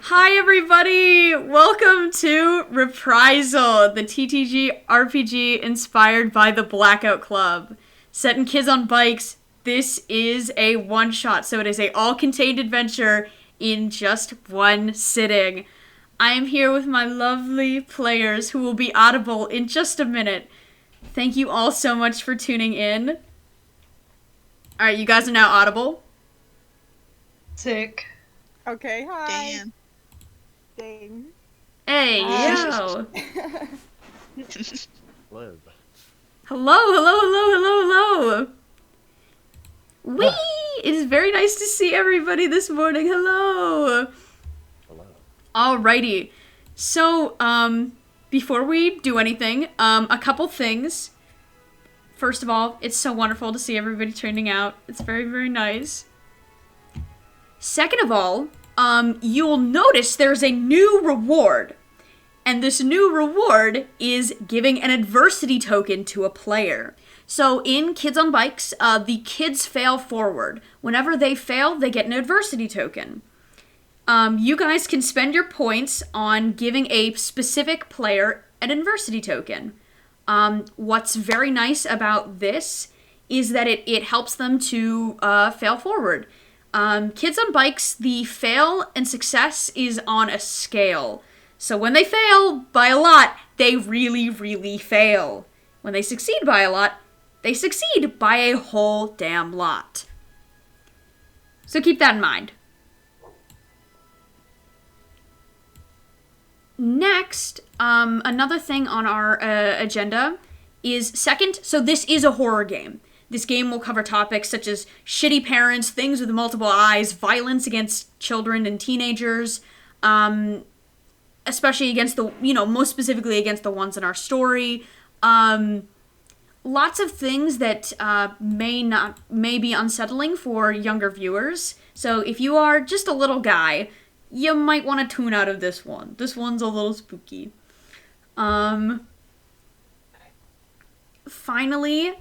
Hi everybody! Welcome to Reprisal, the TTRPG inspired by the Blackout Club. Set in Kids on Bikes, this is a one-shot, so it is a all-contained adventure in just one sitting. I am here with my lovely players who will be audible in just a minute. Thank you all so much for tuning in. Alright, you guys are now audible. Sick. Okay, hi. Damn. Ding. Hey, yo! Live. Hello. Whee! It is very nice to see everybody this morning. Hello. Hello. Alrighty. So, before we do anything, a couple things. First of all, it's so wonderful to see everybody turning out. It's very, very nice. Second of all, you'll notice there's a new reward. And this new reward is giving an adversity token to a player. So in Kids on Bikes, the kids fail forward. Whenever they fail, they get an adversity token. You guys can spend your points on giving a specific player an adversity token. What's very nice about this is that it helps them to fail forward. Kids on Bikes, the fail and success is on a scale. So when they fail by a lot, they really, really fail. When they succeed by a lot, they succeed by a whole damn lot. So keep that in mind. Next, another thing on our agenda is second, so this is a horror game. This game will cover topics such as shitty parents, things with multiple eyes, violence against children and teenagers, especially against most specifically against the ones in our story. Lots of things that may be unsettling for younger viewers. So if you are just a little guy, you might want to tune out of this one. This one's a little spooky. Finally,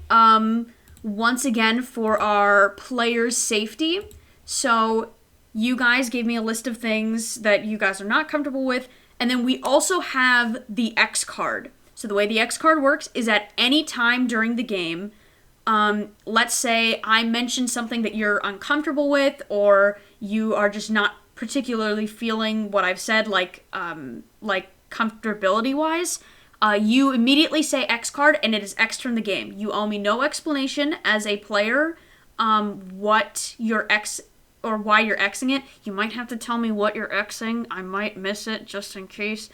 once again for our players' safety. So you guys gave me a list of things that you guys are not comfortable with, and then we also have the X card. So the way the X card works is at any time during the game, let's say I mention something that you're uncomfortable with, or you are just not particularly feeling what I've said, like comfortability-wise, you immediately say X card, and it is X'd from the game. You owe me no explanation as a player, what your X or why you're Xing it. You might have to tell me what you're Xing. I might miss it just in case.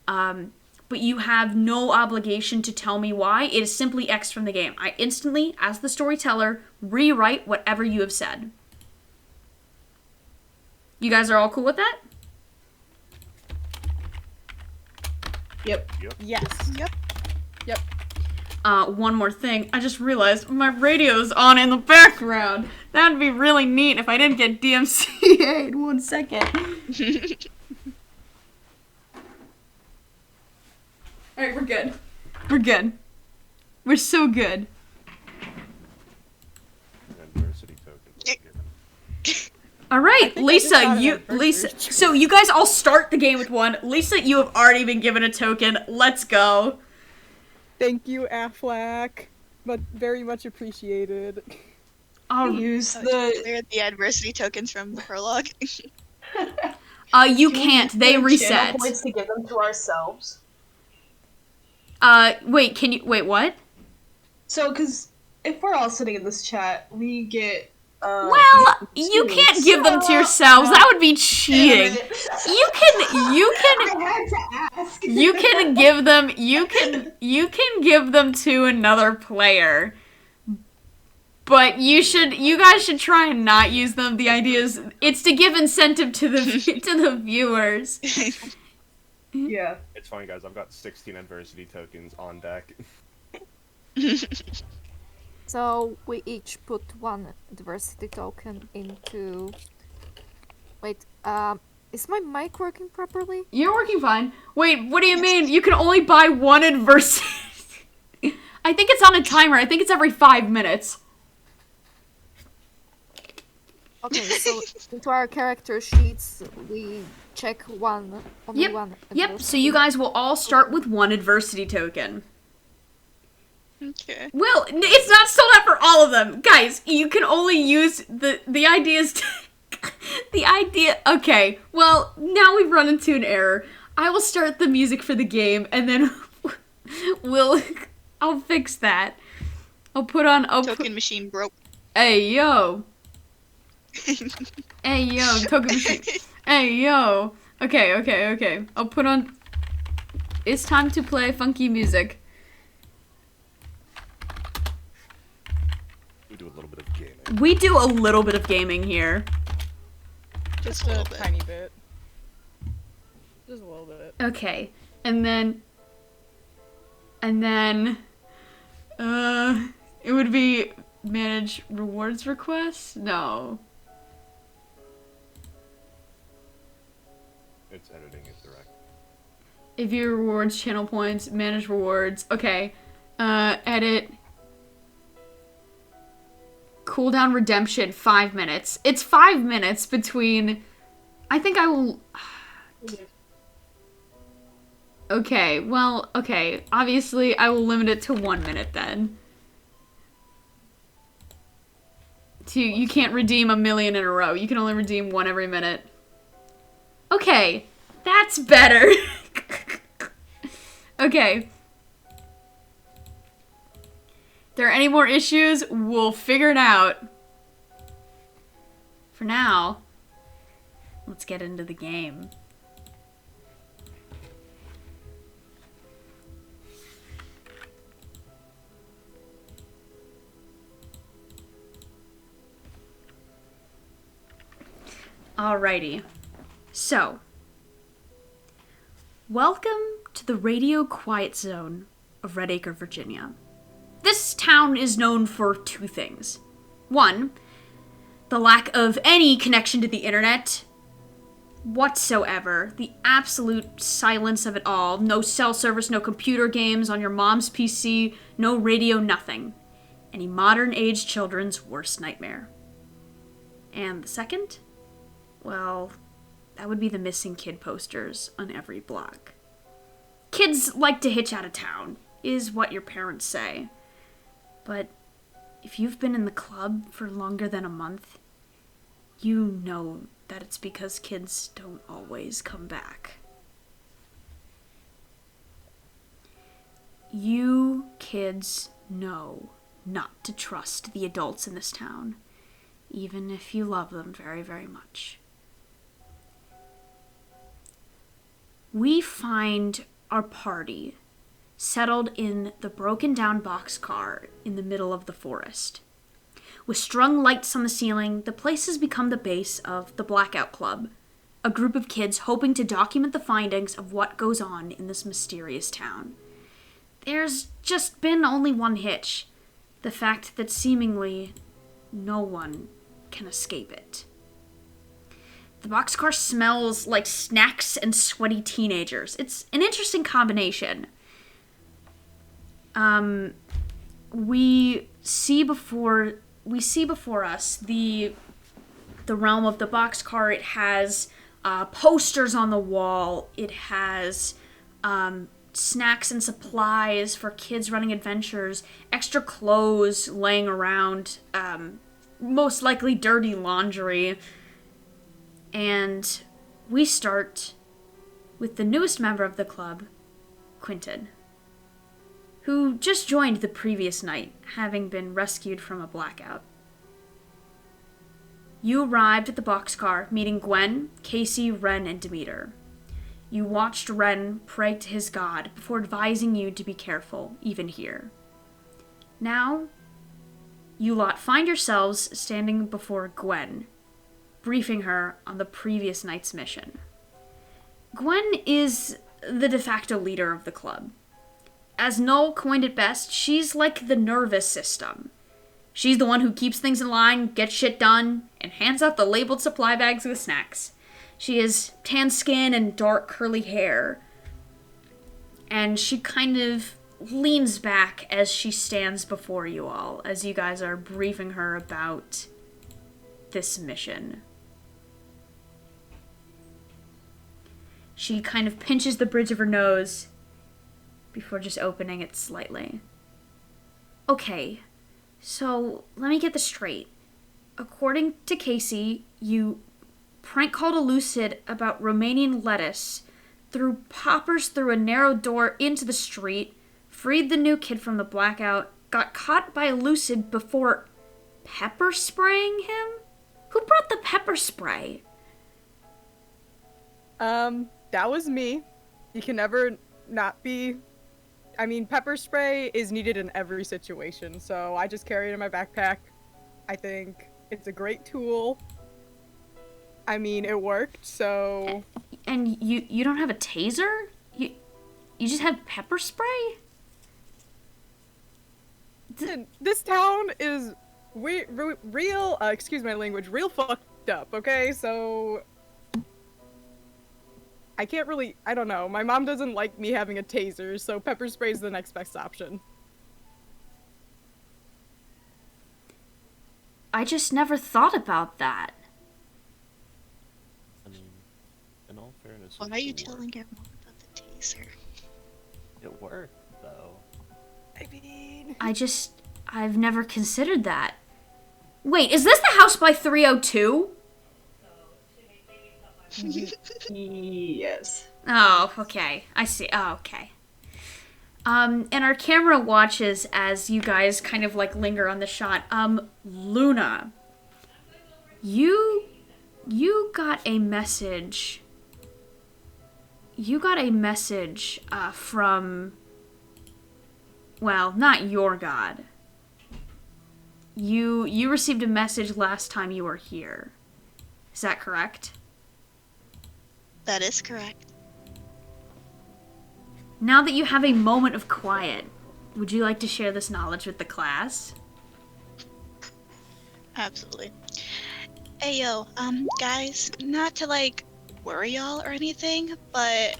But you have no obligation to tell me why. It is simply X'd from the game. I instantly, as the storyteller, rewrite whatever you have said. You guys are all cool with that? Yep. Yes. Yep. One more thing. I just realized my radio's on in the background. That'd be really neat if I didn't get DMCA'd. 1 second. Alright, we're good. We're so good. Adversity token given. Alright, Lisa, Lisa. so you guys all start the game with one. Lisa, you have already been given a token. Let's go. Thank you, Aflac. But very much appreciated. Use Clear the adversity tokens from the prologue. You can't. They reset. Channel points to give them to ourselves. Wait, what? So, because if we're all sitting in this chat, we get. Well, you can't give them to yourselves. That would be cheating. You I had to ask. can give them to another player. But you guys should try and not use them. The idea is it's to give incentive to the viewers. Yeah. It's fine, guys. I've got 16 adversity tokens on deck. So we each put one adversity token into... Wait, is my mic working properly? You're working fine. Wait, what do you mean? You can only buy one adversity. I think it's on a timer. I think it's every 5 minutes. Okay, so into our character sheets, we check only Yep. one. Yep. So adversity. you guys will all start with 1 adversity token. Okay. Well, it's not still not for all of them, guys. You can only use the idea is the idea. Okay. Well, now we've run into an error. I will start the music for the game, and then I'll fix that. I'll put on. Token machine broke. Hey yo. Hey yo, token machine. Hey yo. Okay. I'll put on. It's time to play funky music. We do a little bit of gaming. We do a little bit of gaming here. Just a a little bit. tiny bit. Just a little bit. Okay. And then it would be manage rewards requests? No. It's editing it direct. If your rewards channel points, manage rewards. Okay. Edit. Cooldown redemption 5 minutes. It's 5 minutes between. I think I will. Okay, well, okay. Obviously, I will limit it to 1 minute then. You can't redeem a million in a row. You can only redeem 1 every minute. Okay, that's better. Okay. If there are any more issues, we'll figure it out. For now, let's get into the game. Alrighty. So, welcome to the radio quiet zone of Redacre, Virginia. This town is known for 2 things. 1, the lack of any connection to the internet whatsoever. The absolute silence of it all. No cell service, no computer games on your mom's PC, no radio, nothing. Any modern age children's worst nightmare. And the second? Well, that would be the missing kid posters on every block. Kids like to hitch out of town, is what your parents say. But if you've been in the club for longer than a month, you know that it's because kids don't always come back. You kids know not to trust the adults in this town, even if you love them very, very much. We find our party settled in the broken down boxcar in the middle of the forest. With strung lights on the ceiling, the place has become the base of the Blackout Club, a group of kids hoping to document the findings of what goes on in this mysterious town. There's just been only one hitch, the fact that seemingly no one can escape it. The boxcar smells like snacks and sweaty teenagers. It's an interesting combination. We see before us the realm of the boxcar. It has posters on the wall. It has snacks and supplies for kids running adventures, extra clothes laying around, most likely dirty laundry. And we start with the newest member of the club, Quentin, who just joined the previous night, having been rescued from a blackout. You arrived at the boxcar, meeting Gwen, Casey, Ren, and Demeter. You watched Ren pray to his god before advising you to be careful, even here. Now, you lot find yourselves standing before Gwen, briefing her on the previous night's mission. Gwen is the de facto leader of the club. As Noel coined it best, she's like the nervous system. She's the one who keeps things in line, gets shit done, and hands out the labeled supply bags with snacks. She has tan skin and dark curly hair. And she kind of leans back as she stands before you all, as you guys are briefing her about this mission. She kind of pinches the bridge of her nose before just opening it slightly. Okay, so let me get this straight. According to Casey, you prank called a Lucid about Romanian lettuce, threw poppers through a narrow door into the street, freed the new kid from the Blackout, got caught by a Lucid before pepper spraying him? Who brought the pepper spray? That was me. You can never not be... I mean, pepper spray is needed in every situation, so I just carry it in my backpack. I think it's a great tool. I mean, it worked, so... And you don't have a taser? You just have pepper spray? This town is real, excuse my language, real fucked up, okay? So... I can't really, I don't know. My mom doesn't like me having a taser, so pepper spray is the next best option. I just never thought about that. I mean, in all fairness, Why it are you worked. telling everyone about the taser? It worked, though. I mean... I've never considered that. Wait, is this the house by 302? Yes. Oh, okay. I see. Oh, okay. And our camera watches as you guys kind of like linger on the shot. Luna, you got a message. You got a message from, well, not your god. You received a message last time you were here. Is that correct? That is correct. Now that you have a moment of quiet, would you like to share this knowledge with the class? Absolutely. Hey yo, guys, not to like worry y'all or anything, but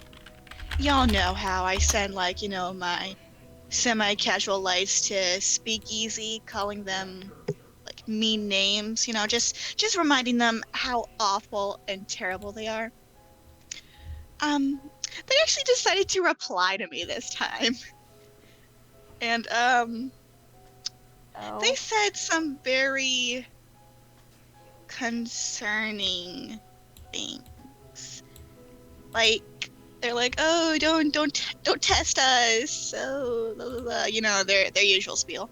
y'all know how I send like, you know, my semi-casual lights to Speakeasy, calling them like mean names, you know, just reminding them how awful and terrible they are. They actually decided to reply to me this time. And, they said some very concerning things. Like, they're like, oh, don't test us, so, blah, blah, blah, you know, their usual spiel.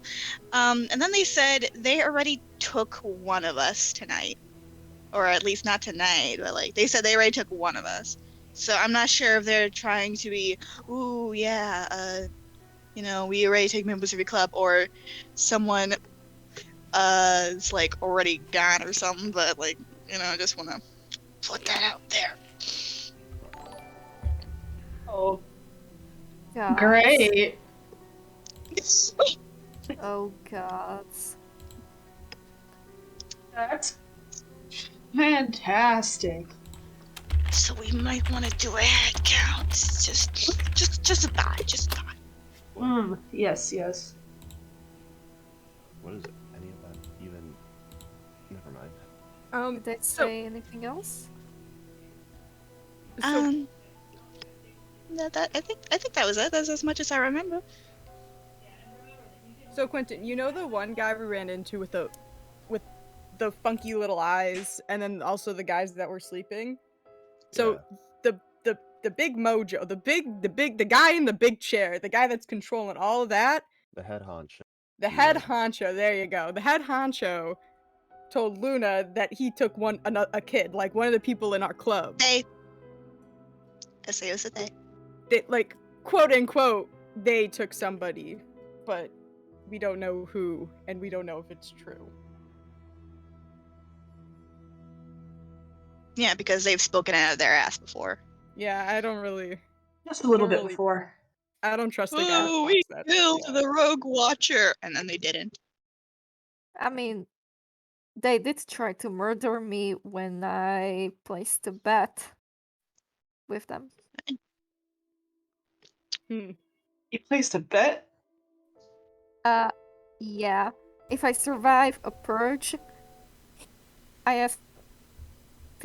And then they said they already took one of us tonight. Or at least not tonight, but, like, they said they already took one of us. So I'm not sure if they're trying to be, ooh, yeah, you know, we already take members of your club, or someone, is, like, already gone or something, but, like, you know, I just want to put that out there. Oh, God. great. Oh god. That's fantastic. So we might want to do a head count. Just a thought, Yes, yes. What is any of that even? Never mind. Did they So, say anything else? so That I think that was it. That's as much as I remember. So Quentin, you know the one guy we ran into with the funky little eyes, and then also the guys that were sleeping? So the big mojo, the guy in the big chair, the guy that's controlling all of that, The head honcho. the head honcho, there you go. The head honcho told Luna that he took a kid, like one of the people in our club. They. I say it was a they. They, like, quote unquote, they took somebody, but we don't know who, and we don't know if it's true. Yeah, because they've spoken out of their ass before. Yeah, I don't really. Just a little bit Really- before. I don't trust the guy. Oh, that we talks that. killed the Rogue Watcher, and then they didn't. I mean, they did try to murder me when I placed a bet with them. Hmm. You placed a bet? Yeah. If I survive a purge, I have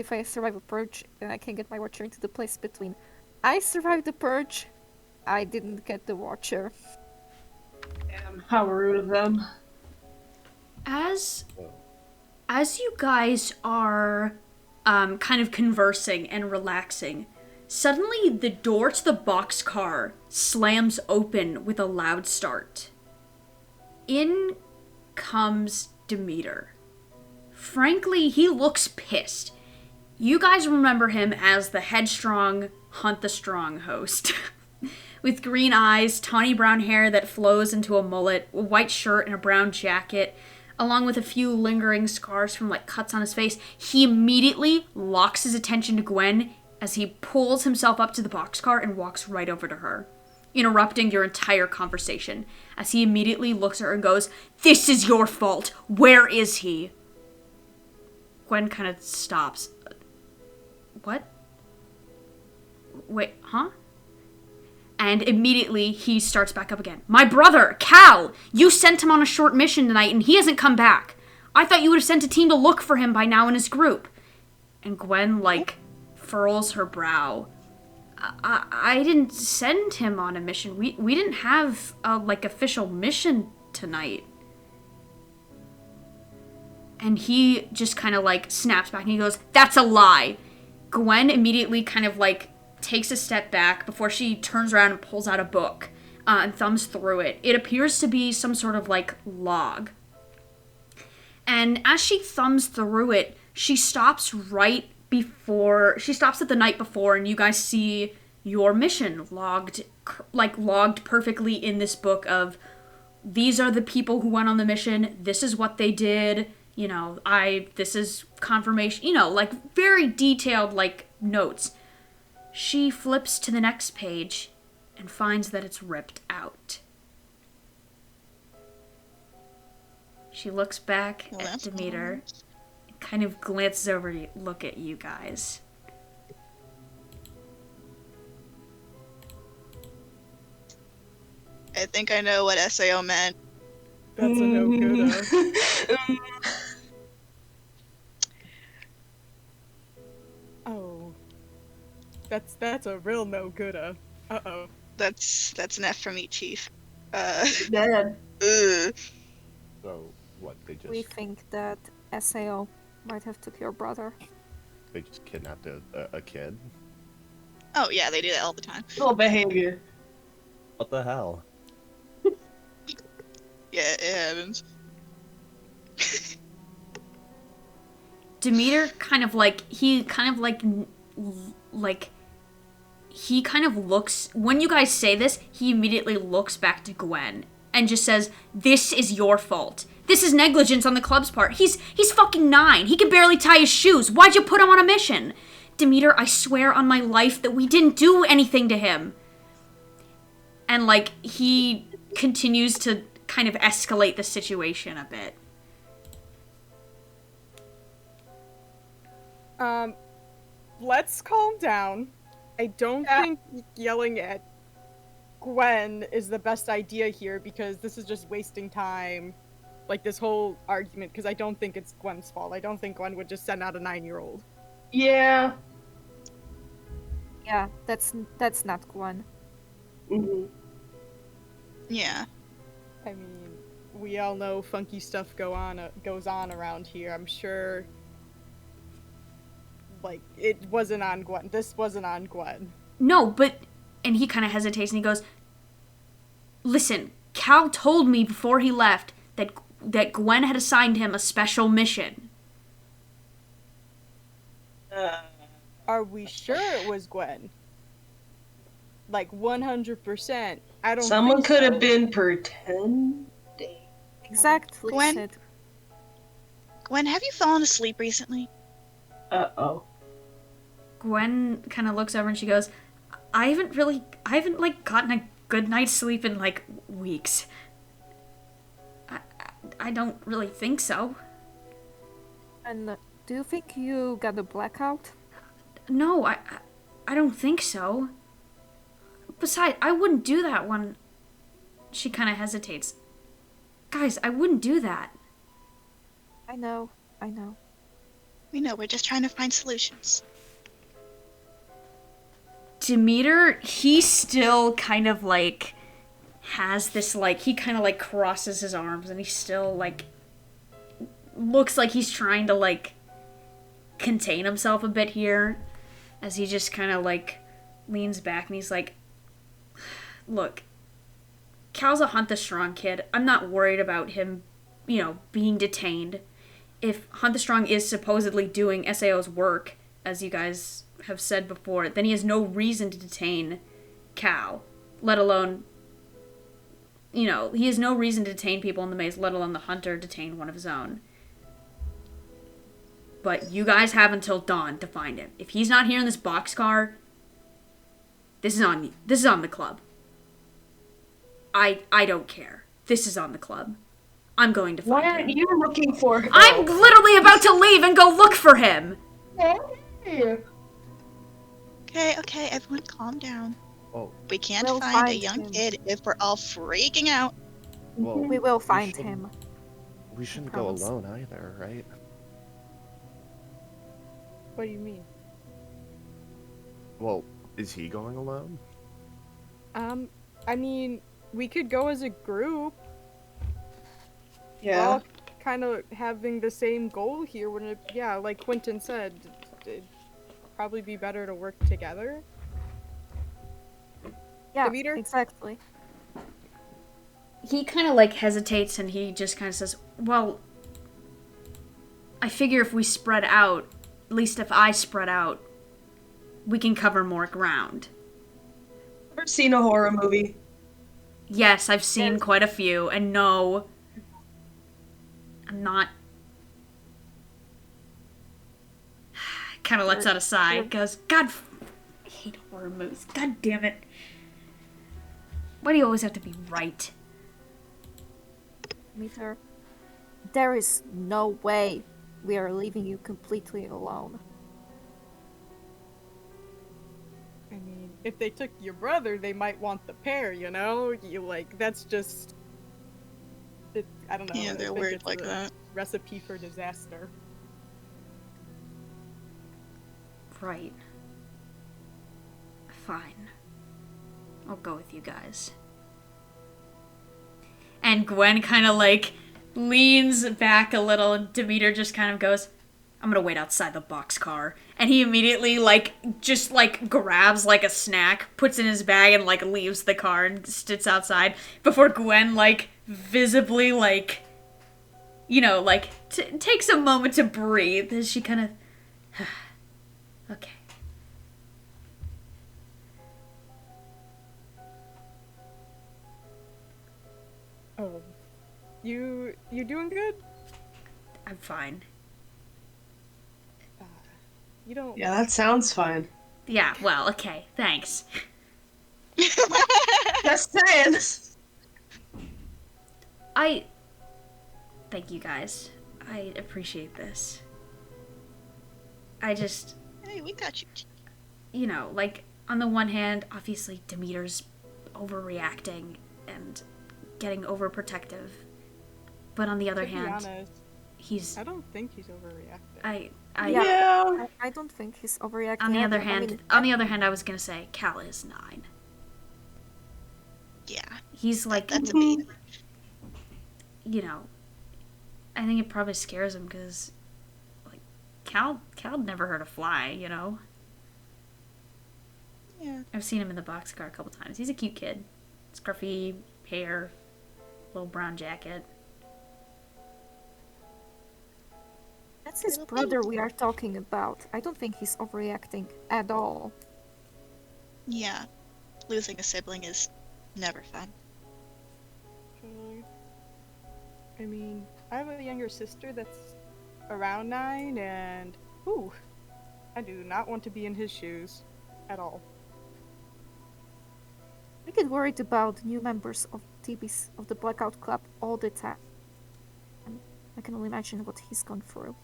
if I survive a purge, then I can get my Watcher into the place between. I survived the purge. I didn't get the Watcher. Damn, how rude of them. As Oh. you guys are kind of conversing and relaxing, suddenly the door to the boxcar slams open with a loud start. In comes Demeter. Frankly, he looks pissed. You guys remember him as the headstrong, Hunt the Strong host. With green eyes, tawny brown hair that flows into a mullet, a white shirt and a brown jacket, along with a few lingering scars from like cuts on his face. He immediately locks his attention to Gwen as he pulls himself up to the boxcar and walks right over to her, interrupting your entire conversation as he immediately looks at her and goes, "This is your fault. Where is he?" Gwen kind of stops. What? Wait, huh? And immediately he starts back up again. "My brother, Cal! You sent him on a short mission tonight and he hasn't come back. I thought you would have sent a team to look for him by now in his group." And Gwen, furls her brow. I didn't send him on a mission. We didn't have a, official mission tonight. And he just kind of, snaps back and he goes, "That's a lie." Gwen immediately kind of, takes a step back before she turns around and pulls out a book and thumbs through it. It appears to be some sort of, log. And as she thumbs through it, she stops at the night before, and you guys see your mission logged perfectly in this book of, these are the people who went on the mission, this is what they did, this is confirmation, very detailed, notes. She flips to the next page and finds that it's ripped out. She looks back at Demeter and kind of glances over to look at you guys. I think I know what SAO meant. That's a no-good. Oh. That's a real no-good. Uh-oh. That's an F from me, Chief. Dead. Ugh. So what? We think that SAO might have took your brother. They just kidnapped a kid. Oh yeah, they do that all the time. Little behavior. What the hell? Yeah, it happens. Demeter he kind of looks, when you guys say this, he immediately looks back to Gwen and just says, "This is your fault. This is negligence on the club's part. He's fucking 9. He can barely tie his shoes. Why'd you put him on a mission? Demeter, I swear on my life that we didn't do anything to him." And he continues to kind of escalate the situation a bit. Let's calm down. I don't think yelling at Gwen is the best idea here, because this is just wasting time. This whole argument, because I don't think it's Gwen's fault. I don't think Gwen would just send out a 9-year-old. Yeah. Yeah, that's not Gwen. Mm-hmm. Yeah. I mean, we all know funky stuff goes on around here. I'm sure. It wasn't on Gwen. This wasn't on Gwen. No, but... And he kind of hesitates and he goes, "Listen, Cal told me before he left that Gwen had assigned him a special mission." Are we sure it was Gwen? 100%. I don't Someone think could so. have been pretending. Exactly. Gwen? Sid. Gwen, have you fallen asleep recently? Uh-oh. Gwen kind of looks over and she goes, I haven't gotten a good night's sleep in, weeks. I don't really think so. And do you think you got a blackout? No, I don't think so. Besides, I wouldn't do that one. She kind of hesitates. Guys, I wouldn't do that. I know. We know, we're just trying to find solutions. Demeter, he still kind of like has this like he kind of like crosses his arms and he still like looks like he's trying to like contain himself a bit here as he just kind of like leans back and he's like, look, Cal's a Hunt the Strong kid. I'm not worried about him, you know, being detained. If Hunt the Strong is supposedly doing SAO's work, as you guys have said before, then he has no reason to detain Cal, let alone, you know, he has no reason to detain people in the maze, let alone the Hunter detain one of his own. But you guys have until dawn to find him. If he's not here in this boxcar, this is on you. This is on the club. I don't care. This is on the club. I'm going to find Why aren't him. you looking for him? I'm literally about to leave and go look for him. Hey. Okay, everyone calm down. Oh, We can't We'll find a find young him. kid if we're all freaking out. well, We will find shouldn't- him. We shouldn't go promise. alone either, right? What do you mean? Well, is he going alone? I mean, we could go as a group. We're Yeah. all kind of having the same goal here. Wouldn't it? Yeah, like Quentin said, it'd probably be better to work together. Yeah, Demeter? exactly. He kind of like hesitates and he just kind of says, well, I figure if we spread out, at least if I spread out, we can cover more ground. Ever seen a horror movie? Yes, I've seen Yes. quite a few, and no, I'm not. Kind of lets out a sigh. Goes, God, I hate horror movies. God damn it. Why do you always have to be right? Meter. There is no way we are leaving you completely alone. I mean, if they took your brother, they might want the pair, you know? You like, that's just. I don't know. Yeah, I they're think weird it's like a that. Recipe for disaster. Right. Fine. I'll go with you guys. And Gwen kind of like leans back a little, and Demeter just kind of goes, I'm gonna wait outside the boxcar. And he immediately like just like grabs like a snack, puts it in his bag, and like leaves the car and sits outside before Gwen like visibly like, you know, like takes a moment to breathe as she kind of okay. Oh. You doing good? I'm fine. You don't. Yeah, that sounds fine. Yeah, well, okay, thanks. Just saying. Thank you guys. I appreciate this. I just, Hey, we got you. you know, like, on the one hand, obviously Demeter's overreacting and getting overprotective. But on the other To be hand, honest, he's, I don't think he's overreacting. Yeah. I don't think he's overreacting. on the other either. I hand, mean, I was gonna say, Cal is 9. Yeah, He's like, that's a baby. you know, I think it probably scares him because, like, Cal never hurt a fly, you know? Yeah. I've seen him in the boxcar a couple times. He's a cute kid. Scruffy hair, little brown jacket. that's his brother we are talking about. I don't think he's overreacting at all. Yeah. Losing a sibling is never fun. Totally. I mean, I have a younger sister that's around 9, and ooh, I do not want to be in his shoes at all. I get worried about new members of TB's of the Blackout Club all the time. I can only imagine what he's gone through.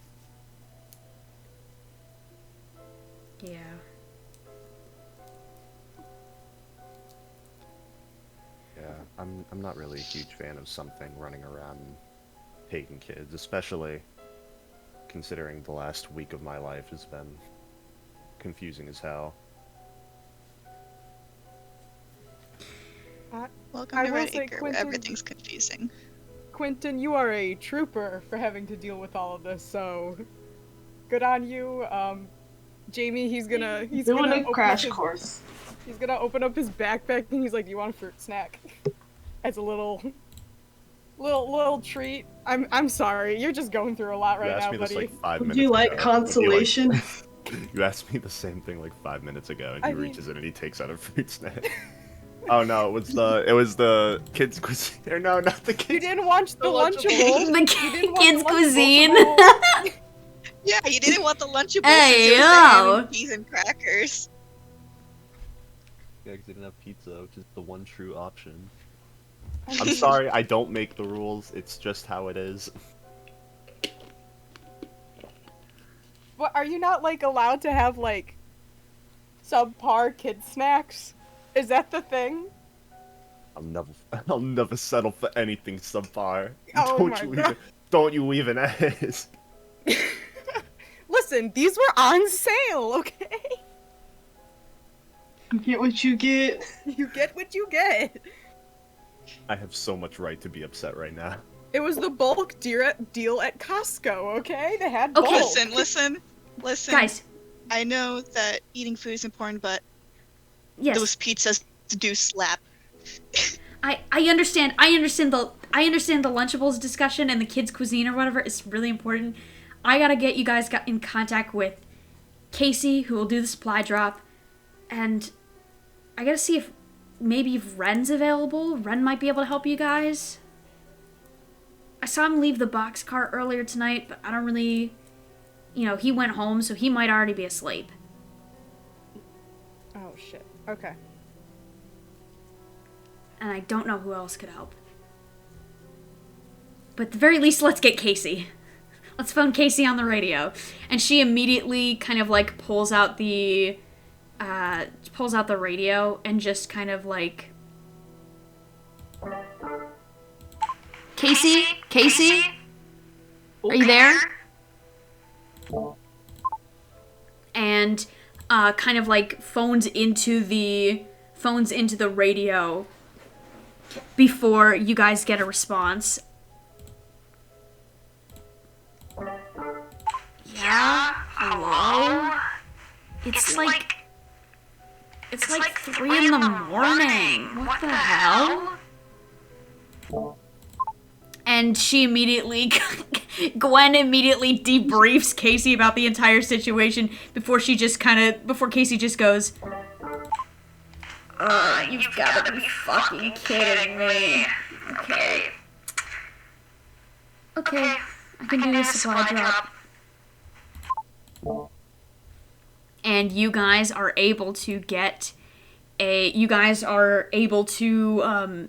Yeah. Yeah, I'm not really a huge fan of something running around and taking kids, especially considering the last week of my life has been confusing as hell. Welcome I to will say, Redacre, where Quentin- everything's confusing. Quentin, you are a trooper for having to deal with all of this, so good on you. Jamie, he's gonna Doing a open crash up his, course. He's gonna open up his backpack and he's like, "Do you want a fruit snack?" As a little treat. I'm sorry, you're just going through a lot You right asked now, me this buddy. like 5 Would minutes you like ago. consolation? You asked me the same thing like 5 minutes ago, and I he mean- reaches in and he takes out a fruit snack. Oh no, it was the kids' cuisine. Or no, not the You kids. didn't watch the Lunchable. Lunchable. The You didn't watch kids' the Lunchable, cuisine. so- Yeah, you didn't want the Lunchables Hey, since it was yo. ham and peas and crackers. Yeah, 'cause they didn't have pizza, which is the one true option. I'm sorry, I don't make the rules. It's just how it is. What, are you not like allowed to have like subpar kid snacks? Is that the thing? I'll never settle for anything subpar. Oh my God. Don't you even ask. Listen, these were on sale, okay? You get what you get. You get what you get. I have so much right to be upset right now. It was the bulk deal at Costco, okay? They had Okay. bulk. Listen. Guys, I know that eating food is important, but yes. those pizzas do slap. I understand the Lunchables discussion and the kids' cuisine or whatever is really important. I gotta get you guys in contact with Casey, who will do the supply drop, and I gotta see if maybe Ren's available. Ren might be able to help you guys. I saw him leave the boxcar earlier tonight, but I don't really, he went home, so he might already be asleep. Oh shit. Okay. And I don't know who else could help. But at the very least, let's get Casey. Let's phone Casey on the radio. And she immediately kind of like pulls out the radio and just kind of like, Casey? Are you there? And kind of like phones into the radio before you guys get a response. Yeah? Hello? It's like 3 in the morning. What the hell? And she Gwen immediately debriefs Casey about the entire situation before Casey just goes, you've gotta be fucking kidding me. Okay, I can do a supply drop. And you guys are able to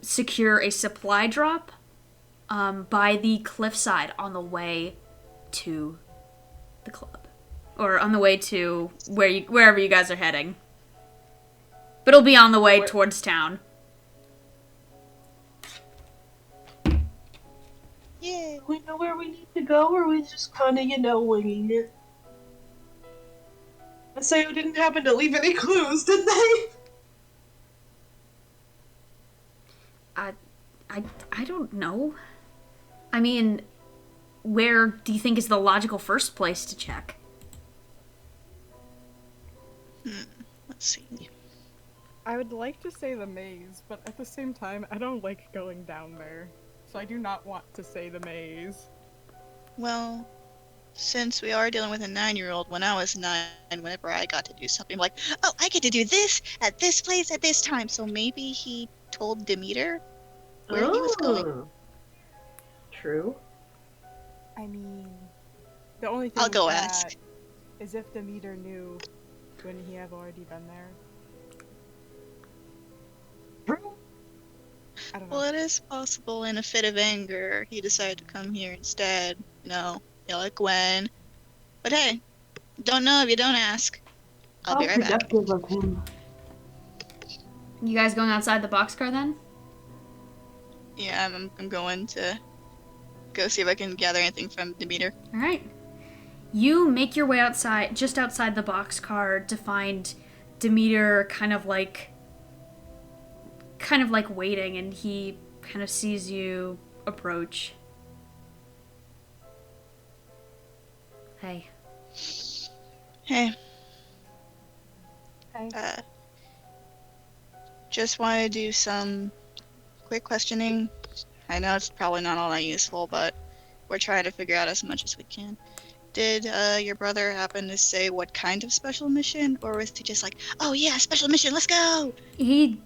secure a supply drop by the cliffside on the way to the club. Or on the way to wherever you guys are heading. But it'll be on the way towards town. Yeah. We know where we need to go, or we just kind of, winging it? SAO didn't happen to leave any clues, did they? I don't know. I mean, where do you think is the logical first place to check? Let's see. I would like to say the maze, but at the same time, I don't like going down there. So I do not want to say the maze. Well, since we are dealing with a 9-year-old, when I was 9, whenever I got to do something, I'm like, oh, I get to do this at this place at this time. So maybe he told Demeter where he was going. True. I mean, the only thing I'll with go that ask. is if Demeter knew when he have already been there. True. I don't know. Well, it is possible in a fit of anger he decided to come here instead. Yell at Gwen. But hey, don't know if you don't ask. I'll be right back. Productive of him. You guys going outside the boxcar then? Yeah, I'm going to go see if I can gather anything from Demeter. Alright. You make your way outside, just outside the boxcar, to find Demeter kind of like waiting, and he kind of sees you approach. Hey. Hey. Hi. Just want to do some quick questioning. I know it's probably not all that useful, but we're trying to figure out as much as we can. Did your brother happen to say what kind of special mission, or was he just like, oh yeah, special mission, let's go? He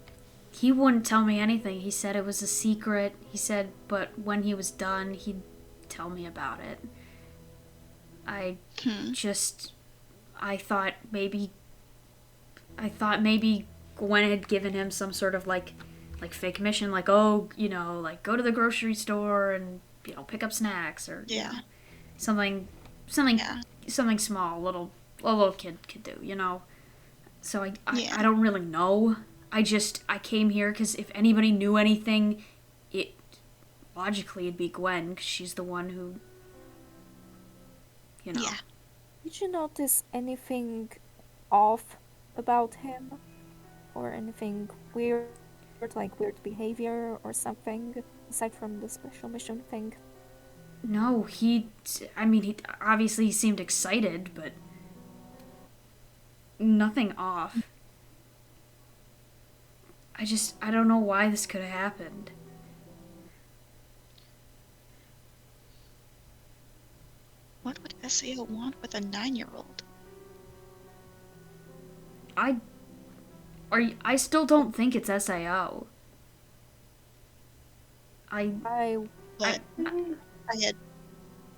wouldn't tell me anything. He said it was a secret. He said, but when he was done, he'd tell me about it. I thought maybe Gwen had given him some sort of like fake mission, like, oh, you know, like go to the grocery store and, you know, pick up snacks, or Yeah. you know, something small, a little kid could do, you know. So I don't really know. I came here because if anybody knew anything, logically it'd be Gwen, because she's the one who, you know. Yeah. Did you notice anything off about him? Or anything weird, like weird behavior or something, aside from the special mission thing? No, he obviously seemed excited, but nothing off. I don't know why this could have happened. What would SAO want with a 9-year-old? I still don't think it's SAO. But I had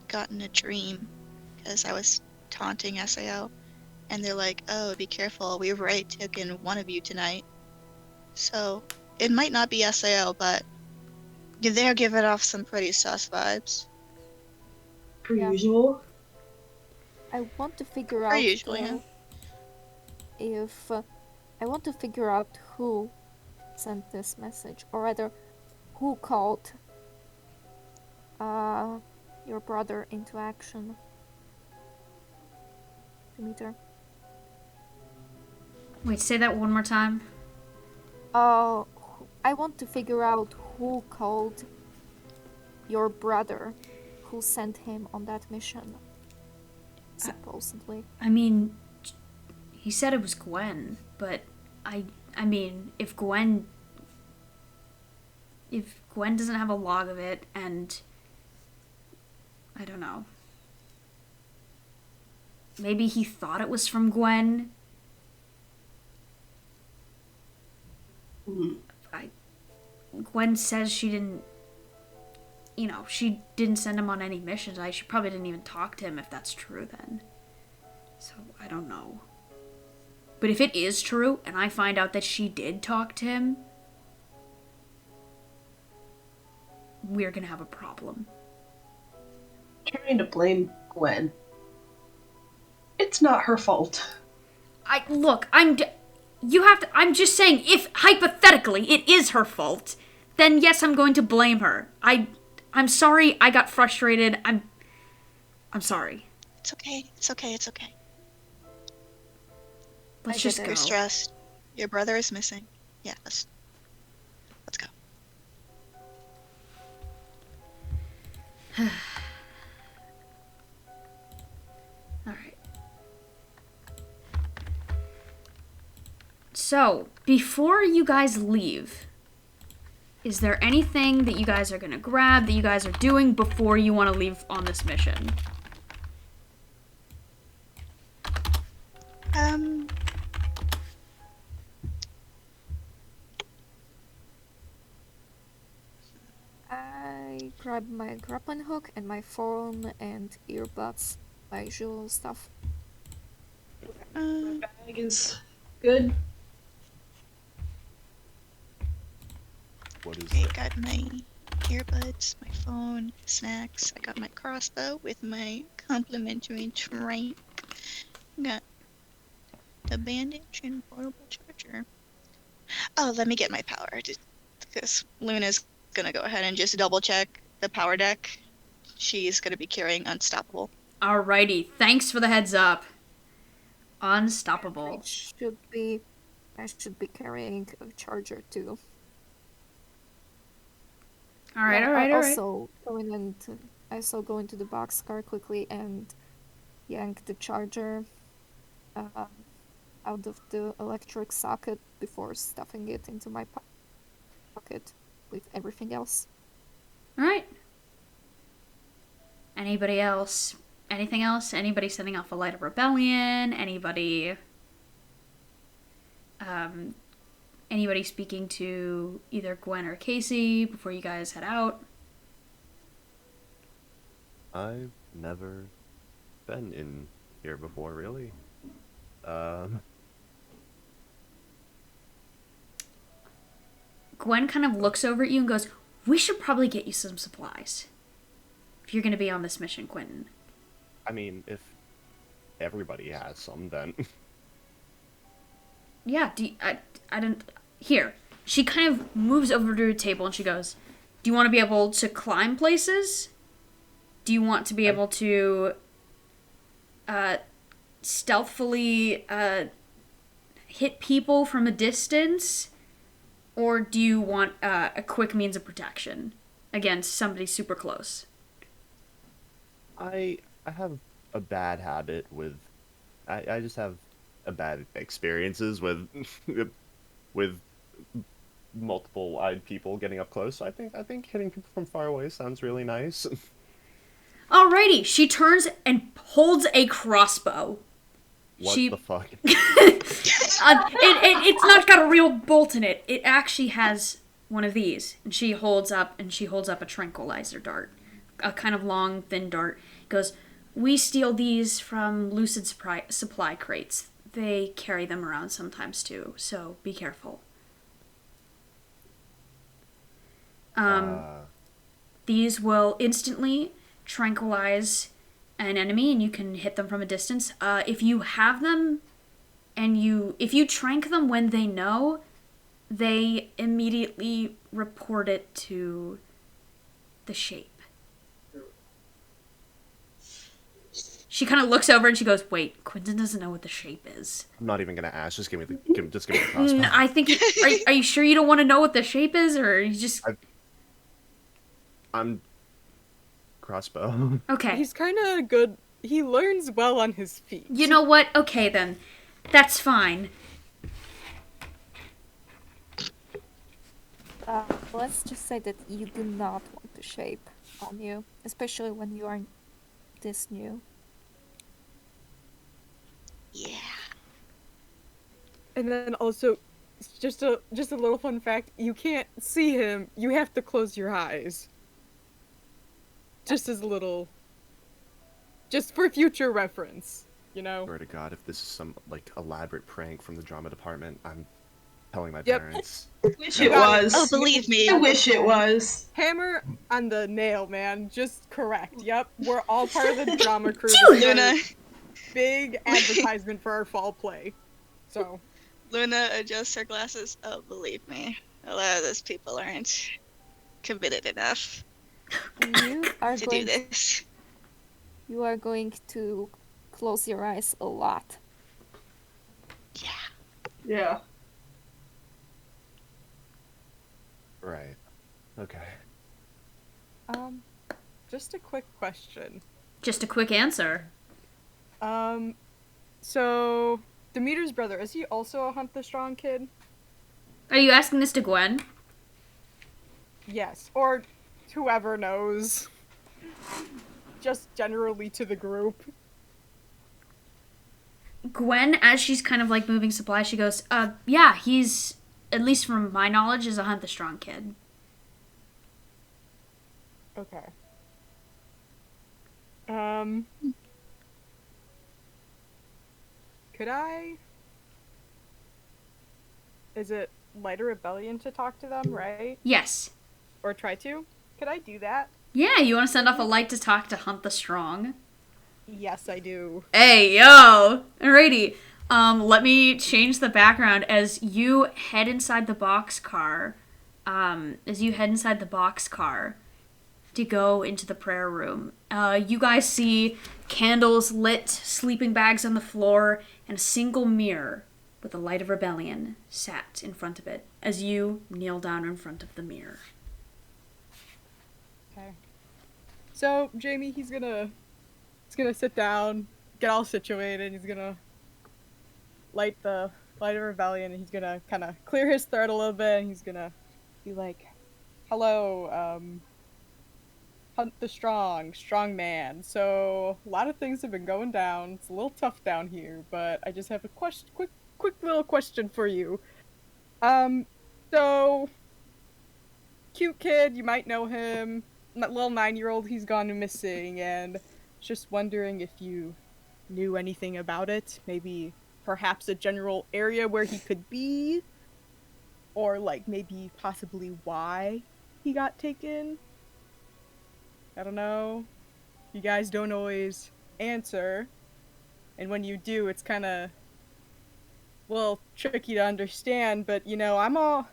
gotten a dream because I was taunting SAO, and they're like, oh, be careful, we've already taken one of you tonight. So it might not be SAO, but they're giving off some pretty sus vibes. Per Yeah. usual. I want to figure Per out usual, yeah. if I want to figure out who sent this message, or rather, who called your brother into action. Demeter. Wait, say that one more time. I want to figure out who called your brother, who sent him on that mission. Supposedly. I mean, he said it was Gwen, but I mean, if Gwen doesn't have a log of it, and I don't know. Maybe he thought it was from Gwen. Gwen says she didn't, you know, she didn't send him on any missions. She probably didn't even talk to him, if that's true then. So, I don't know. But if it is true, and I find out that she did talk to him, we're gonna have a problem. Trying to blame Gwen. It's not her fault. I'm just saying, if hypothetically it is her fault, then yes, I'm going to blame her. I'm sorry I got frustrated. I'm sorry. It's okay. It's okay. It's okay. Let's just get it. go. You're stressed. Your brother is missing. Yeah, let's go. Alright. So, before you guys leave, is there anything that you guys are gonna grab, that you guys are doing before you want to leave on this mission? I grab my grappling hook and my phone and earbuds, my usual stuff. Bag is good. What is I that? got my earbuds, my phone, snacks. I got my crossbow with my complimentary drink. Got the bandage and portable charger. Oh, let me get my power, because Luna's gonna go ahead and just double check the power deck. She's gonna be carrying Unstoppable. Alrighty, thanks for the heads up. Unstoppable. I should be carrying a charger too. Alright, Yeah, alright, I alright. also go into the boxcar quickly and yank the charger out of the electric socket before stuffing it into my pocket with everything else. Alright. Anybody else? Anything else? Anybody setting off a light of rebellion? Anybody speaking to either Gwen or Casey before you guys head out? I've never been in here before, really. Gwen kind of looks over at you and goes, "We should probably get you some supplies. If you're going to be on this mission, Quentin." I mean, if everybody has some, then... Yeah, I don't... Here. She kind of moves over to a table and she goes, "Do you want to be able to climb places? Do you want to be able to stealthily hit people from a distance? Or do you want a quick means of protection against somebody super close?" I have a bad habit with... I just have a bad experiences with with multiple-eyed people getting up close. So I think hitting people from far away sounds really nice. Alrighty, she turns and holds a crossbow. What the fuck? It's not got a real bolt in it. It actually has one of these, and she holds up a tranquilizer dart, a kind of long, thin dart. Goes, "We steal these from Lucid supply crates. They carry them around sometimes too, so be careful." These will instantly tranquilize an enemy, and you can hit them from a distance. If you have them, and if you trank them when they know, they immediately report it to the shape. She kind of looks over and she goes, "Wait, Quentin doesn't know what the shape is." I'm not even gonna ask. Just give me the crossbow. I think. Are you sure you don't want to know what the shape is, or are you just? I'm crossbow. Okay. He's kind of good. He learns well on his feet. You know what? Okay, then. That's fine. Let's just say that you do not want the shape on you, especially when you are this new. Yeah. And then also, just a little fun fact: you can't see him. You have to close your eyes. Just as a little, just for future reference, you know. Swear to God, if this is some elaborate prank from the drama department, I'm telling my Yep. parents. Wish it was. Oh, believe me. I wish it was. Hammer on the nail, man. Just correct. Yep, we're all part of the drama crew. Luna. Big advertisement for our fall play. So. Luna adjusts her glasses. Oh, believe me. A lot of those people aren't committed enough You are to do going. this. You are going to close your eyes a lot. Yeah. Yeah. Right. Okay. Just a quick question. Just a quick answer. So Demeter's brother, is he also a Hunt the Strong kid? Are you asking this to Gwen? Yes, or whoever knows. Just generally to the group. Gwen, as she's kind of moving supplies, she goes, "Yeah, he's, at least from my knowledge, is a Hunt the Strong kid." Okay. Could I... Is it light a rebellion to talk to them, right? Yes. Or try to? Could I do that? Yeah, you want to send off a light to talk to Hunt the Strong? Yes, I do. Hey, yo! Alrighty. Let me change the background as you head inside the boxcar. to go into the prayer room. You guys see candles lit, sleeping bags on the floor, and a single mirror with the light of rebellion sat in front of it as you kneel down in front of the mirror. Okay. So Jamie, he's gonna sit down, get all situated. He's gonna light the light of rebellion, and he's gonna kind of clear his throat a little bit. And he's gonna be like, "Hello, Hunt the strong man. So a lot of things have been going down. It's a little tough down here, but I just have a quick little question for you. So cute kid, you might know him. That little 9-year-old, he's gone missing, and just wondering if you knew anything about it. Maybe perhaps a general area where he could be, or like maybe possibly why he got taken. I don't know. You guys don't always answer, and when you do, it's kind of a little tricky to understand. But you know, I'm all.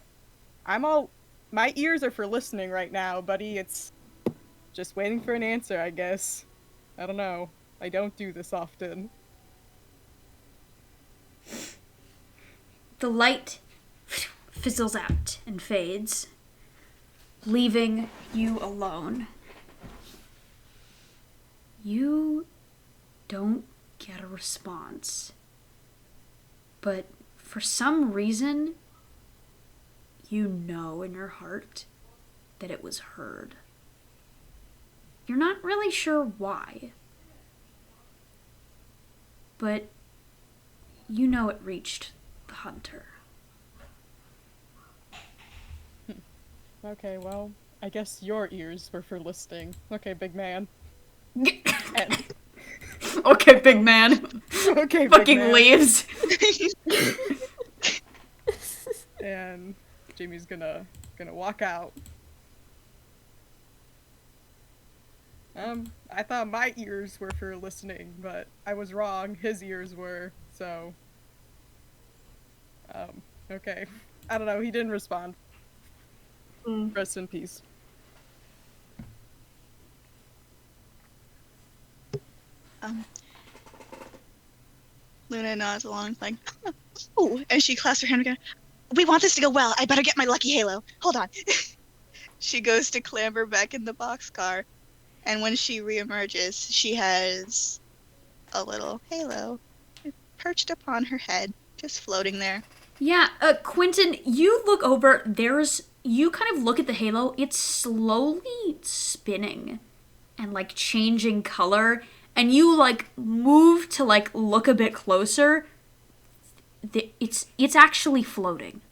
My ears are for listening right now, buddy. It's just waiting for an answer, I guess. I don't know. I don't do this often. The light fizzles out and fades, leaving you alone. You don't get a response, but for some reason, you know in your heart that it was heard. You're not really sure why, but you know it reached the hunter. Okay, well, I guess your ears were for listening. Okay, big man. And... Okay, big man. Okay, Fucking big man. leaves. And Jamie's gonna walk out. I thought my ears were for listening, but I was wrong. His ears were, so... okay. I don't know, he didn't respond. Rest in peace. Luna nods along, like, oh, and she clasps her hand again. We want this to go well. I better get my lucky halo. Hold on. She goes to clamber back in the boxcar, and when she reemerges, she has a little halo perched upon her head, just floating there. Yeah, Quentin, you look over, you kind of look at the halo, it's slowly spinning and, like, changing color, and you, like, move to, like, look a bit closer. It's actually floating.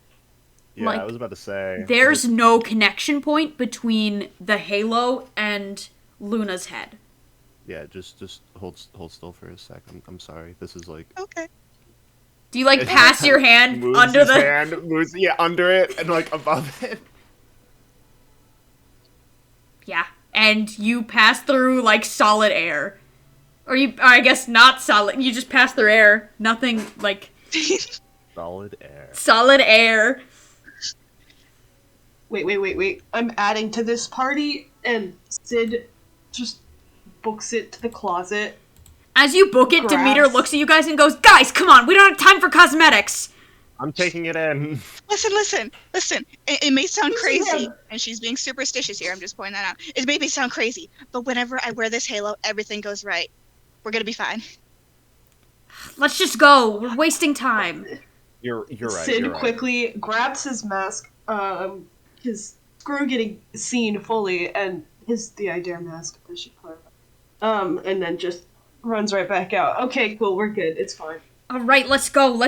Yeah, like, I was about to say. There's no connection point between the halo and Luna's head. Yeah, just hold still for a second. I'm sorry. This is like. Okay. Do you, like, pass your hand moves under his the... hand, moves, yeah, under it, and, like, above it. Yeah, and you pass through, like, solid air. Or I guess not solid, you just pass through air. Nothing, like... Solid air. Solid air. Wait. I'm adding to this party, and Sid just books it to the closet. As you book it, Grabs. Demeter looks at you guys and goes, "Guys, come on, we don't have time for cosmetics." I'm taking it in. Listen. It may sound Listen, crazy, man. and she's being superstitious here. I'm just pointing that out. It may sound crazy, but whenever I wear this halo, everything goes right. We're gonna be fine. Let's just go. We're wasting time. You're right. Sid you're right. quickly grabs his mask, his screw getting seen fully, and the idea mask, I should clarify. And then just runs right back out. Okay, cool, we're good. It's fine. All right, let's go.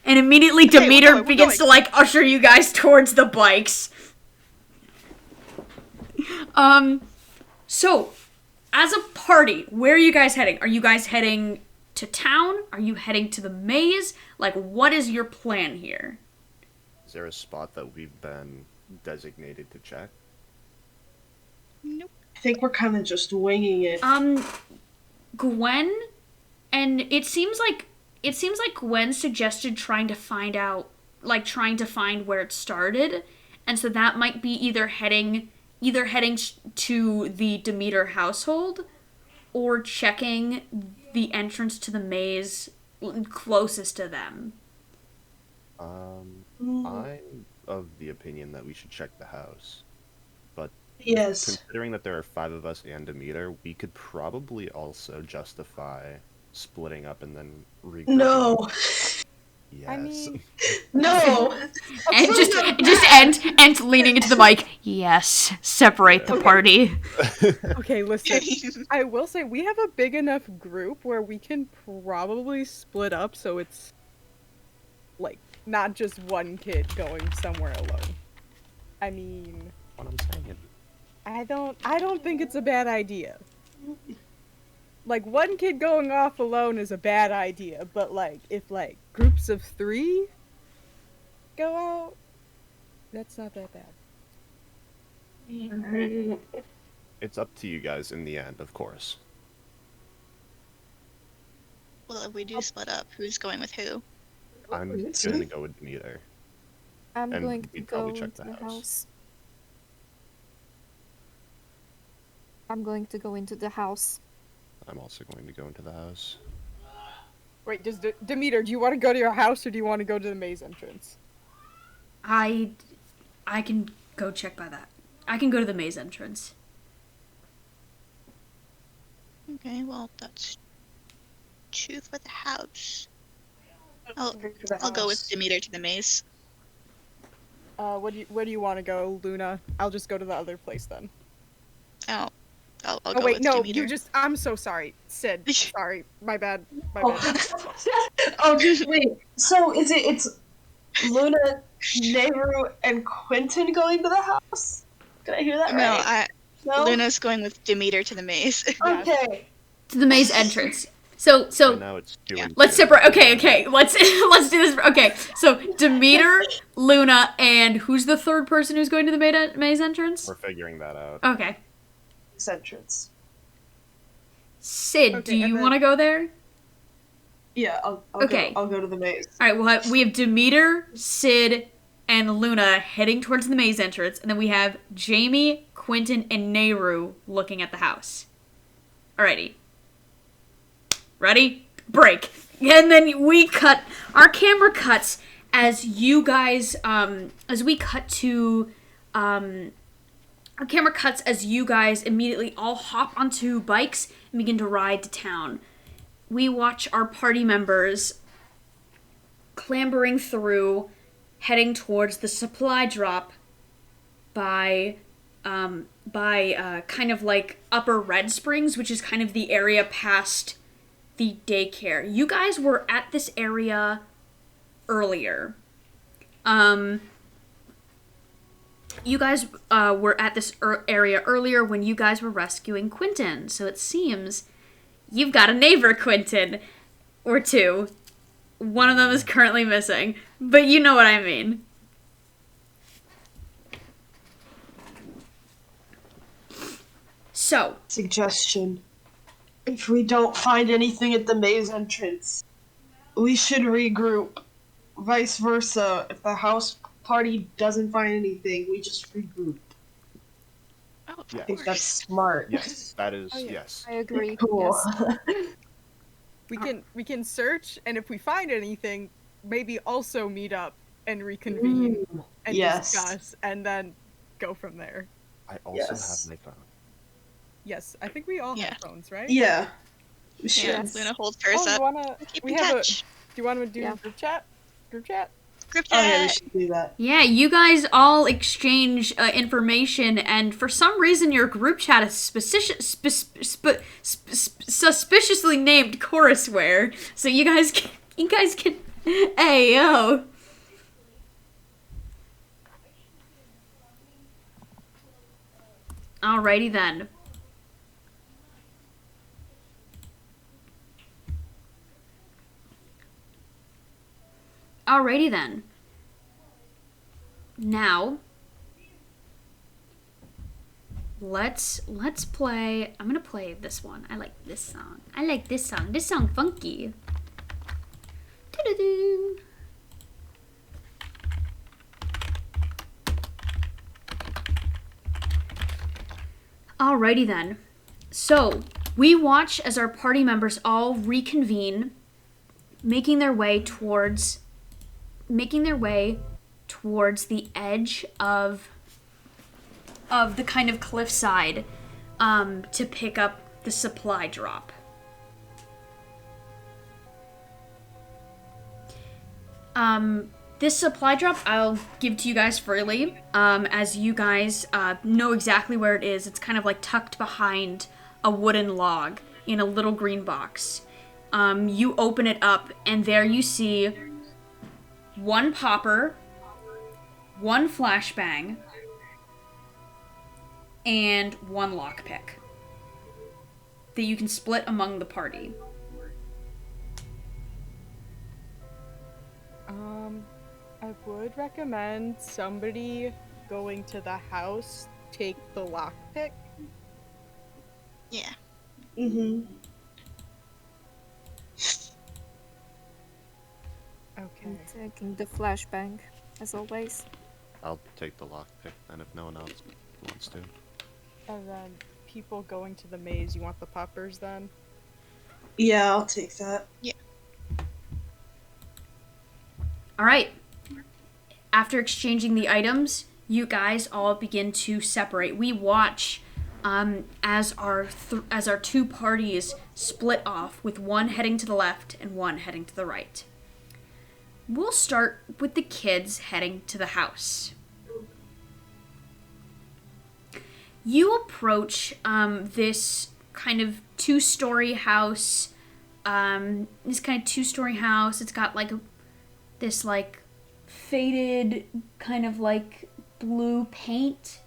And immediately Okay, Demeter we're begins going. to, like, usher you guys towards the bikes. So, as a party, where are you guys heading? Are you guys heading to town? Are you heading to the maze? Like, what is your plan here? Is there a spot that we've been designated to check? Nope. I think we're kind of just winging it. Gwen, and it seems like Gwen suggested trying to find where it started, and so that might be either heading either heading to the Demeter household or checking the entrance to the maze closest to them. I'm of the opinion that we should check the house. But Yes. considering that there are 5 of us and Demeter, we could probably also justify splitting up and then regrouping. No. Yes. I mean, No. And just leaning into the mic. Yes, separate the party. okay, listen. I will say we have a big enough group where we can probably split up so it's like not just one kid going somewhere alone. I mean, what I'm saying. I don't think it's a bad idea. Like, one kid going off alone is a bad idea, but, like, if, like, groups of 3 go out, that's not that bad. It's up to you guys in the end, of course. Well, if we do split up, who's going with who? I'm going to go with Demeter. I'm And going to we'd go probably check into the the house. house. I'm going to go into the house. I'm also going to go into the house. Wait, does Demeter, do you want to go to your house or do you want to go to the maze entrance? I can go check by that. I can go to the maze entrance. Okay, well, that's choose for the house. I'll go with Demeter to the maze. Where do you want to go, Luna? I'll just go to the other place then. I'll Oh go wait, with no, Demeter. I'm so sorry. Sid, sorry. My bad. Oh, wait. So it's Luna, Nayru, and Quentin going to the house? Did I hear that right? No, Luna's going with Demeter to the maze. Okay. To the maze entrance. So So now it's 2 and let's 2. separate. Okay. Let's do this. Okay. So Demeter, Luna, and who's the third person who's going to the maze entrance? We're figuring that out. Okay. This entrance. Sid, Okay, do you and then- want to go there? Yeah, I'll Okay. I'll go to the maze. All right. We have Demeter, Sid, and Luna heading towards the maze entrance, and then we have Jamie, Quentin, and Nayru looking at the house. Alrighty. Ready? Break. And then we cut. Our camera cuts as you guys. As we cut to. Our camera cuts as you guys immediately all hop onto bikes and begin to ride to town. We watch our party members clambering through, heading towards the supply drop by kind of like Upper Red Springs, which is kind of the area past the daycare. You guys were at this area earlier. You guys were at this area earlier when you guys were rescuing Quentin. So it seems you've got a neighbor, Quentin. Or 2. One of them is currently missing. But you know what I mean. So. Suggestion. If we don't find anything at the maze entrance, we should regroup. Vice versa. If the house party doesn't find anything, we just regroup. Oh, I think that's smart. Yes, that is, Oh, yeah. yes. I agree. Cool. Yes. We can search, and if we find anything, maybe also meet up and reconvene and yes. discuss, and then go from there. I also Yes. have my phone. Yes, I think we all Yeah. have phones, right? Yeah. We should. Yeah, Luna holds hers Oh, up. you wanna? Keep We in have touch. Do you want to do Yeah. group chat? Group chat? Group Oh yeah, we chat. should do that. Yeah, you guys all exchange information, and for some reason your group chat is suspiciously named Chorusware. So you guys can hey yo. Alrighty then. Alrighty then. Now, let's play. I'm gonna play this one. I like this song. This song funky. Doo-doo-doo. Alrighty then. So, we watch as our party members all reconvene, making their way towards the edge of the kind of cliffside to pick up the supply drop. This supply drop I'll give to you guys freely, as you guys know exactly where it is. It's kind of like tucked behind a wooden log in a little green box. You open it up, and there you see one popper, one flashbang, and one lockpick that you can split among the party. I would recommend somebody going to the house take the lockpick. Yeah. Mm-hmm. Okay. I'm taking the flashbang, as always. I'll take the lockpick then if no one else wants to. And then people going to the maze, you want the poppers then? Yeah, I'll take that. Yeah. Alright. After exchanging the items, you guys all begin to separate. We watch as our two parties split off, with one heading to the left and one heading to the right. We'll start with the kids heading to the house. You approach this kind of two-story house. It's got like this like faded kind of like blue paint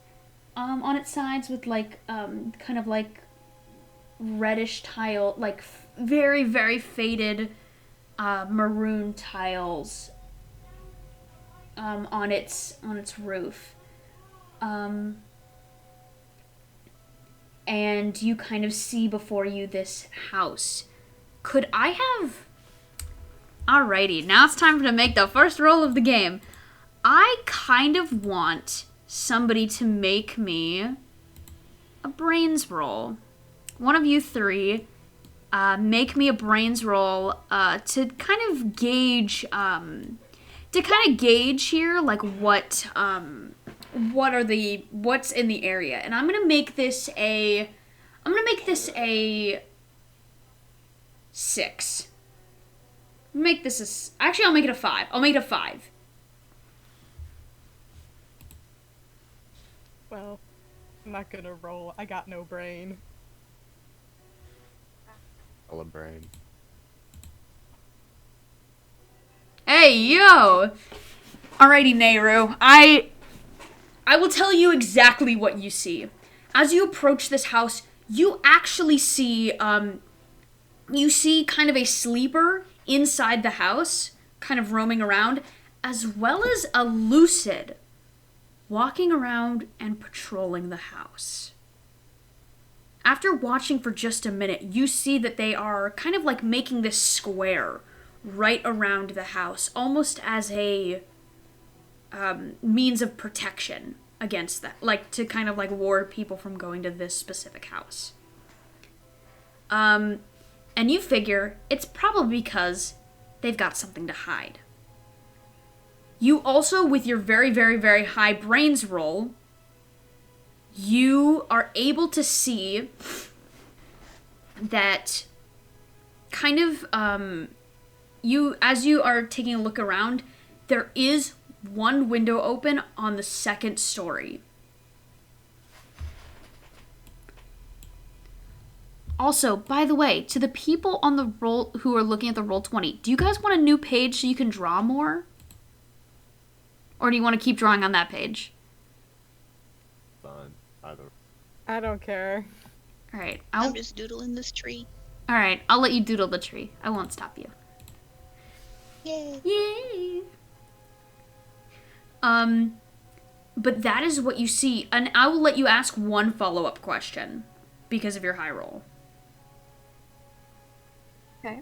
on its sides, with like kind of like reddish tile, like very, very faded maroon tiles on its roof. And you kind of see before you this house. Could I have... Alrighty, now it's time to make the first roll of the game. I kind of want somebody to make me a brains roll. One of you three, make me a brains roll to kind of gauge here, like what's in the area. And I'm gonna make this a 6. Actually, I'll make it a 5. I'll make it a 5. Well, I'm not gonna roll. I got no brain. All a brain. Hey, yo! Alrighty, Nayru. I will tell you exactly what you see. As you approach this house, you actually see, kind of a sleeper inside the house, kind of roaming around, as well as a lucid walking around and patrolling the house. After watching for just a minute, you see that they are kind of like making this square right around the house, almost as a means of protection against that, like to kind of like ward people from going to this specific house. And you figure it's probably because they've got something to hide. You also, with your very, very, very high brains roll, you are able to see that kind of, as you are taking a look around, there is one window open on the second story. Also, by the way, to the people on the roll who are looking at the Roll20, do you guys want a new page so you can draw more? Or do you want to keep drawing on that page? Fine. Either. I don't care. Alright, I'm just doodling this tree. Alright, I'll let you doodle the tree. I won't stop you. Yay. Yay! But that is what you see, and I will let you ask one follow-up question because of your high roll. Okay.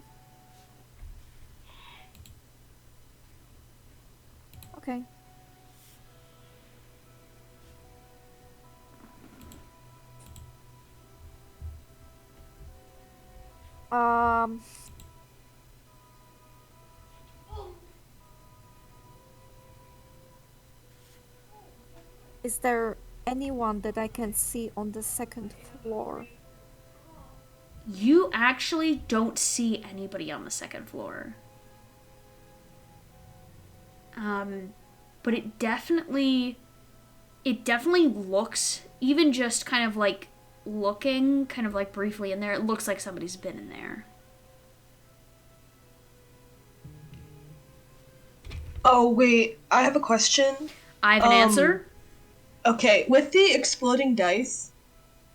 Okay. Um. Is there anyone that I can see on the second floor? You actually don't see anybody on the second floor. But it definitely looks, even just kind of like looking kind of like briefly in there, it looks like somebody's been in there. Oh, wait. I have a question. I have an answer. Okay, with the exploding dice.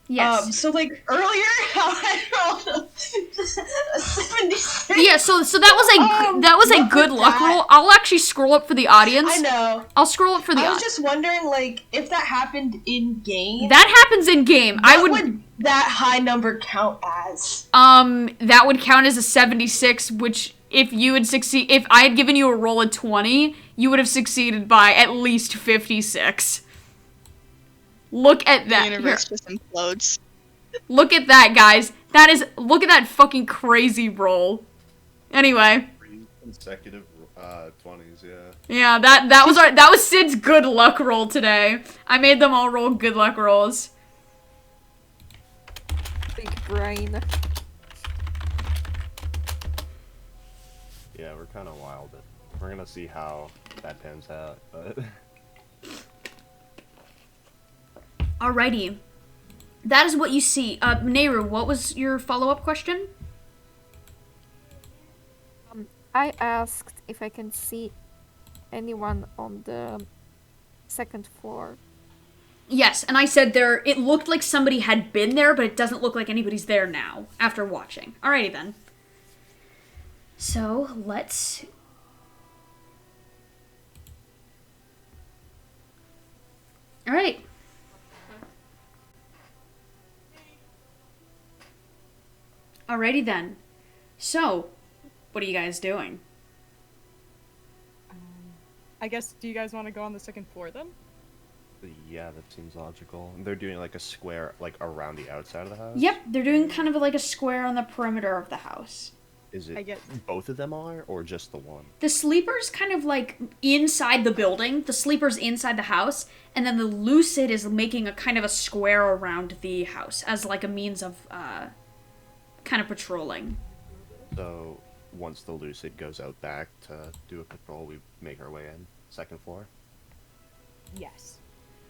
Yes. So like earlier, how I rolled a 76. Yeah, so that was a good luck roll. I'll actually scroll up for the audience. I know. I'll scroll up for the I was audience. just wondering, like, if that happened in game. That happens in game. What would that high number count as? That would count as a 76, which if I had given you a roll of 20, you would have succeeded by at least 56. Look at that. The universe just implodes. Look at that, guys. Look at that fucking crazy roll. Anyway. 3 consecutive 20s, yeah. Yeah, that was Sid's good luck roll today. I made them all roll good luck rolls. Big brain. Yeah, we're kind of wild. We're gonna see how that pans out, but... Alrighty. That is what you see. Nayru, what was your follow-up question? I asked if I can see anyone on the second floor. Yes, and I said it looked like somebody had been there, but it doesn't look like anybody's there now, after watching. Alrighty then. So, let's... Alright. Alrighty then. So, what are you guys doing? I guess, do you guys want to go on the second floor then? Yeah, that seems logical. They're doing like a square, like around the outside of the house? Yep, they're doing kind of like a square on the perimeter of the house. Is it both of them are, or just the one? The sleeper's kind of like inside the building, the sleeper's inside the house, and then the lucid is making a kind of a square around the house as like a means of kind of patrolling. So once the lucid goes out back to do a patrol, we make our way in. Second floor? Yes.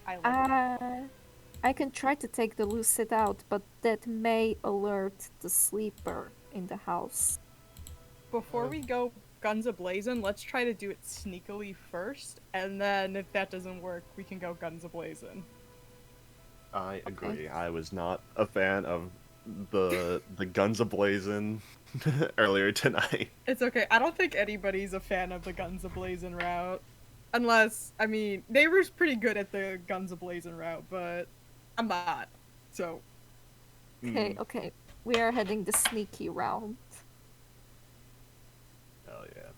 I can try to take the lucid out, but that may alert the sleeper in the house. Before we go guns a-blazing, let's try to do it sneakily first, and then if that doesn't work, we can go guns a-blazing. I agree. I was not a fan of the guns a-blazing earlier tonight. It's okay. I don't think anybody's a fan of the guns a-blazing route. Unless, I mean, Nayru's pretty good at the guns a-blazing route, but I'm not. So. Okay. We are heading the sneaky route. Hell yeah.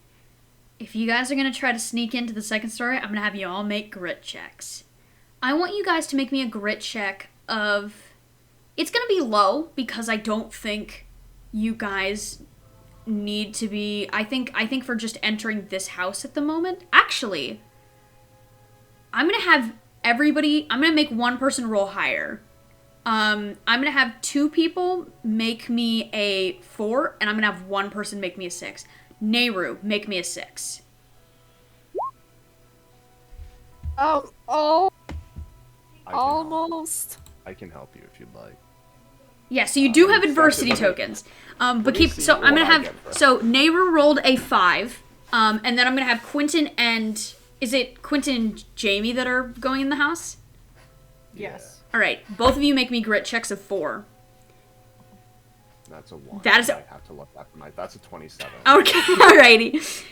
If you guys are going to try to sneak into the second story, I'm going to have you all make grit checks. I want you guys to make me a grit check of... It's going to be low, because I don't think you guys need to be... I think for just entering this house at the moment... Actually, I'm going to have everybody... I'm going to make one person roll higher. I'm going to have 2 people make me a 4, and I'm going to have 1 person make me a 6. Nayru, make me a 6. Almost. I can help you if you'd like. Yeah, so you do have adversity tokens. But so I'm gonna have, so Nayru rolled a 5, and then I'm gonna have Quentin and, is it Quentin and Jamie that are going in the house? Yes. Alright, both of you make me grit checks of 4. That's a 1. That is I have to look after my, that's a 27. Okay, alrighty.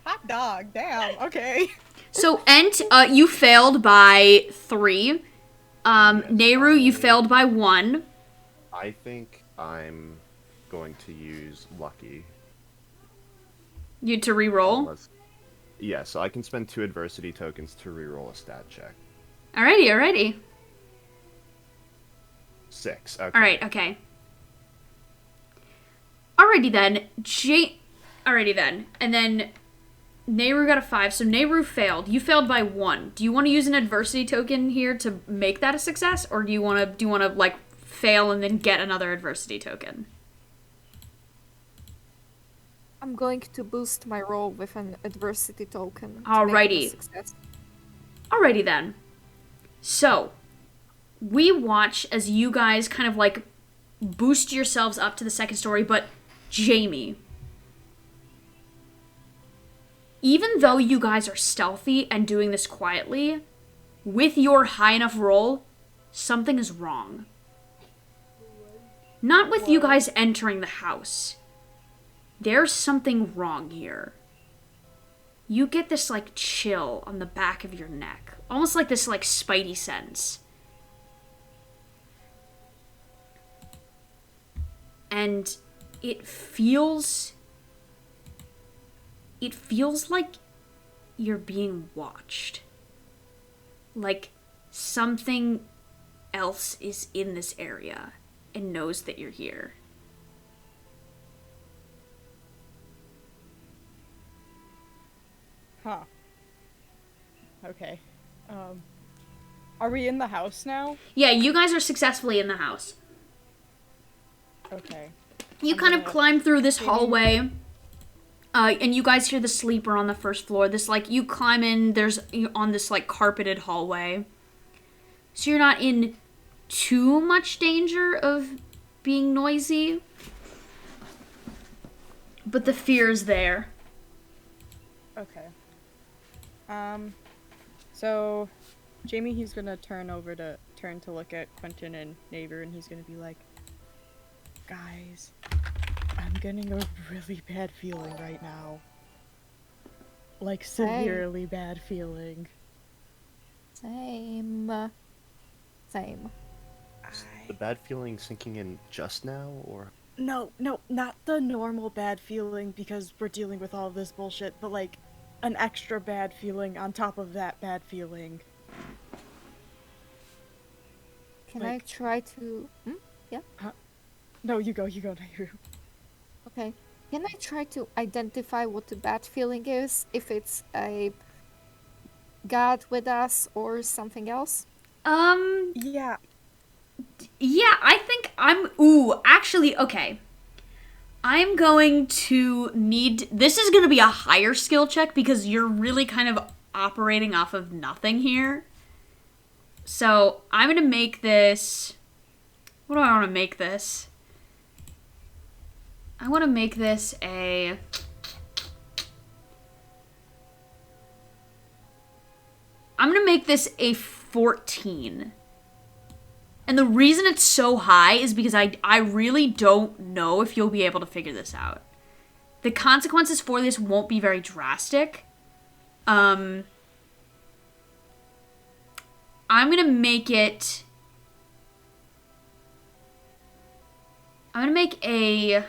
Hot dog, damn, okay. So Ent, you failed by 3. Nayru, you failed by 1. I think I'm going to use Lucky. You to re-roll? Yeah, so I can spend 2 adversity tokens to re-roll a stat check. Alrighty. 6, okay. Alright, okay. Alrighty then. Alrighty then. And then Nayru got a 5, so Nayru failed. You failed by 1. Do you want to use an adversity token here to make that a success, or do you want to like fail and then get another adversity token? I'm going to boost my roll with an adversity token. Alrighty. Alrighty then. So, we watch as you guys kind of like boost yourselves up to the second story, but Jamie, even though you guys are stealthy and doing this quietly, with your high enough roll, something is wrong. Not with you guys entering the house. There's something wrong here. You get this, like, chill on the back of your neck. Almost like this, like, spidey sense. And it feels like you're being watched. Like something else is in this area and knows that you're here. Huh. Okay. Are we in the house now? Yeah, you guys are successfully in the house. Okay. You kind of climb through this hallway. And you guys hear the sleeper on the first floor. This, like, you climb in, you're on this, like, carpeted hallway. So you're not in too much danger of being noisy. But the fear is there. Okay. So, Jamie, he's gonna turn to look at Quentin and Nayru, and he's gonna be like, guys, I'm getting a really bad feeling right now. Like, severely bad feeling. Same. Is the bad feeling sinking in just now, or? No, not the normal bad feeling because we're dealing with all of this bullshit, but like, an extra bad feeling on top of that bad feeling. Can I try to... Yeah? No, you go, Nayru. Okay. Can I try to identify what the bad feeling is? If it's a god with us or something else? Yeah. Yeah, I think actually, okay. I'm going to need... This is going to be a higher skill check because you're really kind of operating off of nothing here. So, I'm going to make this... What do I want to make this? I want to make this a... I'm going to make this a 14. And the reason it's so high is because I really don't know if you'll be able to figure this out. The consequences for this won't be very drastic. I'm going to make it... I'm going to make a...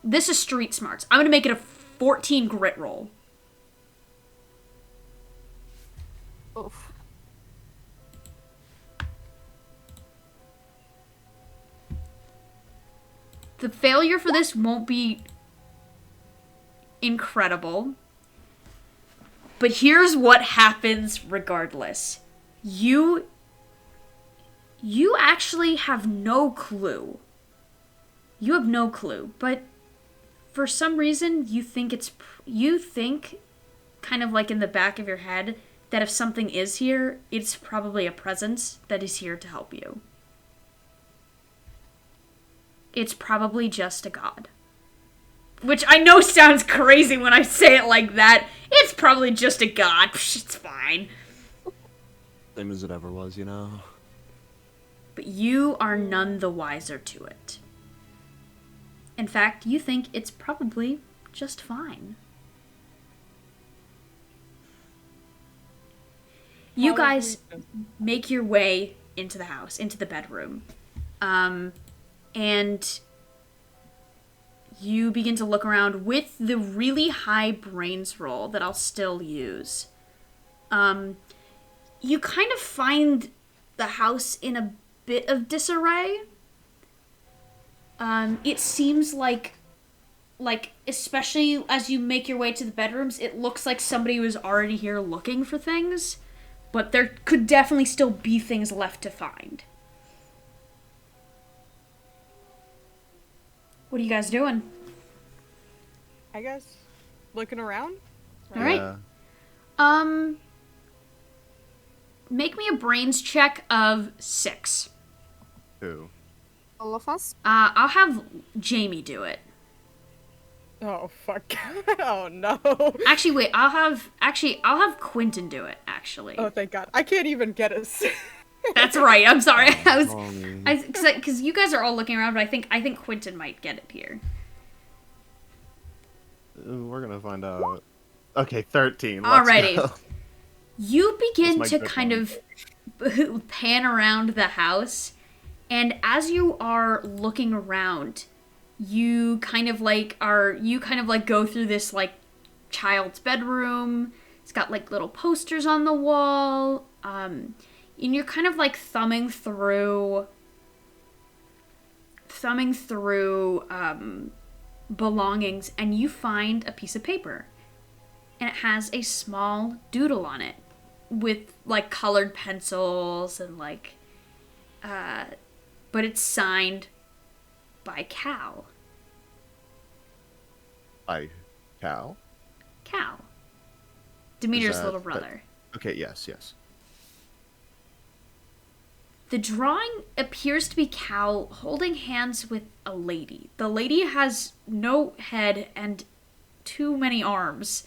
This is street smarts. I'm going to make it a 14 grit roll. Oof. The failure for this won't be incredible. But here's what happens regardless. You actually have no clue. You have no clue, but for some reason you think kind of like in the back of your head that if something is here, it's probably a presence that is here to help you. It's probably just a god. Which I know sounds crazy when I say it like that. It's probably just a god. Psh, it's fine. Same as it ever was, you know? But you are none the wiser to it. In fact, you think it's probably just fine. You guys make your way into the house, into the bedroom. And you begin to look around with the really high brains roll that I'll still use. You kind of find the house in a bit of disarray. it seems like especially as you make your way to the bedrooms, it looks like somebody was already here looking for things, but there could definitely still be things left to find. What are you guys doing? I guess looking around. All right. Yeah. Make me a brains check of 6. Who? All of us? I'll have Jamie do it. Oh fuck! Oh no! Actually, wait. I'll have Quentin do it. Actually. Oh thank God! I can't even get us. That's right. I'm sorry. Oh, Because you guys are all looking around, but I think Quentin might get it here. We're gonna find out. Okay, 13. Alrighty. Go. You begin That's to my good kind of pan around the house, and as you are looking around, you kind of go through this like child's bedroom. It's got like little posters on the wall. And you're kind of like thumbing through belongings, and you find a piece of paper, and it has a small doodle on it with like colored pencils and like but it's signed by Cal. By Cal? Cal. Demeter's that- little brother. Okay, yes. The drawing appears to be Cal holding hands with a lady. The lady has no head and too many arms.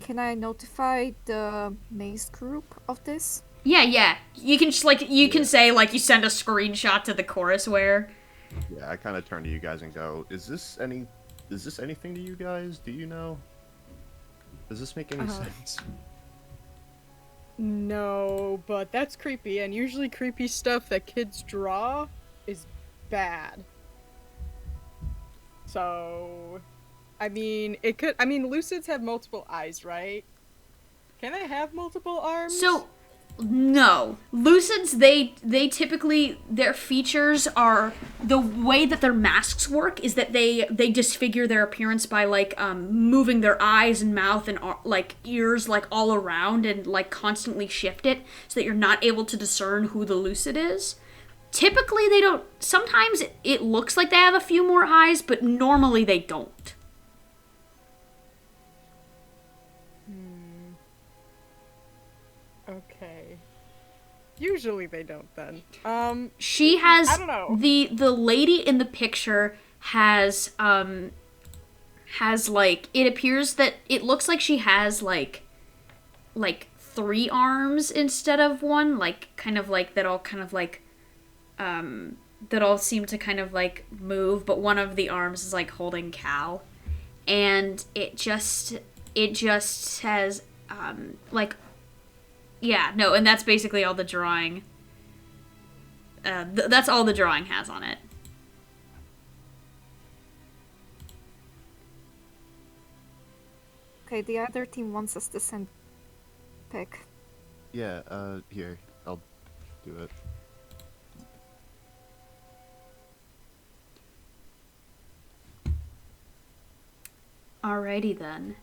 Can I notify the maze group of this? Yeah. You can just can say like you send a screenshot to the chorus where. Yeah, I kind of turn to you guys and go, is this anything to you guys? Do you know? Does this make any sense? No, but that's creepy, and usually creepy stuff that kids draw is bad. So, Lucids have multiple eyes, right? Can they have multiple arms? So, no. Lucids, they typically, their features are, the way that their masks work is that they disfigure their appearance by, like, moving their eyes and mouth and, like, ears, like, all around and, like, constantly shift it so that you're not able to discern who the Lucid is. Typically, they don't, sometimes it looks like they have a few more eyes, but normally they don't. Okay. Usually they don't then. She has, I don't know. The lady in the picture has like, it appears that it looks like she has like 3 arms instead of 1, like kind of like that all kind of like that all seem to kind of like move, but one of the arms is like holding Cal, and it just says like, yeah, no, and that's basically all the drawing. That's all the drawing has on it. Okay, the other team wants us to send pic. Yeah, here, I'll do it. Alrighty then.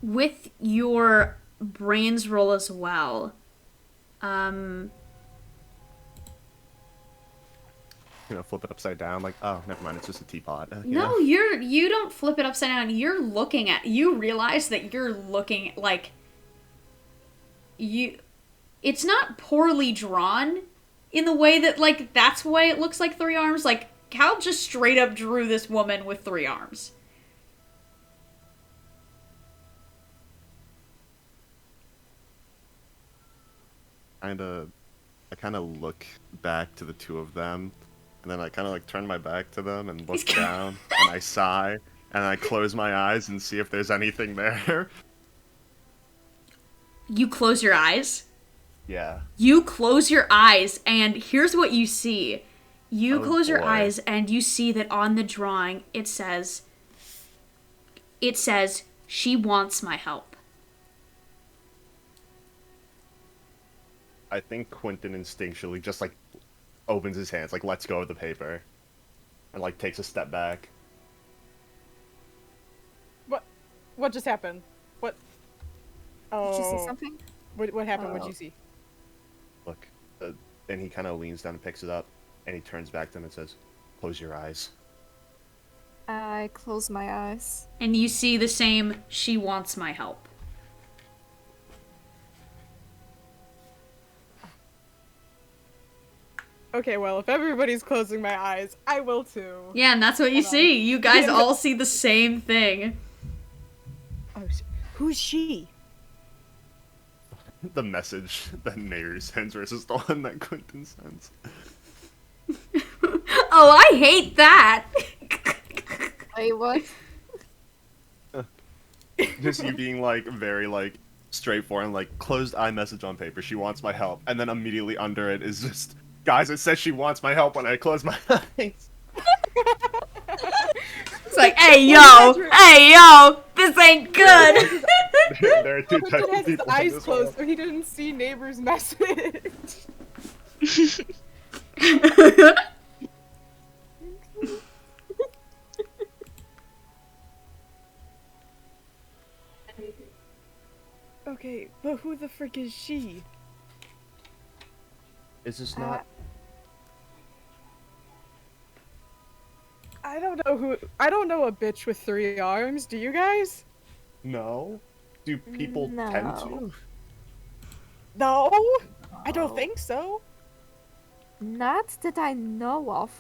With your brains roll as well, Flip it upside down, like, oh, never mind, it's just a teapot. no, you don't flip it upside down. You realize that you're looking like it's not poorly drawn in the way that, like, that's why it looks like 3 arms. Like, Cal just straight up drew this woman with 3 arms. I kind of look back to the two of them, and then I kind of like turn my back to them and look down, and I sigh, and I close my eyes and see if there's anything there. You close your eyes. Yeah. You close your eyes, and here's what you see. You Oh, close your boy. eyes and you see that on the drawing it says, she wants my help. I think Quentin instinctually just, like, opens his hands, like, lets go of the paper, and, like, takes a step back. What just happened? What? Oh. Did you see something? What happened? Oh. What'd you see? Look, then he kind of leans down and picks it up, and he turns back to him and says, "Close your eyes." I close my eyes. And you see the same, she wants my help. Okay, well, if everybody's closing my eyes, I will too. Yeah, and that's what you Hold on. see. You guys all see the same thing. Oh, who's she? The message that Nayru sends versus the one that Quentin sends. Oh, I hate that! Wait, what? Just you being, like, very, like, straightforward and, like, closed eye message on paper. She wants my help. And then immediately under it is just, guys, it says she wants my help when I close my eyes. It's like, hey yo, this ain't good! There are two types Quentin of has his people in eyes this closed, world. so he didn't see neighbor's message. Okay, but who the frick is she? Is this not... I don't know a bitch with 3 arms, do you guys? No? Do people tend No. to? No? I don't think so. Not that I know of.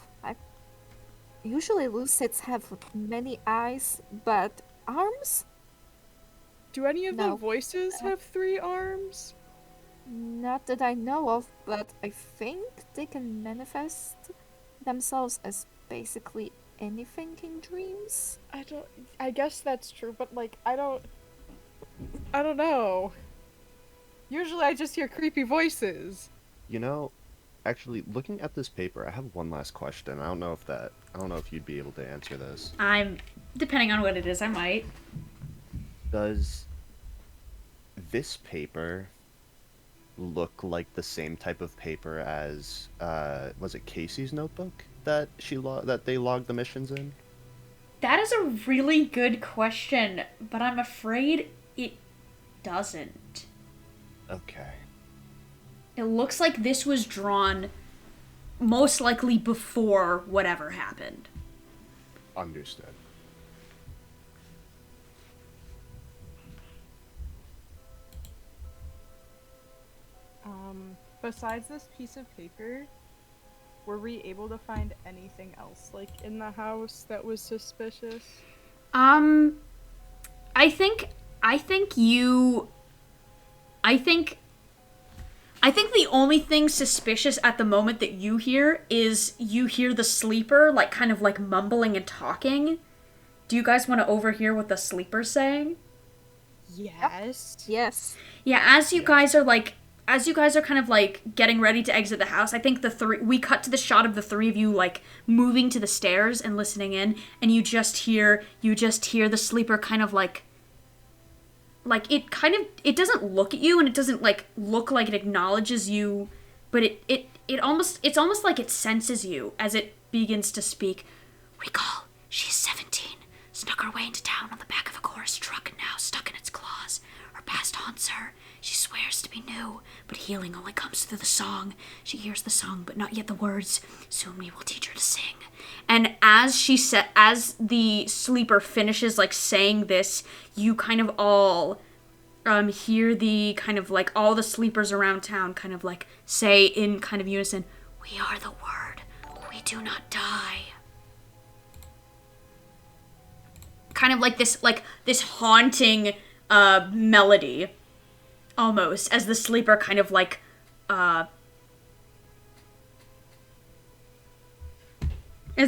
Usually Lucids have many eyes, but arms? Do any of the No. voices have 3 arms? Not that I know of, but I think they can manifest themselves as basically anything in dreams. I guess that's true, but like, I don't know. Usually I just hear creepy voices. You know, actually, looking at this paper, I have one last question. I don't know if you'd be able to answer this. Depending on what it is, I might. Does this paper look like the same type of paper as, was it Casey's notebook that they logged the missions in? That is a really good question, but I'm afraid it doesn't. Okay. It looks like this was drawn most likely before whatever happened. Understood. Besides this piece of paper, were we able to find anything else, like, in the house that was suspicious? I think the only thing suspicious at the moment that you hear is you hear the sleeper, like, kind of, like, mumbling and talking. Do you guys want to overhear what the sleeper's saying? Yes. Yes. Yeah, as you guys are kind of, like, getting ready to exit the house, I think we cut to the shot of the 3 of you, like, moving to the stairs and listening in, and you just hear the sleeper kind of, like, it doesn't look at you, and it doesn't, like, look like it acknowledges you, but it's almost like it senses you as it begins to speak. Recall, she's 17, snuck her way into town on the back of a chorus truck, and now stuck in its claws. Her past haunts her. She swears to be new, but healing only comes through the song. She hears the song, but not yet the words. Soon we will teach her to sing. And as the sleeper finishes, like, saying this, you kind of all hear the kind of, like, all the sleepers around town kind of, like, say in kind of unison, "We are the word. We do not die." Kind of like this haunting melody. Almost, as the sleeper kind of, like, as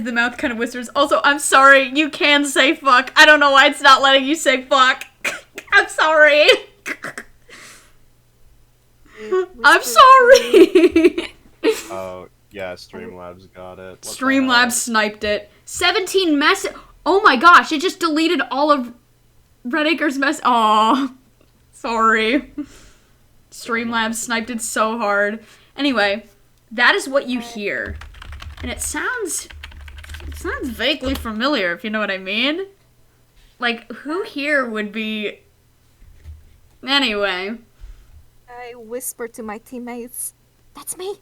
the mouth kind of whispers, also, I'm sorry, you can say fuck. I don't know why it's not letting you say fuck. I'm sorry. I'm sorry. Yeah, Streamlabs got it. What the hell? Streamlabs sniped it. 17 mess. Oh my gosh! It just deleted all of Redacre's mess. Aw, sorry. Streamlabs sniped it so hard. Anyway, that is what you hear, and it sounds vaguely familiar, if you know what I mean. Like, who here would be... Anyway. I whisper to my teammates, "That's me!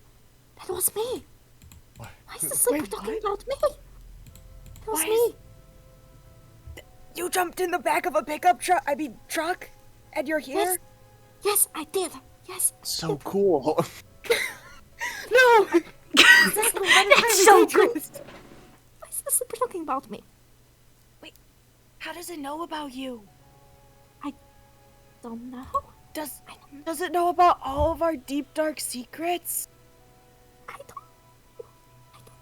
That was me! What? Why is the sleeper talking about me? That was Why me!" You jumped in the back of a pickup truck. Truck, and you're here. Yes, I did. Yes. So cool. No. Exactly. That's so cool. Why is the sleeper talking about me? How does it know about you? Don't know. Does it know about all of our deep dark secrets? I don't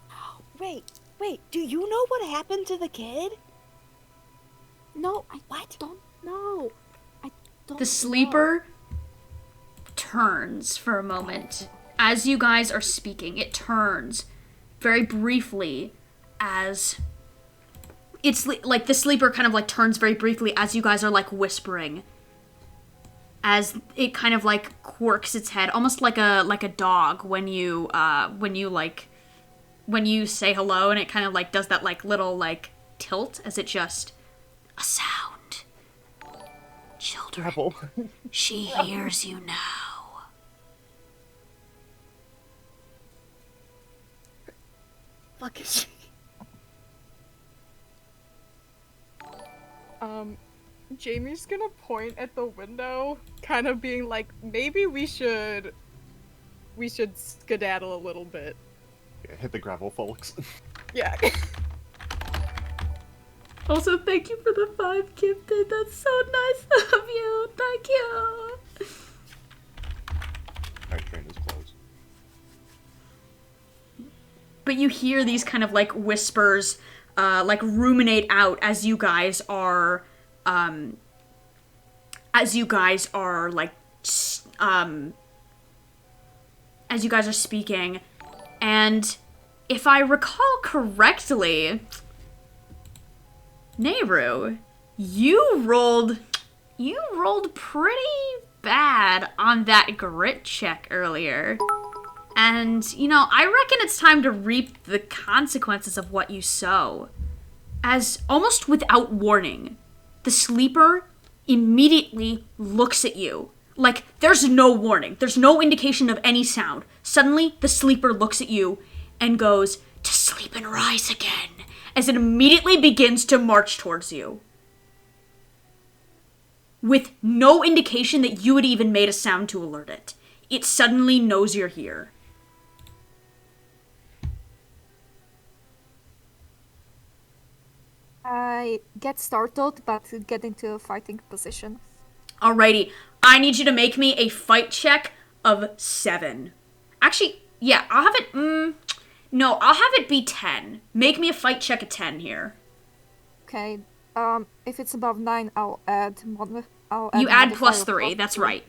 know. Wait. Do you know what happened to the kid? No, I don't know. I don't The sleeper turns for a moment. As you guys are speaking, it turns very briefly as... It's like the sleeper kind of like turns very briefly as you guys are like whispering. As it kind of like quirks its head, almost like a dog when you say hello, and it kind of like does that like little like tilt as it just a sound. Children, Rebel. she hears you now. Fuck is she? Jamie's gonna point at the window, kind of being like, maybe we should skedaddle a little bit. Yeah, hit the gravel, folks. Yeah. Also, thank you for the 5 gifted. That's so nice of you. Thank you. Alright, train is closed. But you hear these kind of like whispers, like ruminate out as you guys are speaking. And if I recall correctly, Nayru, you rolled pretty bad on that grit check earlier. And, you know, I reckon it's time to reap the consequences of what you sow. As, almost without warning, the sleeper immediately looks at you. Like, there's no warning. There's no indication of any sound. Suddenly, the sleeper looks at you and goes, "To sleep and rise again," as it immediately begins to march towards you. With no indication that you had even made a sound to alert it. It suddenly knows you're here. I get startled, but get into a fighting position. Alrighty, I need you to make me a fight check of 7. Actually, yeah, I'll have it, no, I'll have it be 10. Make me a fight check of 10 here. Okay, if it's above 9, I'll add You add plus 3, that's right.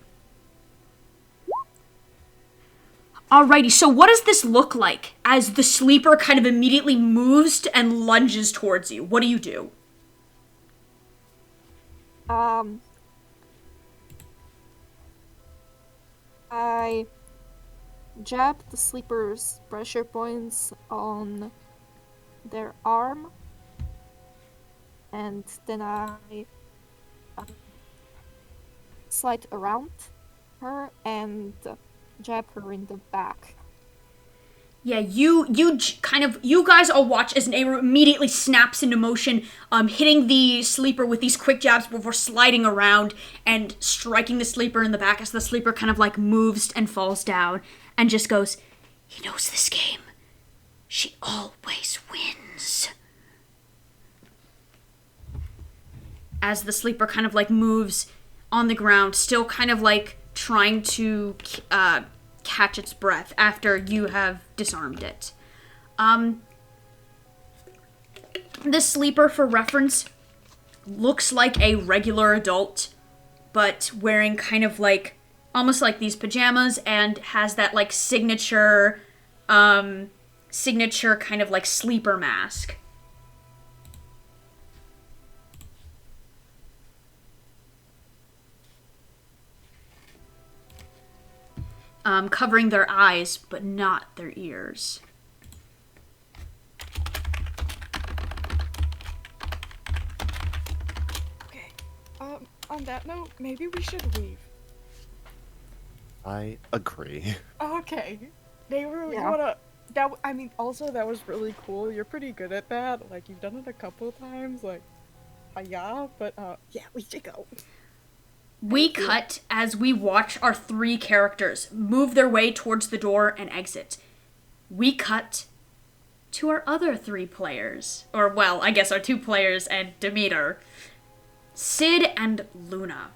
Alrighty, so what does this look like as the sleeper kind of immediately moves and lunges towards you? What do you do? I jab the sleeper's pressure points on their arm, and then I slide around her and jab her in the back. Yeah, you guys all watch as Nayru immediately snaps into motion, hitting the sleeper with these quick jabs before sliding around and striking the sleeper in the back as the sleeper kind of like moves and falls down and just goes, "He knows this game. She always wins." As the sleeper kind of like moves on the ground, still kind of like trying to catch its breath after you have disarmed it. The sleeper, for reference, looks like a regular adult, but wearing kind of like, almost like these pajamas, and has that like signature, signature kind of like sleeper mask. Covering their eyes, but not their ears. Okay. On that note, maybe we should leave. I agree. Okay. Nayru, Yeah. you wanna... also, that was really cool. You're pretty good at that. Like, you've done it a couple of times. Like, yeah, but, yeah, we should go. We cut as we watch our 3 characters move their way towards the door and exit. We cut to our other 3 players. Or, well, I guess our 2 players and Demeter. Sid and Luna.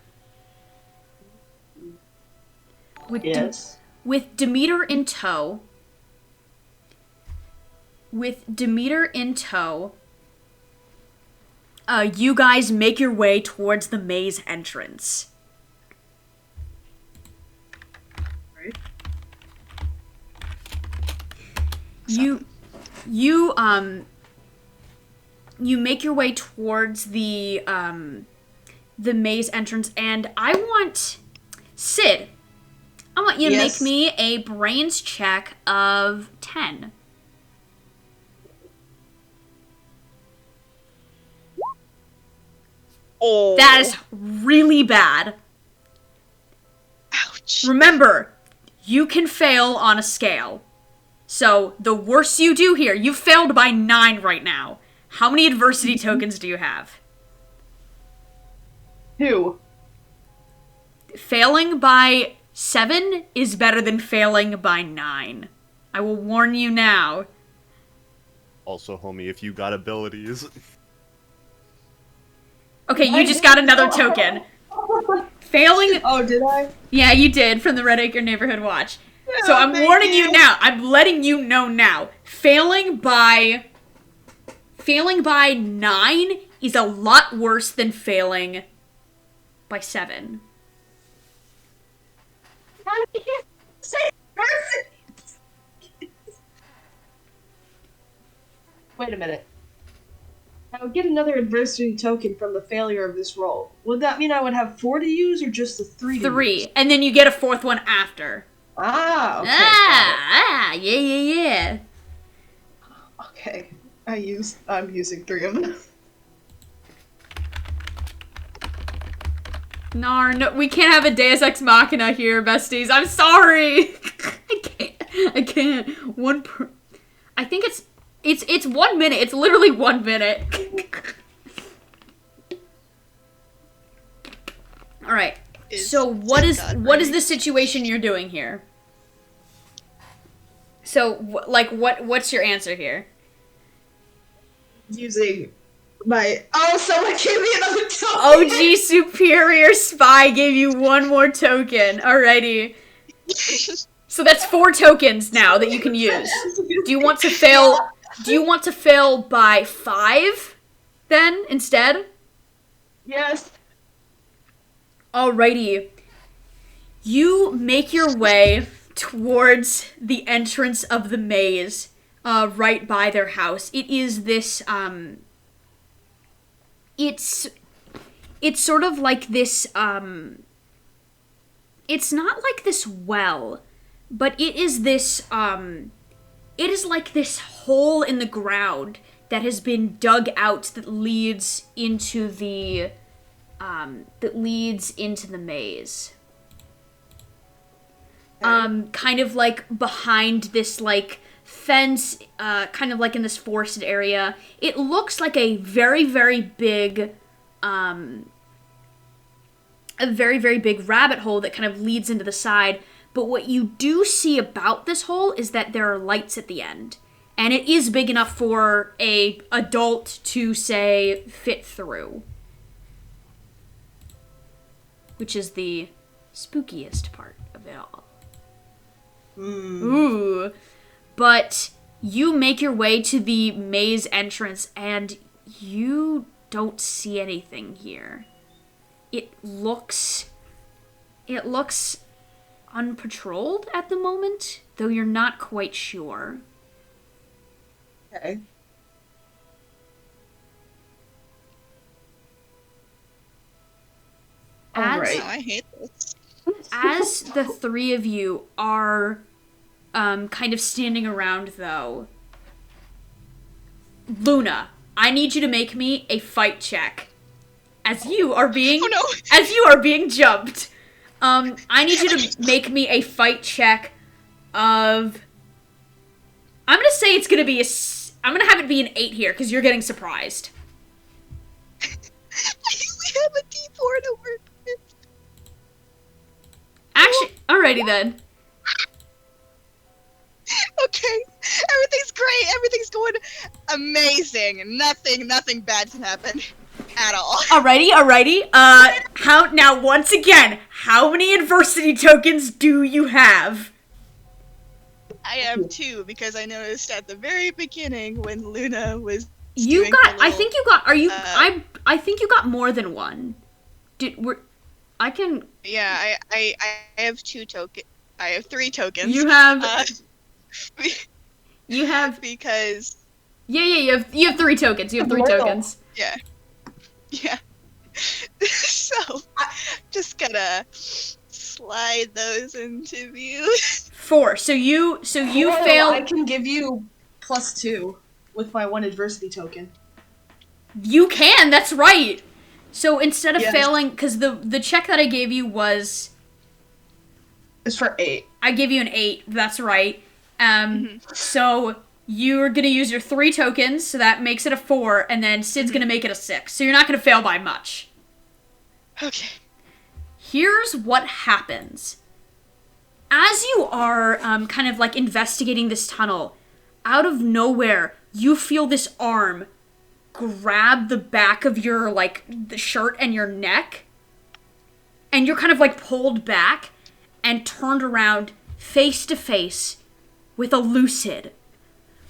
Yes. With Demeter in tow, you guys make your way towards the maze entrance. Right. You make your way towards the maze entrance, and I want Sid. I want you to Yes. make me a brains check of 10. Oh. That is really bad. Ouch. Remember, you can fail on a scale. So, the worse you do here, you've failed by 9 right now. How many adversity tokens do you have? 2. Failing by 7 is better than failing by 9. I will warn you now. Also, homie, if you got abilities. Okay, you just got another token. Failing... Oh, did I? Yeah, you did, from the Redacre Neighborhood Watch. So Yeah, I'm thank warning you you. now. I'm letting you know now. Failing by 9 is a lot worse than failing by 7. Wait a minute. I would get another adversity token from the failure of this roll. Would that mean I would have 4 to use or just the 3 to use? 3, and then you get a 4th one after. Ah, okay. got Yeah. it. Okay. I'm using 3 of them. No, we can't have a Deus Ex Machina here, besties. I'm sorry. I can't. I think it's 1 minute. It's literally 1 minute. All right. So what is the situation you're doing here? So what's your answer here? Using my... Oh, someone gave me another token! OG Superior Spy gave you 1 more token. Alrighty. So that's 4 tokens now that you can use. Do you want to fail? Do you want to fail by 5 then instead? Yes. Alrighty. You make your way towards the entrance of the maze, right by their house. It is this, it's sort of like this, it's not like this well, but it is this, it is like this hole in the ground that has been dug out that leads into the maze. Kind of like behind this like fence, kind of like in this forested area. It looks like a very, very big rabbit hole that kind of leads into the side. But what you do see about this hole is that there are lights at the end. And it is big enough for a adult to, say, fit through. Which is the spookiest part of it all. Ooh. But you make your way to the maze entrance and you don't see anything here. It looks unpatrolled at the moment. though you're not quite sure. Okay. As, Alright. Oh, I hate this. as the three of you are kind of standing around, though, Luna, I need you to make me a fight check. As you are being Oh no! as you are being jumped. I need you to make me a fight check of. I'm gonna say it's gonna be I'm gonna have it be an 8 here because you're getting surprised. I only have a D4 to work with. Actually, alrighty then. Okay, everything's great. Everything's going amazing. Nothing bad can happen at all. Alrighty. How now? Once again, how many adversity tokens do you have? I have 2 because I noticed at the very beginning when Luna was. You doing got. her I little- think you got. Are you? I think you got more than one. I can. Yeah, I have 2 tokens. I have 3 tokens. You have. Be- You have. because Yeah. You have 3 tokens. You have 3 Wow. tokens. yeah. So just gonna slide those into view. 4. So you Oh, fail. I can give you +2 with my 1 adversity token. You can. That's right. So instead of Yes. failing, because the check that I gave you was. It's for 8. I gave you an 8. That's right. So you're gonna use your 3 tokens, so that makes it a 4, and then Sid's gonna make it a 6. So you're not gonna fail by much. Okay. Here's what happens. As you are kind of like investigating this tunnel, out of nowhere, you feel this arm grab the back of your like the shirt and your neck, and you're kind of like pulled back and turned around face to face with a lucid.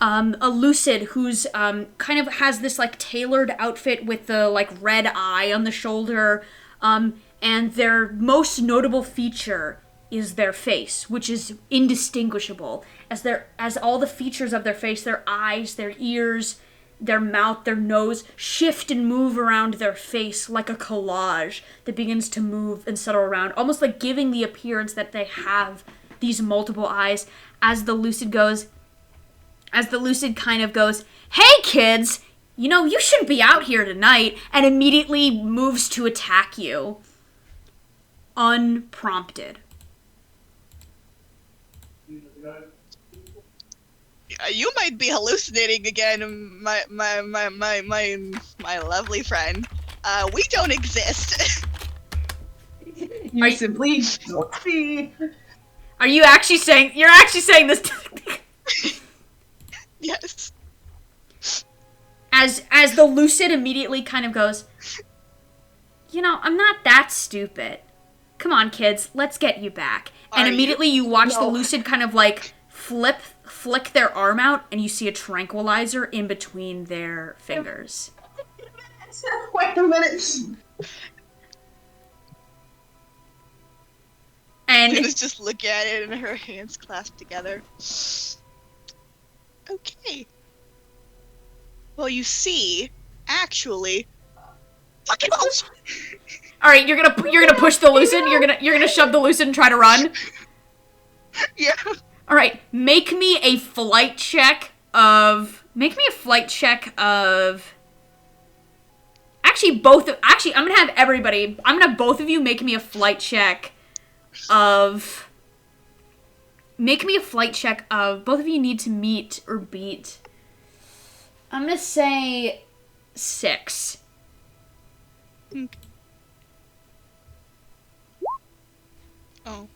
A lucid who's kind of has this like tailored outfit with the like red eye on the shoulder, and their most notable feature is their face, which is indistinguishable, as all the features of their face, their eyes, their ears, their mouth, their nose, shift and move around their face like a collage that begins to move and settle around, almost like giving the appearance that they have these multiple eyes. As the lucid kind of goes, "Hey kids, you shouldn't be out here tonight," and immediately moves to attack you. Unprompted. You might be hallucinating again, my lovely friend. We don't exist. You simply don't see. Are you actually saying, you're actually saying this? Yes. As the lucid immediately kind of goes, I'm not that stupid. Come on, kids, let's get you back. And immediately you watch the lucid kind of like flick their arm out, and you see a tranquilizer in between their fingers. Wait a minute. And Luna's just looking at it and her hands clasped together. Okay. Well, you see, actually, fucking bullshit. all right, you're gonna push the lucid. You're gonna shove the lucid and try to run. Yeah. All right, make me a flight check of. Actually, I'm gonna have everybody. I'm gonna have both of you make me a flight check of. Make me a flight check of. Both of you need to meet or beat. I'm gonna say 6. Oh.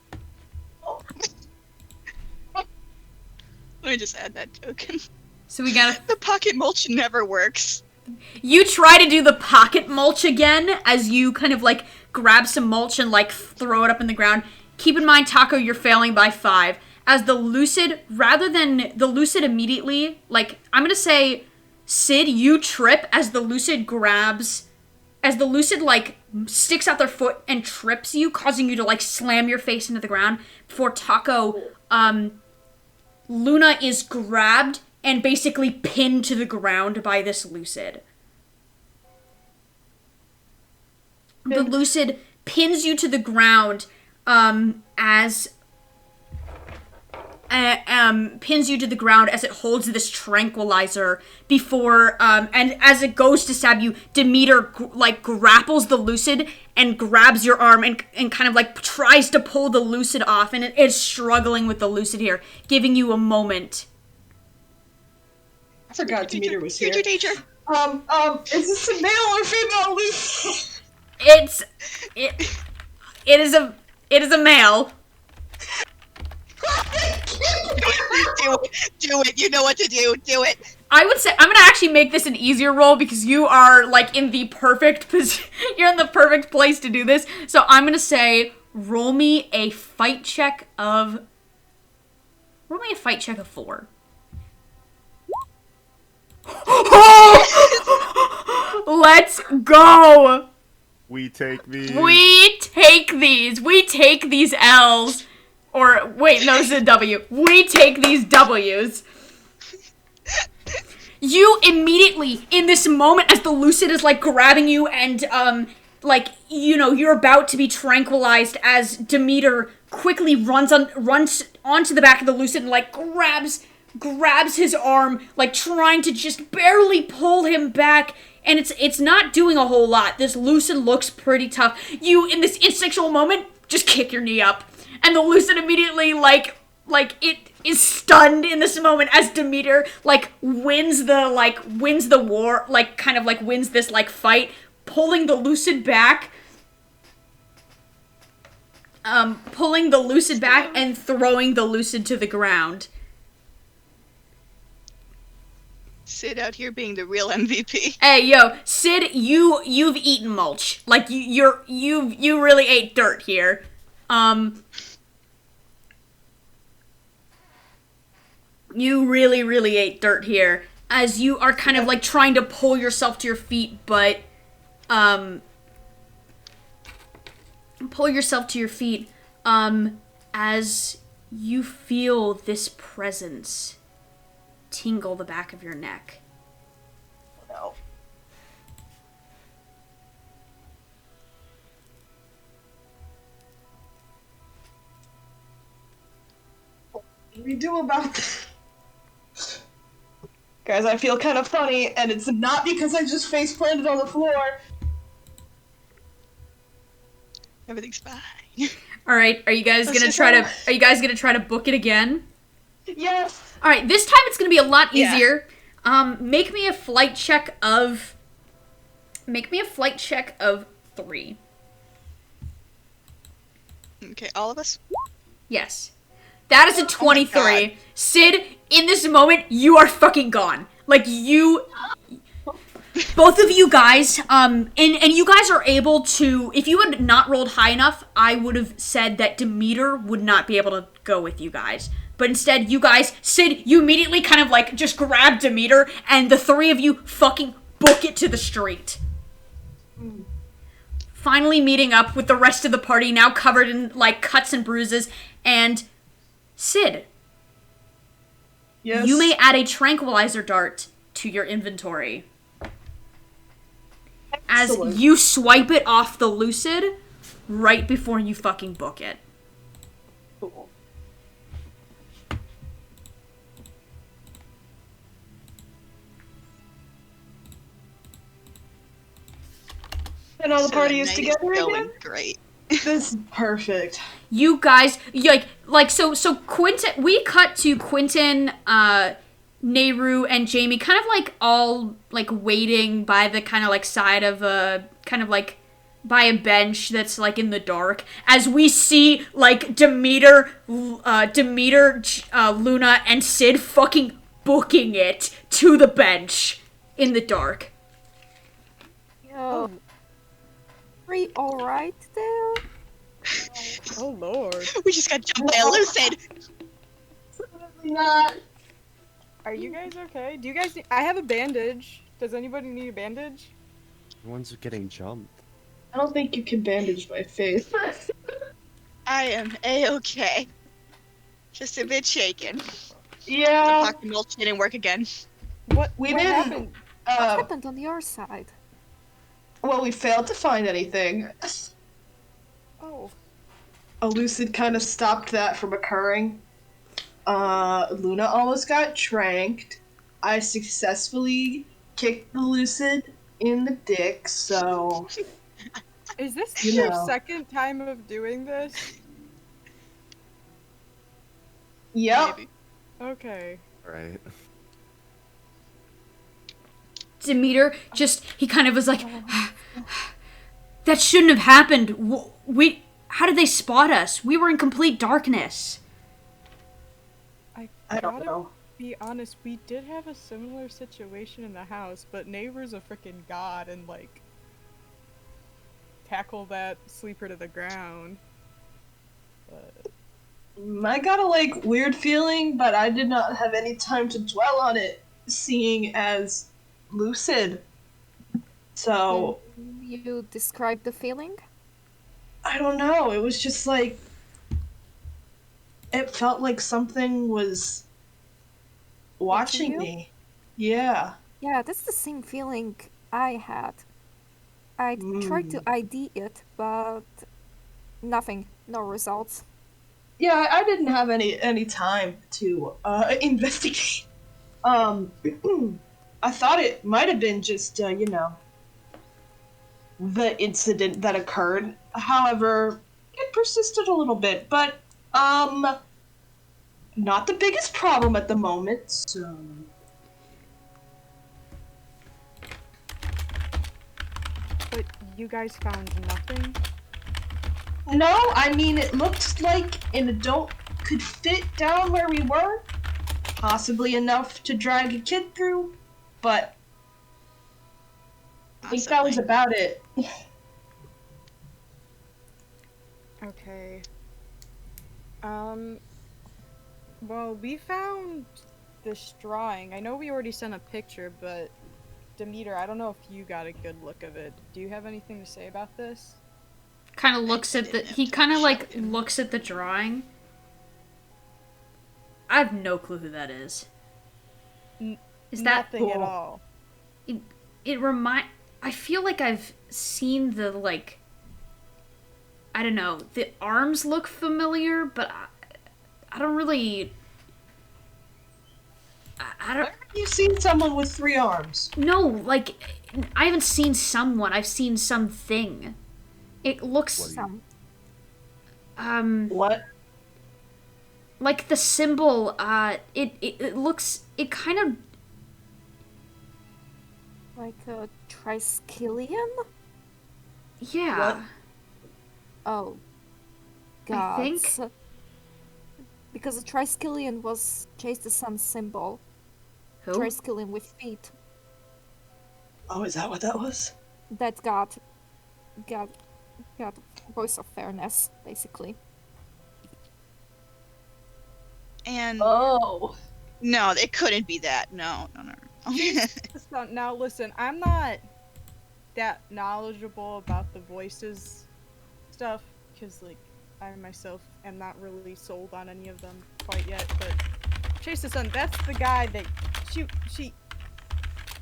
Let me just add that token. So we gotta. The pocket mulch never works. You try to do the pocket mulch again as you kind of like grab some mulch and like throw it up in the ground. Keep in mind, Taco, you're failing by 5. As the lucid, rather than the lucid immediately, like, I'm gonna say, Sid, you trip as the lucid like sticks out their foot and trips you, causing you to like slam your face into the ground before Taco Luna is grabbed and basically pinned to the ground by this Lucid. The Lucid pins you to the ground pins you to the ground as it holds this tranquilizer before, and as it goes to stab you, Demeter, grapples the Lucid and grabs your arm and kind of, tries to pull the Lucid off, and it is struggling with the Lucid here, giving you a moment. I forgot Demeter was here. Teacher. Is this a male or female Lucid? It is a male. Do it. You know what to do. Do it. I would say I'm gonna actually make this an easier roll because you are in the perfect position. You're in the perfect place to do this. So I'm gonna say roll me a fight check of 4. Let's go. We take these. We take these L's. Or, wait, no, this is a W. We take these W's. You immediately, in this moment, as the Lucid is, grabbing you and, you're about to be tranquilized as Demeter quickly runs onto the back of the Lucid and, grabs his arm, trying to just barely pull him back. And it's not doing a whole lot. This Lucid looks pretty tough. You, in this instinctual moment, just kick your knee up. And the Lucid immediately, it is stunned in this moment as Demeter, wins the war, wins this, fight, pulling the Lucid back. Pulling the Lucid back and throwing the Lucid to the ground. Sid out here being the real MVP. Hey, yo, Sid, you've eaten mulch. You really ate dirt here. You really, really ate dirt here, as you are kind of, trying to pull yourself to your feet, but, as you feel this presence tingle the back of your neck. No. What do we do about this? Guys, I feel kind of funny, and it's not because I just face planted on the floor. Everything's fine. All right, are you guys gonna try to book it again? Yes. All right, this time it's gonna be a lot easier. Yeah. Make me a flight check of 3. Okay, all of us? Yes. That is a 23. Sid, in this moment, you are fucking gone. Both of you guys, and you guys are able to, if you had not rolled high enough, I would have said that Demeter would not be able to go with you guys. But instead, you guys, Sid, you immediately kind of just grab Demeter, and the 3 of you fucking book it to the street. Finally meeting up with the rest of the party, now covered in, cuts and bruises, and Sid. Yes. You may add a tranquilizer dart to your inventory. Excellent. As you swipe it off the Lucid right before you fucking book it. Cool. And all the party is together again? Great. This is perfect. You guys, so Quentin, we cut to Quentin, Nayru, and Jamie kind of all waiting by the kind of side of a kind of by a bench that's in the dark as we see Demeter, Luna, and Sid fucking booking it to the bench in the dark. Yo. Are you alright there? Oh lord. We just got jumped by a Lucid. Absolutely not. Are you guys okay? Do you guys need- I have a bandage. Does anybody need a bandage? Everyone's getting jumped. I don't think you can bandage my face. I am A-okay. Just a bit shaken. The Yeah, pocket mulch didn't work again. What we what didn't. happened? What Uh, happened on your side? well, we failed to find anything. Oh, A lucid kind of stopped that from occurring. Luna almost got tranked. I successfully kicked the lucid in the dick, so is this You your know. second time of doing this? yep. Maybe. Okay. Right. Demeter just, he kind of was like, Oh, that shouldn't have happened. How did they spot us? We were in complete darkness. I don't gotta know. be honest, we did have a similar situation in the house, but Neighbor's a freaking god and like tackle that sleeper to the ground. But I got a weird feeling, but I did not have any time to dwell on it, seeing as lucid. So can you describe the feeling? I don't know. It was just it felt like something was watching you? me. Yeah. Yeah, that's the same feeling I had. I tried to ID it, but nothing. No results. Yeah, I didn't have any time to investigate. I thought it might have been just the incident that occurred. However, it persisted a little bit, but not the biggest problem at the moment. So but you guys found nothing? no, I mean it looked like an adult could fit down where we were, possibly enough to drag a kid through, but I think that was Possibly. about it. Okay. Well, we found this drawing. I know we already sent a picture, but Demeter, I don't know if you got a good look of it. Do you have anything to say about this? Kind of looks I at didn't have he to kind of show like him. looks at the drawing. I have no clue who that is. Is that Nothing at Cool. all. I feel like I've seen the I don't know, the arms look familiar, but I don't really I don't You've seen someone with 3 arms. know, I haven't seen someone, I've seen something. It looks Some. What? like the symbol, it looks, it kind of, Like a Triskelion? yeah. What? Oh. I God. think- Because a Triskelion was Chase the Sun's symbol. Who? Triskelion with feet. Oh, is that what that was? That got voice of fairness, basically. And Oh. no, it couldn't be that. No. So, now listen, I'm not that knowledgeable about the voices stuff, because like I myself am not really sold on any of them quite yet, but Chase the Sun, that's the guy that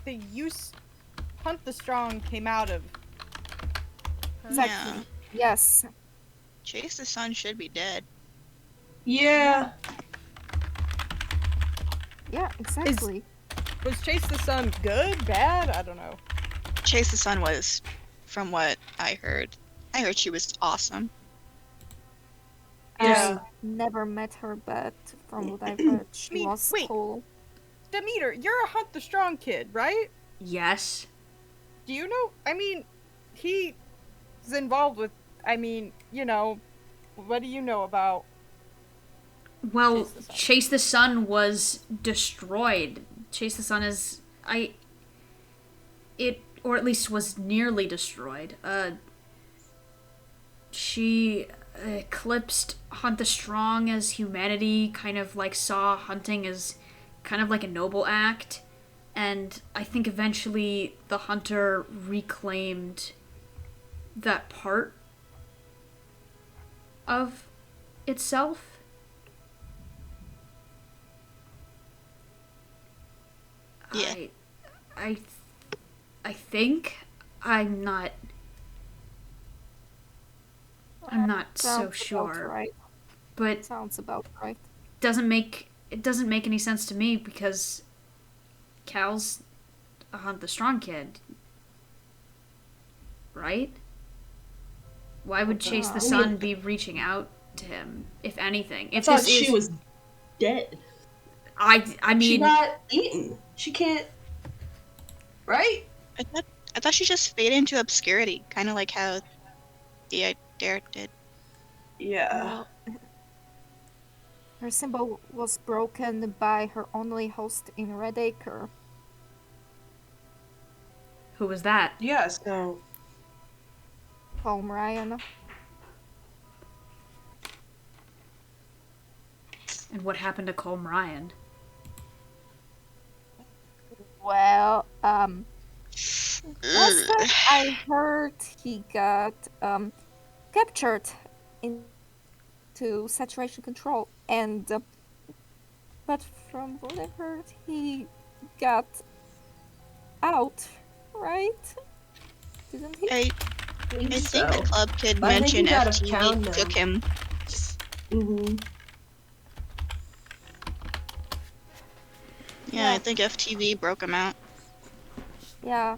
the use Hunt the Strong came out of. Exactly. Yeah. Yes. Chase the Sun should be dead. Yeah. Yeah, exactly. Was Chase the Sun good, bad? I don't know. Chase the Sun was, from what I heard she was awesome. Yeah. I never met her, but from what I've heard, she mean, was wait. cool. Demeter, you're a Hunt the Strong kid, right? Yes. Do you know? I mean, he's involved with. I mean, what do you know about? Well, Chase the Sun. Chase the Sun was destroyed. Chase the Sun is or at least was nearly destroyed. She eclipsed Hunt the Strong as humanity kind of saw hunting as kind of like a noble act, and I think eventually the hunter reclaimed that part of itself. Yeah. I think I'm not so Sounds about sure. right. But Sounds about right. it doesn't make any sense to me because Cal's the strong kid, right? Why would Chase the I Sun be reaching out to him, if anything? I If thought this she is, was dead. I She mean, got eaten. She can't. Right? I thought she just faded into obscurity, kind of like how the Dare did. Yeah. Well, her symbol was broken by her only host in Redacre. who was that? Yeah, so. Home Ryan. And what happened to Colm Ryan? Well, last time I heard he got captured into saturation control, and but from what I heard, he got out, right? Didn't he? I think the club kid But I think mentioned he's out of town FTV now. took him. Mm-hmm. Yeah, I think FTV broke him out. Yeah,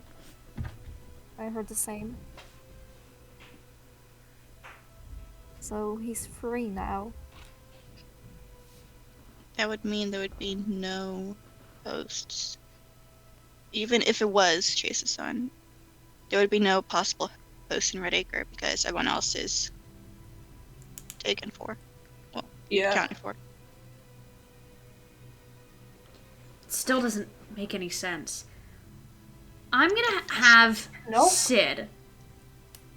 I heard the same. So he's free now. That would mean there would be no hosts. Even if it was Chase's son, there would be no possible host in Redacre because everyone else is taken for. Well, Yeah. accounted for. It still doesn't make any sense. I'm gonna have Nope. Sid.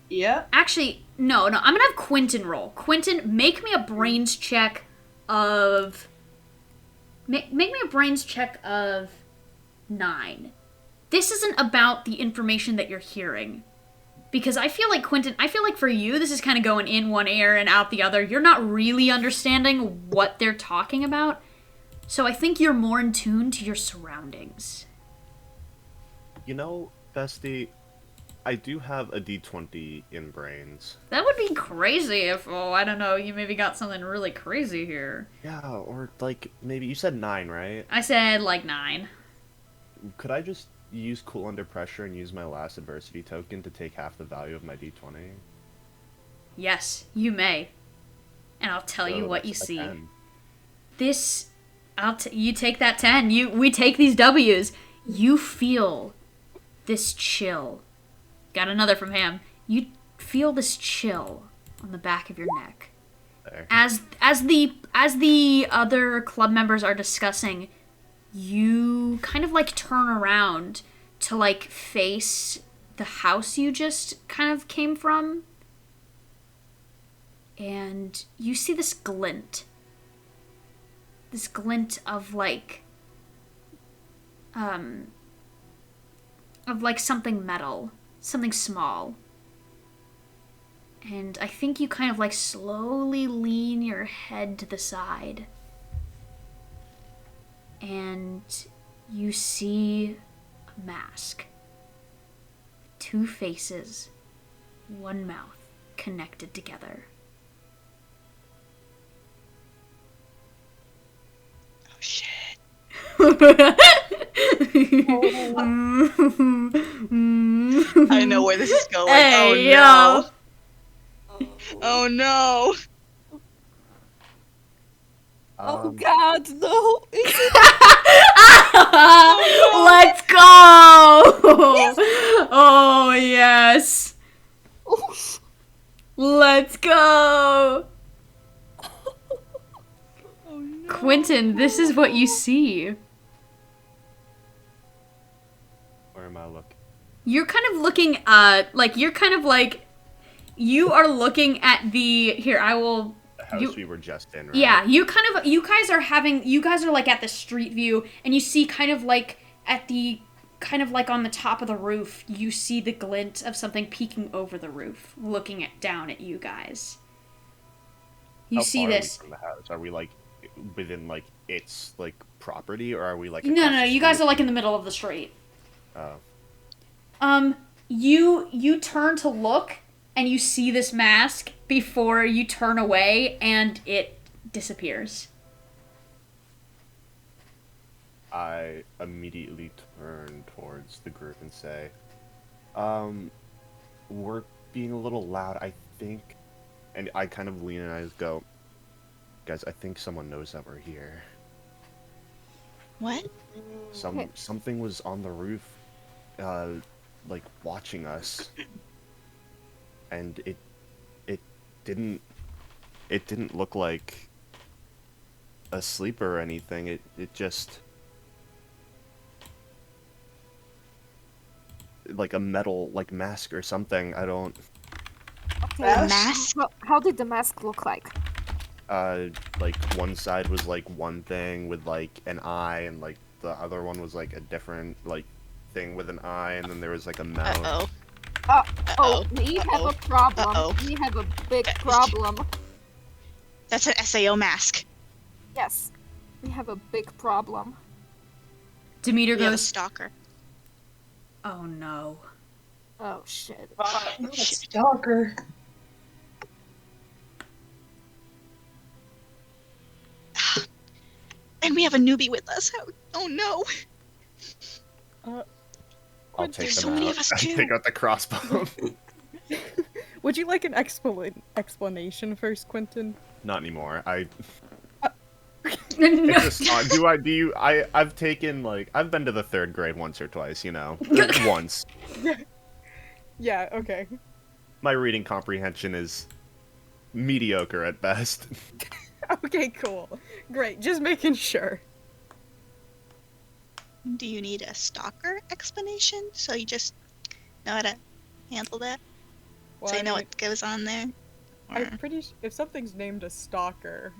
Yeah. Actually, no, I'm gonna have Quentin roll. Quentin, make me a brains check of. Make me a brains check of 9. This isn't about the information that you're hearing. Because I feel like, Quentin, for you, this is kind of going in one ear and out the other. You're not really understanding what they're talking about. So I think you're more in tune to your surroundings. You know, Bestie, I do have a D20 in brains. That would be crazy if, I don't know, you maybe got something really crazy here. Yeah, or like maybe you said 9, right? I said like 9. Could I just use Cool Under Pressure and use my last adversity token to take half the value of my D20? Yes, you may. And I'll tell you So what you that's a see. 10. This, you take that 10. We take these W's. You feel this chill. Got another from Ham. You feel this chill on the back of your neck. There. As the other club members are discussing, you kind of like turn around to like face the house you just kind of came from. And you see this glint. This glint of like something metal, something small. And I think you kind of like slowly lean your head to the side. And you see a mask. 2 faces, 1 mouth connected together. Oh shit. I know where this is going. Hey, oh no. yo. Oh no. Oh God, no! Is it? Let's go! Yes. Oh, yes. Let's go! Oh no. Quentin, this is what you see. Where am I looking? You're kind of looking, you are looking at the, here, I will, The house we were just in, right? yeah, you guys are like at the street view, and you see kind of like at the, kind of like on the top of the roof, you see the glint of something peeking over the roof, looking down at you guys. You How see far are we this. from the house? Are we like within like its like property, or are we like No, across no, the you guys street? are like in the middle of the street. Oh. You turn to look and you see this mask before you turn away and it disappears. I immediately turn towards the group and say, we're being a little loud, I think. And I kind of lean and I just go, guys, I think someone knows that we're here. What? Something was on the roof, like watching us. And it didn't look like a sleeper or anything. It just like a metal like mask or something. I don't Okay, Mask? how did the mask look like? like one side was like one thing with like an eye, and like the other one was like a different like thing with an eye, and then there was like a mouth. Uh-oh. Oh, Uh-oh. we have Uh-oh. a problem. Uh-oh. We have a big problem. That's an SAO mask. Yes, we have a big problem. Demeter We have a goes, stalker. oh no. Oh shit. Not a stalker. And we have a newbie with us. Oh no. I'll take There's them so many out. of us I too. take out the crossbow. Would you like an explanation first, Quentin? Not anymore. I've No. taken like I've been to the 3rd grade once or twice, you know. Once. Yeah, okay. My reading comprehension is mediocre at best. Okay, cool. Great, just making sure. Do you need a stalker explanation? So you just know how to handle that? Well, So you I know mean, what goes on there? I'm pretty if something's named a stalker.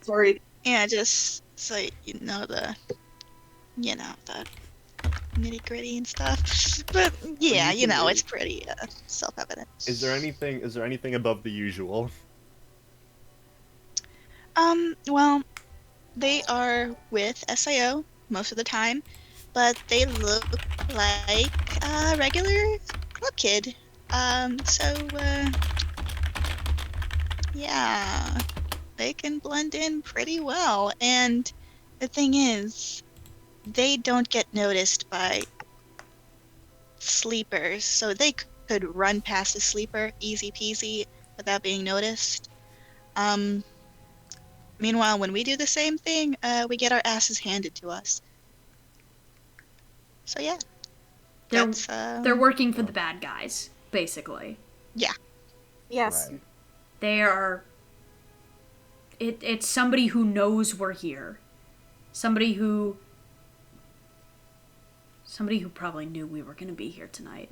Sorry. Yeah, just so you know the nitty gritty and stuff. But yeah, you know, it's pretty self-evident. Is there anything above the usual? Well, they are with SIO most of the time, but they look like a regular club kid. Yeah, they can blend in pretty well. And the thing is, they don't get noticed by sleepers, so they could run past a sleeper easy peasy without being noticed. Meanwhile, when we do the same thing, we get our asses handed to us. So yeah, They're working for the bad guys, basically. Yeah. Yes. Right. They are... It's somebody who knows we're here. Somebody who probably knew we were going to be here tonight.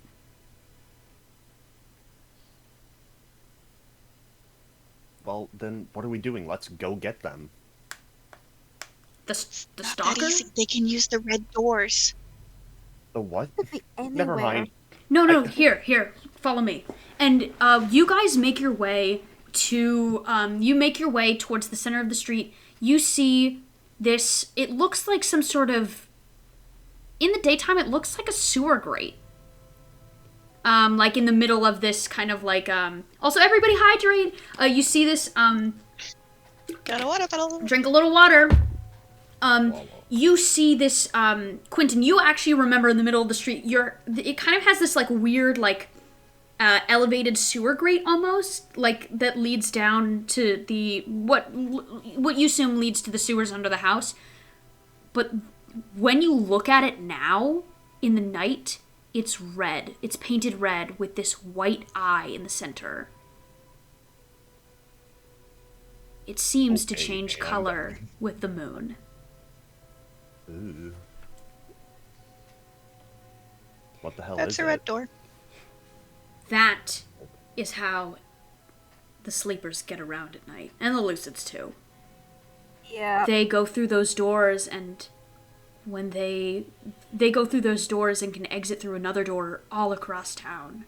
Well, then what are we doing? Let's go get them. The Not that stalker? easy. They can use the red doors. The what? Could be anywhere. Never mind. No, here, follow me. And you guys make your way to, towards the center of the street. You see this, it looks like some sort of, in the daytime, it looks like a sewer grate. Like in the middle of this kind of like, also everybody hydrate. You see this, Got a water bottle. drink a little water. You see this, Quentin, you actually remember in the middle of the street, it kind of has this like weird, like, elevated sewer grate almost, like that leads down to the, what you assume leads to the sewers under the house. But when you look at it now, in the night, it's red. It's painted red with this white eye in the center. It seems to Okay, change and- color with the moon. Ooh. What the hell That's is a it? red door. That is how the sleepers get around at night. And the lucids too. Yeah. They go through those doors, and when they go through those doors and can exit through another door all across town.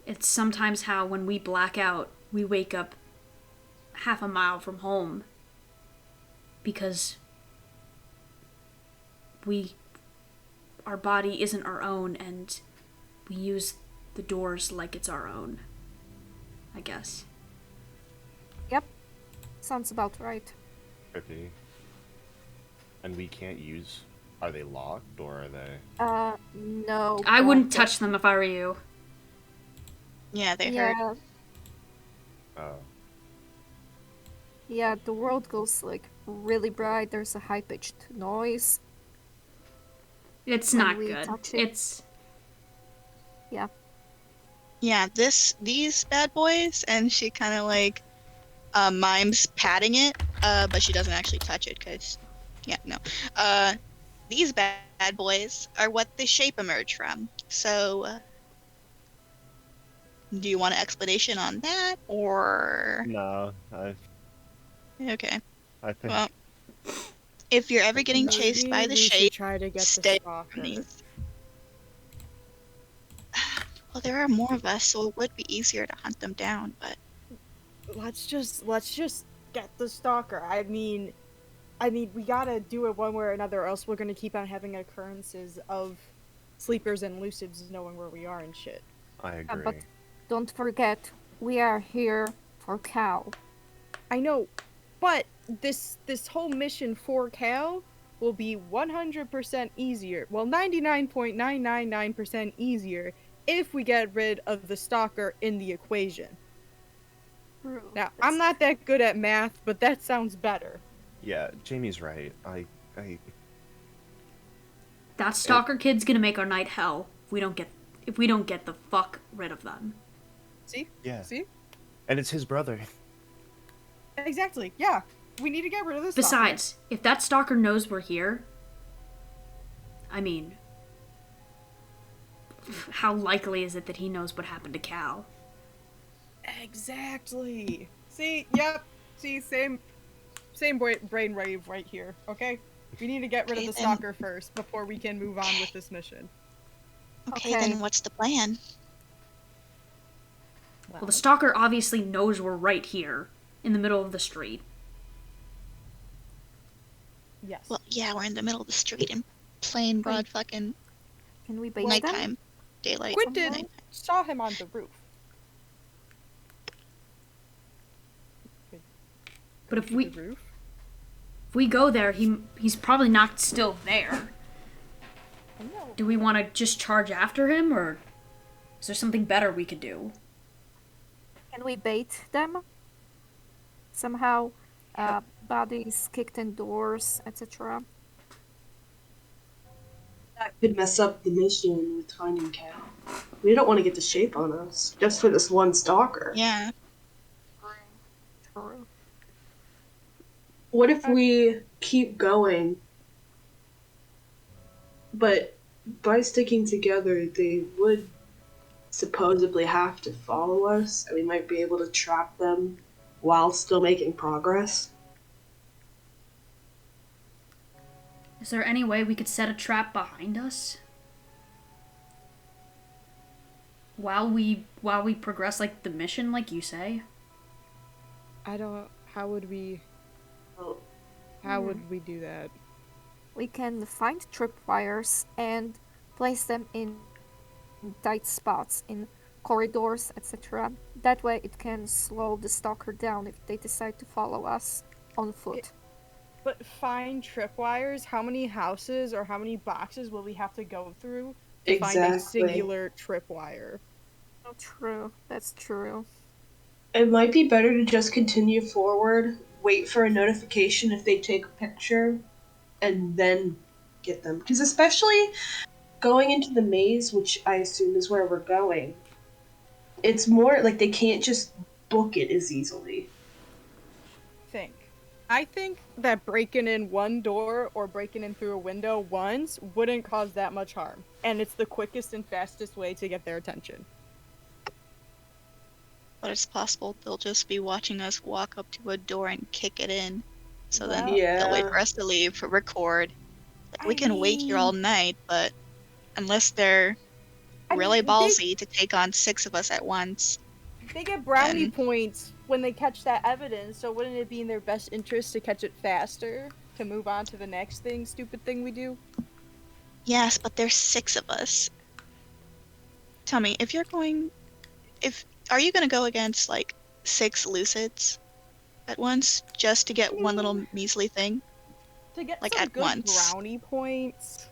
It's sometimes how when we black out, we wake up half a mile from home because our body isn't our own, and we use the doors like it's our own, I guess. Yep. Sounds about right. Okay. And we can't use... Are they locked, or are they... No. I wouldn't but- touch them if I were you. Yeah, they hurt. Yeah, Oh. yeah, the world goes like really bright, there's a high-pitched noise. It's When not we good. touch it. It's Yeah, these bad boys, and she kind of like mimes patting it, but she doesn't actually touch it because, yeah, no. These bad boys are what the shape emerge from. So, do you want an explanation on that, or No, okay? I think... Well, if you're ever getting chased by the Maybe we should shape, try to get stay the from stalker. these. Well, there are more of us, so it would be easier to hunt them down, but Let's just get the stalker. I mean, we gotta do it one way or another, or else we're gonna keep on having occurrences of sleepers and lucids knowing where we are and shit. I agree. But don't forget, we are here for Cal. I know, but this whole mission for Cal will be 100% easier. Well, 99.999% easier if we get rid of the stalker in the equation. True. Now, I'm not that good at math, but that sounds better. Yeah, Jamie's right. that stalker kid's gonna make our night hell if we don't get the fuck rid of them. See? Yeah. See? And it's his brother. Exactly. Yeah. We need to get rid of this. Besides, if that stalker knows we're here, I mean, how likely is it that he knows what happened to Cal? Exactly. See? Yep. See? Same brain wave right here. Okay. We need to get rid of Okay, the then. stalker first before we can move on with this mission. okay, Okay. then what's the plan? Well, the stalker obviously knows we're right here, in the middle of the street. Yes. Well, yeah, we're in the middle of the street in plain broad fucking Can we bait them? nighttime, daylight. Quentin nighttime. saw him on the roof. But if To we the roof? go there, he's probably not still there. Oh, no. Do we want to just charge after him, or is there something better we could do? Can we bait them? Somehow, bodies kicked in doors, etc. That could mess up the mission with finding Cal. We don't want to get the shape on us just for this one stalker. Yeah. True. What if we keep going, but by sticking together, they would supposedly have to follow us, and we might be able to trap them while still making progress? Is there any way we could set a trap behind us? While we progress like the mission, like you say? I don't. How would we? Well, How would we do that? We can find tripwires and place them in tight spots, in corridors, etc. That way it can slow the stalker down if they decide to follow us on foot. But find tripwires. How many houses or how many boxes will we have to go through to find a Exactly. singular tripwire? Oh, true. That's true. It might be better to just continue forward, wait for a notification if they take a picture, and then get them. Because especially going into the maze, which I assume is where we're going, it's more like they can't just book it as easily. I think that breaking in one door or breaking in through a window once wouldn't cause that much harm. And it's the quickest and fastest way to get their attention. But it's possible they'll just be watching us walk up to a door and kick it in. So then Well, Yeah. they'll wait for us to leave for record. Like, we can wait here all night, but unless they're I mean, really they- ballsy to take on 6 of us at once. They get brownie then- points when they catch that evidence, so wouldn't it be in their best interest to catch it faster? To move on to the next stupid thing we do? Yes, but there's 6 of us. Tell me, are you gonna go against, like, 6 Lucids at once, just to get one little measly thing? To get Like, some at good once. brownie points.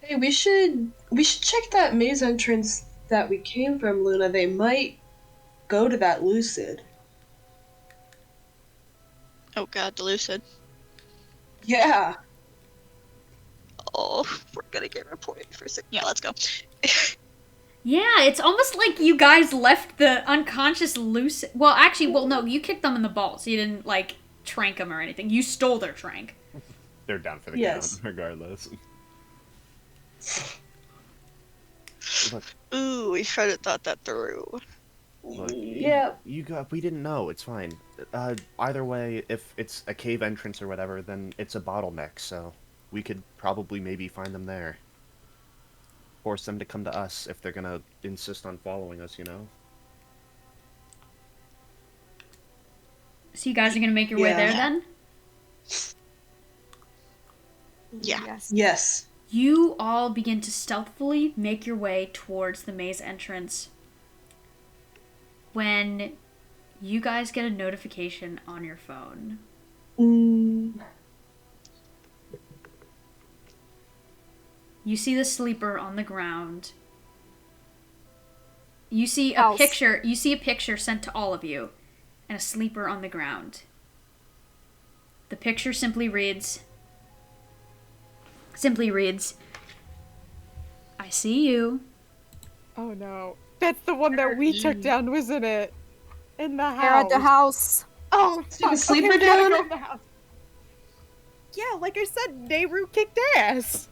Hey, we should check that maze entrance that we came from, Luna. They might go to that Lucid. Oh god, the Lucid. Yeah. Oh, we're gonna get reported for Yeah, let's go. Yeah, it's almost like you guys left the unconscious loose. Well, actually, no, you kicked them in the balls. You didn't, like, trank them or anything. You stole their trank. They're down for the Yes. count, regardless. Look, Ooh, we should have thought that through. Yeah. we didn't know. It's fine. Either way, if it's a cave entrance or whatever, then it's a bottleneck. So we could probably maybe find them there. Force them to come to us if they're gonna insist on following us. You know. So you guys are gonna make your way Yeah. there then? Yeah. Yes. Yes. You all begin to stealthily make your way towards the maze entrance when you guys get a notification on your phone. You see the sleeper on the ground. You see a House. picture sent to all of you and a sleeper on the ground. The picture simply reads, I see you. Oh no. That's the one that we took down, wasn't it? In the house. They're at the house. Oh, Take a fuck. sleeper Okay, we gotta down? go in the house. Yeah, like I said, Nayru kicked ass.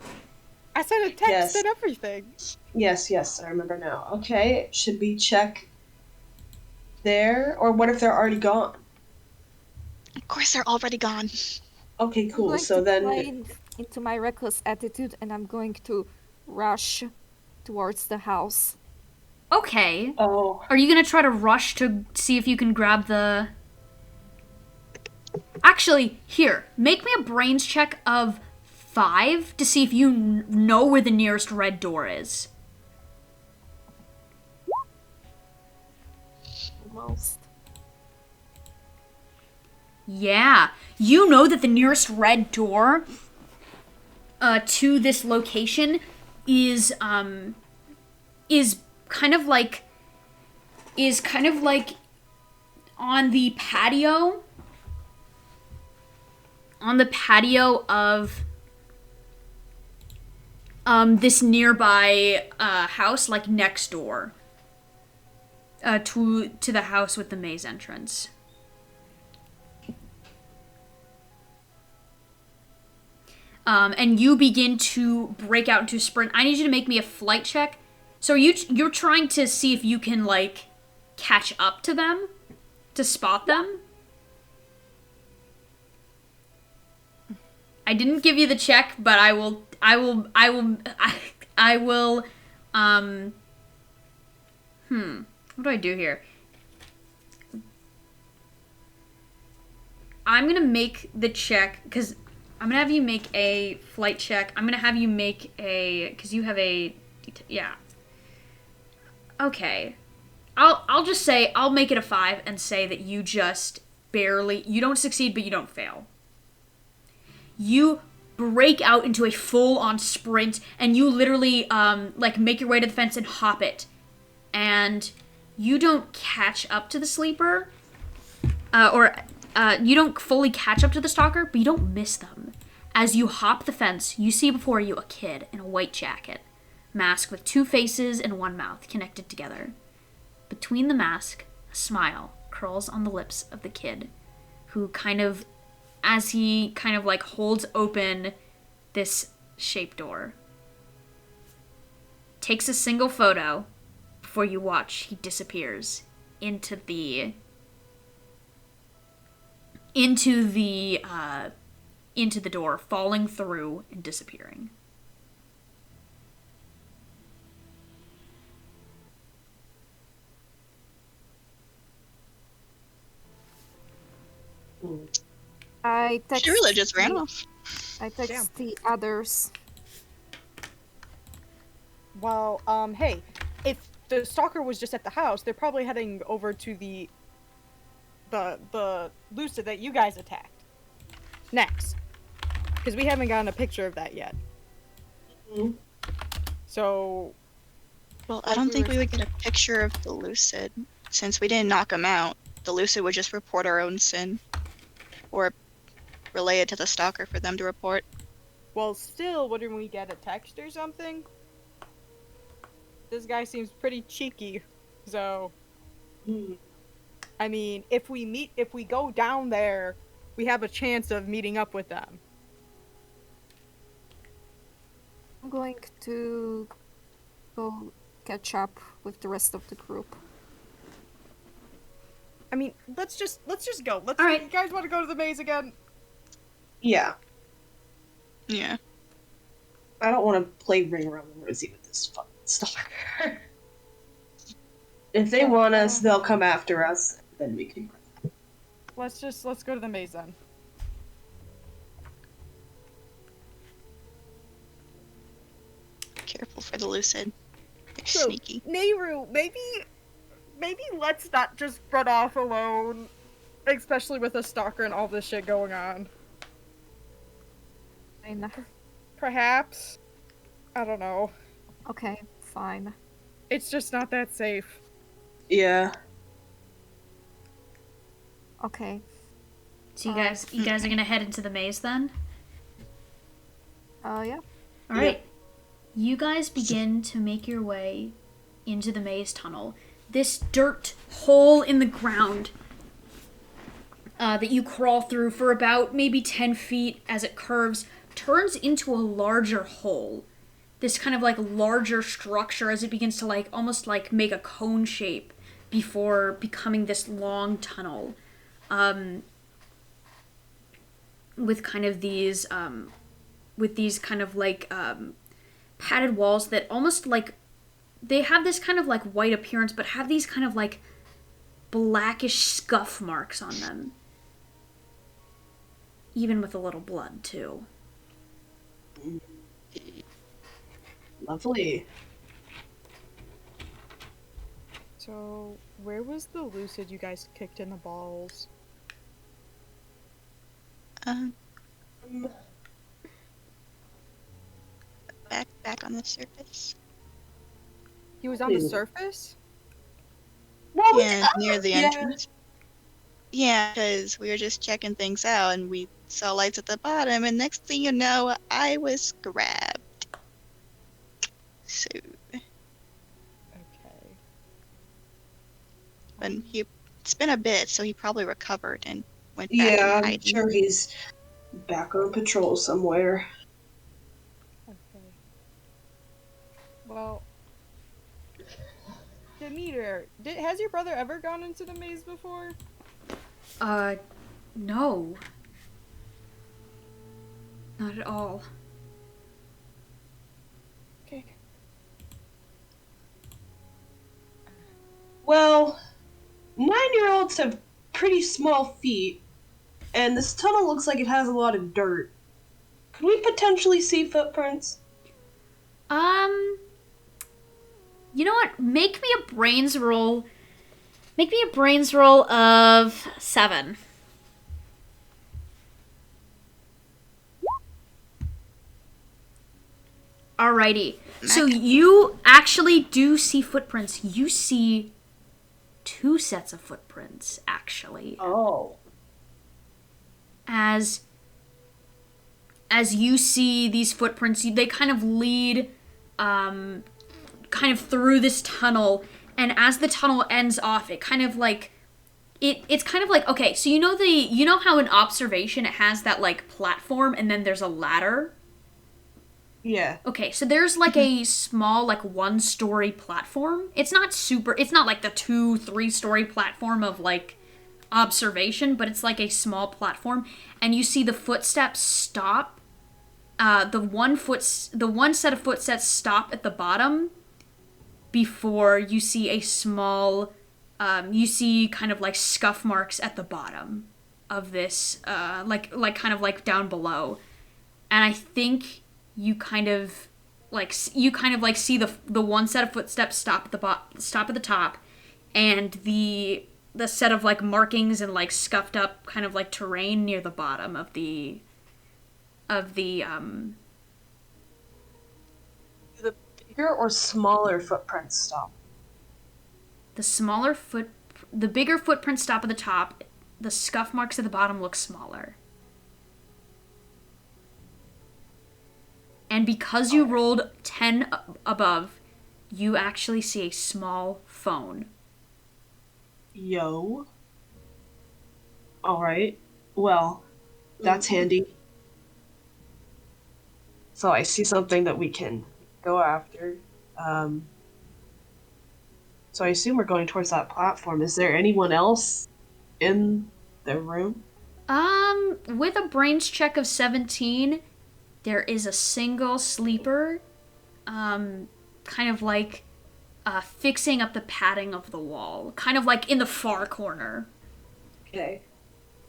I sent a text Yes. and everything. Yes, I remember now. Okay, should we check there? Or what if they're already gone? Of course, they're already gone. Okay, I'm cool. going So to then play into my reckless attitude and I'm going to rush towards the house. Okay. oh, Are you gonna try to rush to see if you can grab the... Actually, here, make me a brains check of 5 to see if you know where the nearest red door is. Almost. Yeah, you know that the nearest red door to this location is kind of like on the patio of this nearby house, like next door to the house with the maze entrance. And you begin to break out into a sprint. I need you to make me a flight check. So you're trying to see if you can, like, catch up to them, to spot them. I didn't give you the check, but I will. What do I do here? I'm gonna make the check because I'm gonna have you make a flight check. I'm gonna have you make because you have a, yeah. Okay, I'll just say I'll make it a 5 and say that you just barely, you don't succeed but you don't fail. You break out into a full-on sprint and you literally like make your way to the fence and hop it, and you don't catch up to the sleeper, you don't fully catch up to the stalker, but you don't miss them. As you hop the fence, you see before you a kid in a white jacket, mask with 2 faces and 1 mouth connected together. Between the mask, a smile curls on the lips of the kid, who kind of, as he kind of like holds open this shape door, takes a single photo before you watch he disappears into the door, falling through and disappearing. I text. She really just ran off. I text Damn. the others. Well, hey, if the stalker was just at the house, they're probably heading over to the Lucid that you guys attacked. Next. Because we haven't gotten a picture of that yet. Mhm. So... Well, I don't think we would get a picture of the Lucid. Since we didn't knock him out, the Lucid would just report our own sin. Or relay it to the stalker for them to report. Well, still, wouldn't we get a text or something? This guy seems pretty cheeky, so... I mean, if we go down there, we have a chance of meeting up with them. I'm going to go catch up with the rest of the group. I mean, let's just go. All right. You guys want to go to the maze again? Yeah. Yeah. I don't want to play Ring Around the Rosie with this fucking stalker. If they want us, they'll come after us, then we can... Let's go to the maze then. Careful for the Lucid. They're So, sneaky. Nayru, maybe let's not just run off alone, especially with a stalker and all this shit going on. Fine. Perhaps. I don't know. Okay, fine. It's just not that safe. Yeah. Okay. So you guys are gonna head into the maze then? Yeah. All right. You guys begin to make your way into the maze tunnel. This dirt hole in the ground that you crawl through for about maybe 10 feet as it curves turns into a larger hole. This kind of like larger structure as it begins to like almost like make a cone shape before becoming this long tunnel. With kind of these kind of like padded walls that almost like they have this kind of like white appearance but have these kind of like blackish scuff marks on them, even with a little blood too. Lovely. So, where was the Lucid you guys kicked in the balls? Back on the surface. He was on the surface? Well, Yeah, near the entrance. Yeah, because we were just checking things out and we saw lights at the bottom, and next thing you know, I was grabbed. So, Okay. but it's been a bit, so he probably recovered and went back Yeah, and I'm hiding. sure he's back on patrol somewhere. Okay. Well, Demeter, has your brother ever gone into the maze before? No. Not at all. Okay. Well, 9-year-olds have pretty small feet, and this tunnel looks like it has a lot of dirt. Could we potentially see footprints? You know what? Make me a brains roll. Make me a brains roll of 7. Alrighty. So you actually do see footprints. You see 2 sets of footprints, actually. Oh. As you see these footprints, they kind of lead kind of through this tunnel, and as the tunnel ends off, it kind of like it's kind of like, okay, so you know how in observation it has that like platform and then there's a ladder? Yeah. Okay, so there's like a small like 1-story platform. It's not like the 2-3-story platform of like observation, but it's like a small platform, and you see the footsteps stop. The one set of footsteps stop at the bottom before you see a small, you see kind of like scuff marks at the bottom. this like kind of like down below, and I think you kind of like see the one set of footsteps stop at the top, and the set of like markings and like scuffed up kind of like terrain near the bottom of the The bigger or smaller footprints stop? the bigger footprints stop at the top. The scuff marks at the bottom look smaller. And because you rolled 10 above, you actually see a small phone. Yo. Alright. Well, that's handy. So I see something that we can go after. So I assume we're going towards that platform. Is there anyone else in the room? With a brains check of 17, there is a single sleeper, kind of like, fixing up the padding of the wall. Kind of like in the far corner. Okay.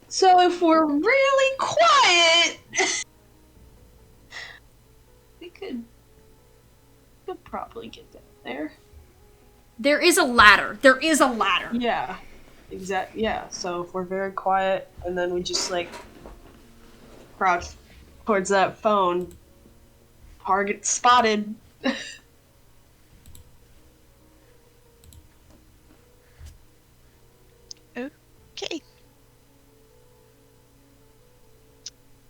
So if we're really quiet, we could probably get down there. There is a ladder. Yeah. Exactly. Yeah. So if we're very quiet and then we just like crouch towards that phone, target spotted. Okay,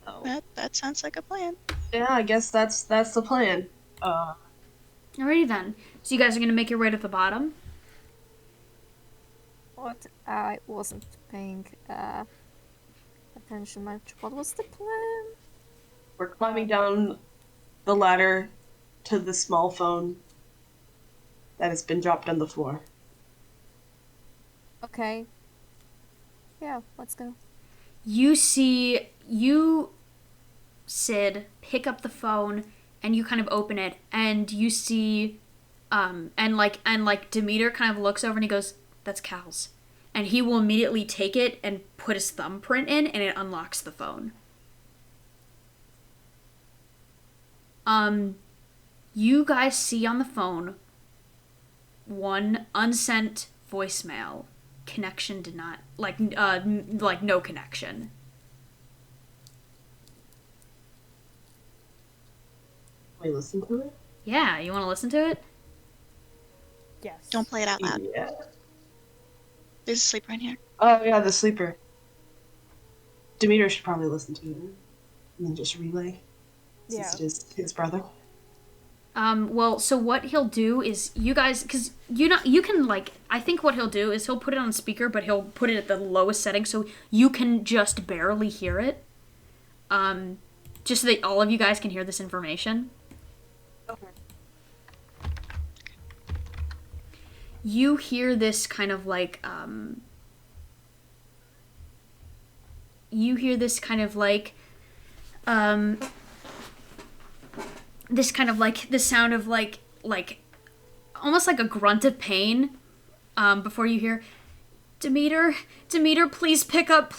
Oh. that sounds like a plan. Yeah, I guess that's the plan. Alrighty then. So you guys are gonna make your way to the bottom? What? I wasn't paying attention much. What was the plan? We're climbing down the ladder to the small phone that has been dropped on the floor. Okay. Yeah, let's go. You see, Sid, pick up the phone, and you kind of open it, and you see, and Demeter kind of looks over and he goes, "That's Cal's." And he will immediately take it and put his thumbprint in, and it unlocks the phone. You guys see on the phone one unsent voicemail. Connection did not, no connection. Can we listen to it? Yeah, you want to listen to it? Yes. Don't play it out loud. Yeah. There's a sleeper in here. Oh yeah, the sleeper. Demeter should probably listen to it and then just relay. Yeah. Since it is his brother. Well, so what he'll do is you guys, because you can like, I think what he'll do is he'll put it on speaker, but he'll put it at the lowest setting so you can just barely hear it. Just so that all of you guys can hear this information. Okay. You hear this kind of like, the sound of like almost like a grunt of pain, before you hear, Demeter, please pick up,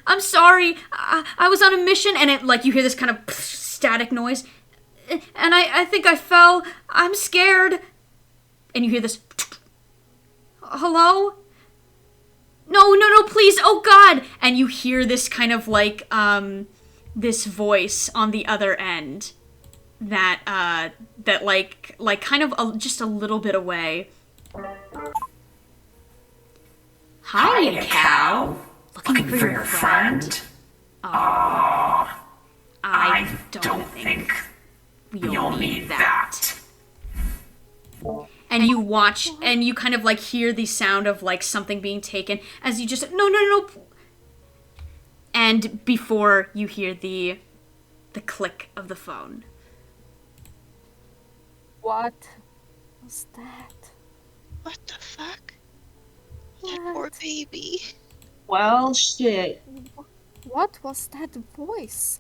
I'm sorry, I was on a mission, and it, like, you hear this kind of static noise, and I think I fell, I'm scared, and you hear this, hello? No, please, oh god, and you hear this kind of like, this voice on the other end, that kind of just a little bit away. Hi, Cal. Looking for your friend? I don't think you'll need that. And you watch, and you kind of like hear the sound of like something being taken as you just, no. And before you hear the click of the phone. What was that? What the fuck? That What? poor baby. Well, shit. What was that voice?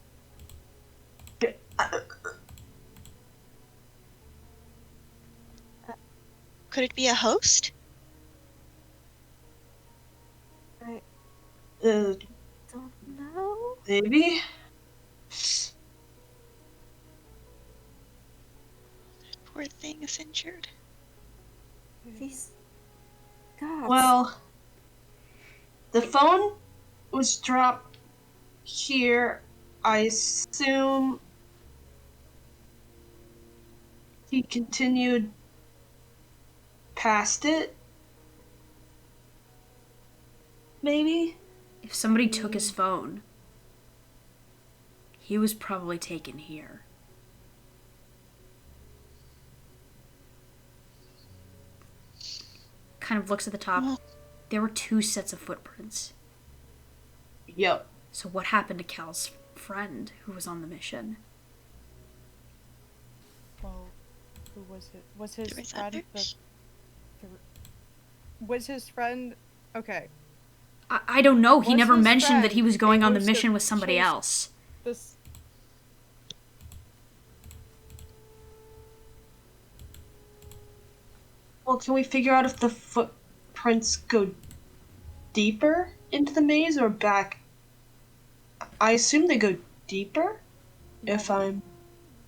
Could it be a host? Maybe? Poor thing is injured. He's... God. Well, the phone was dropped here. I assume he continued past it? Maybe? If somebody took his phone, he was probably taken here. Kind of looks at the top. Well, There were 2 sets of footprints. Yep. So what happened to Cal's friend who was on the mission? Well, who was it? Was his There was friend others? Was his friend... Okay. I don't know. He Was never his mentioned that he friend was going on the able to mission with somebody chase else. This... Well, can we figure out if the footprints go deeper into the maze or back? I assume they go deeper, if I'm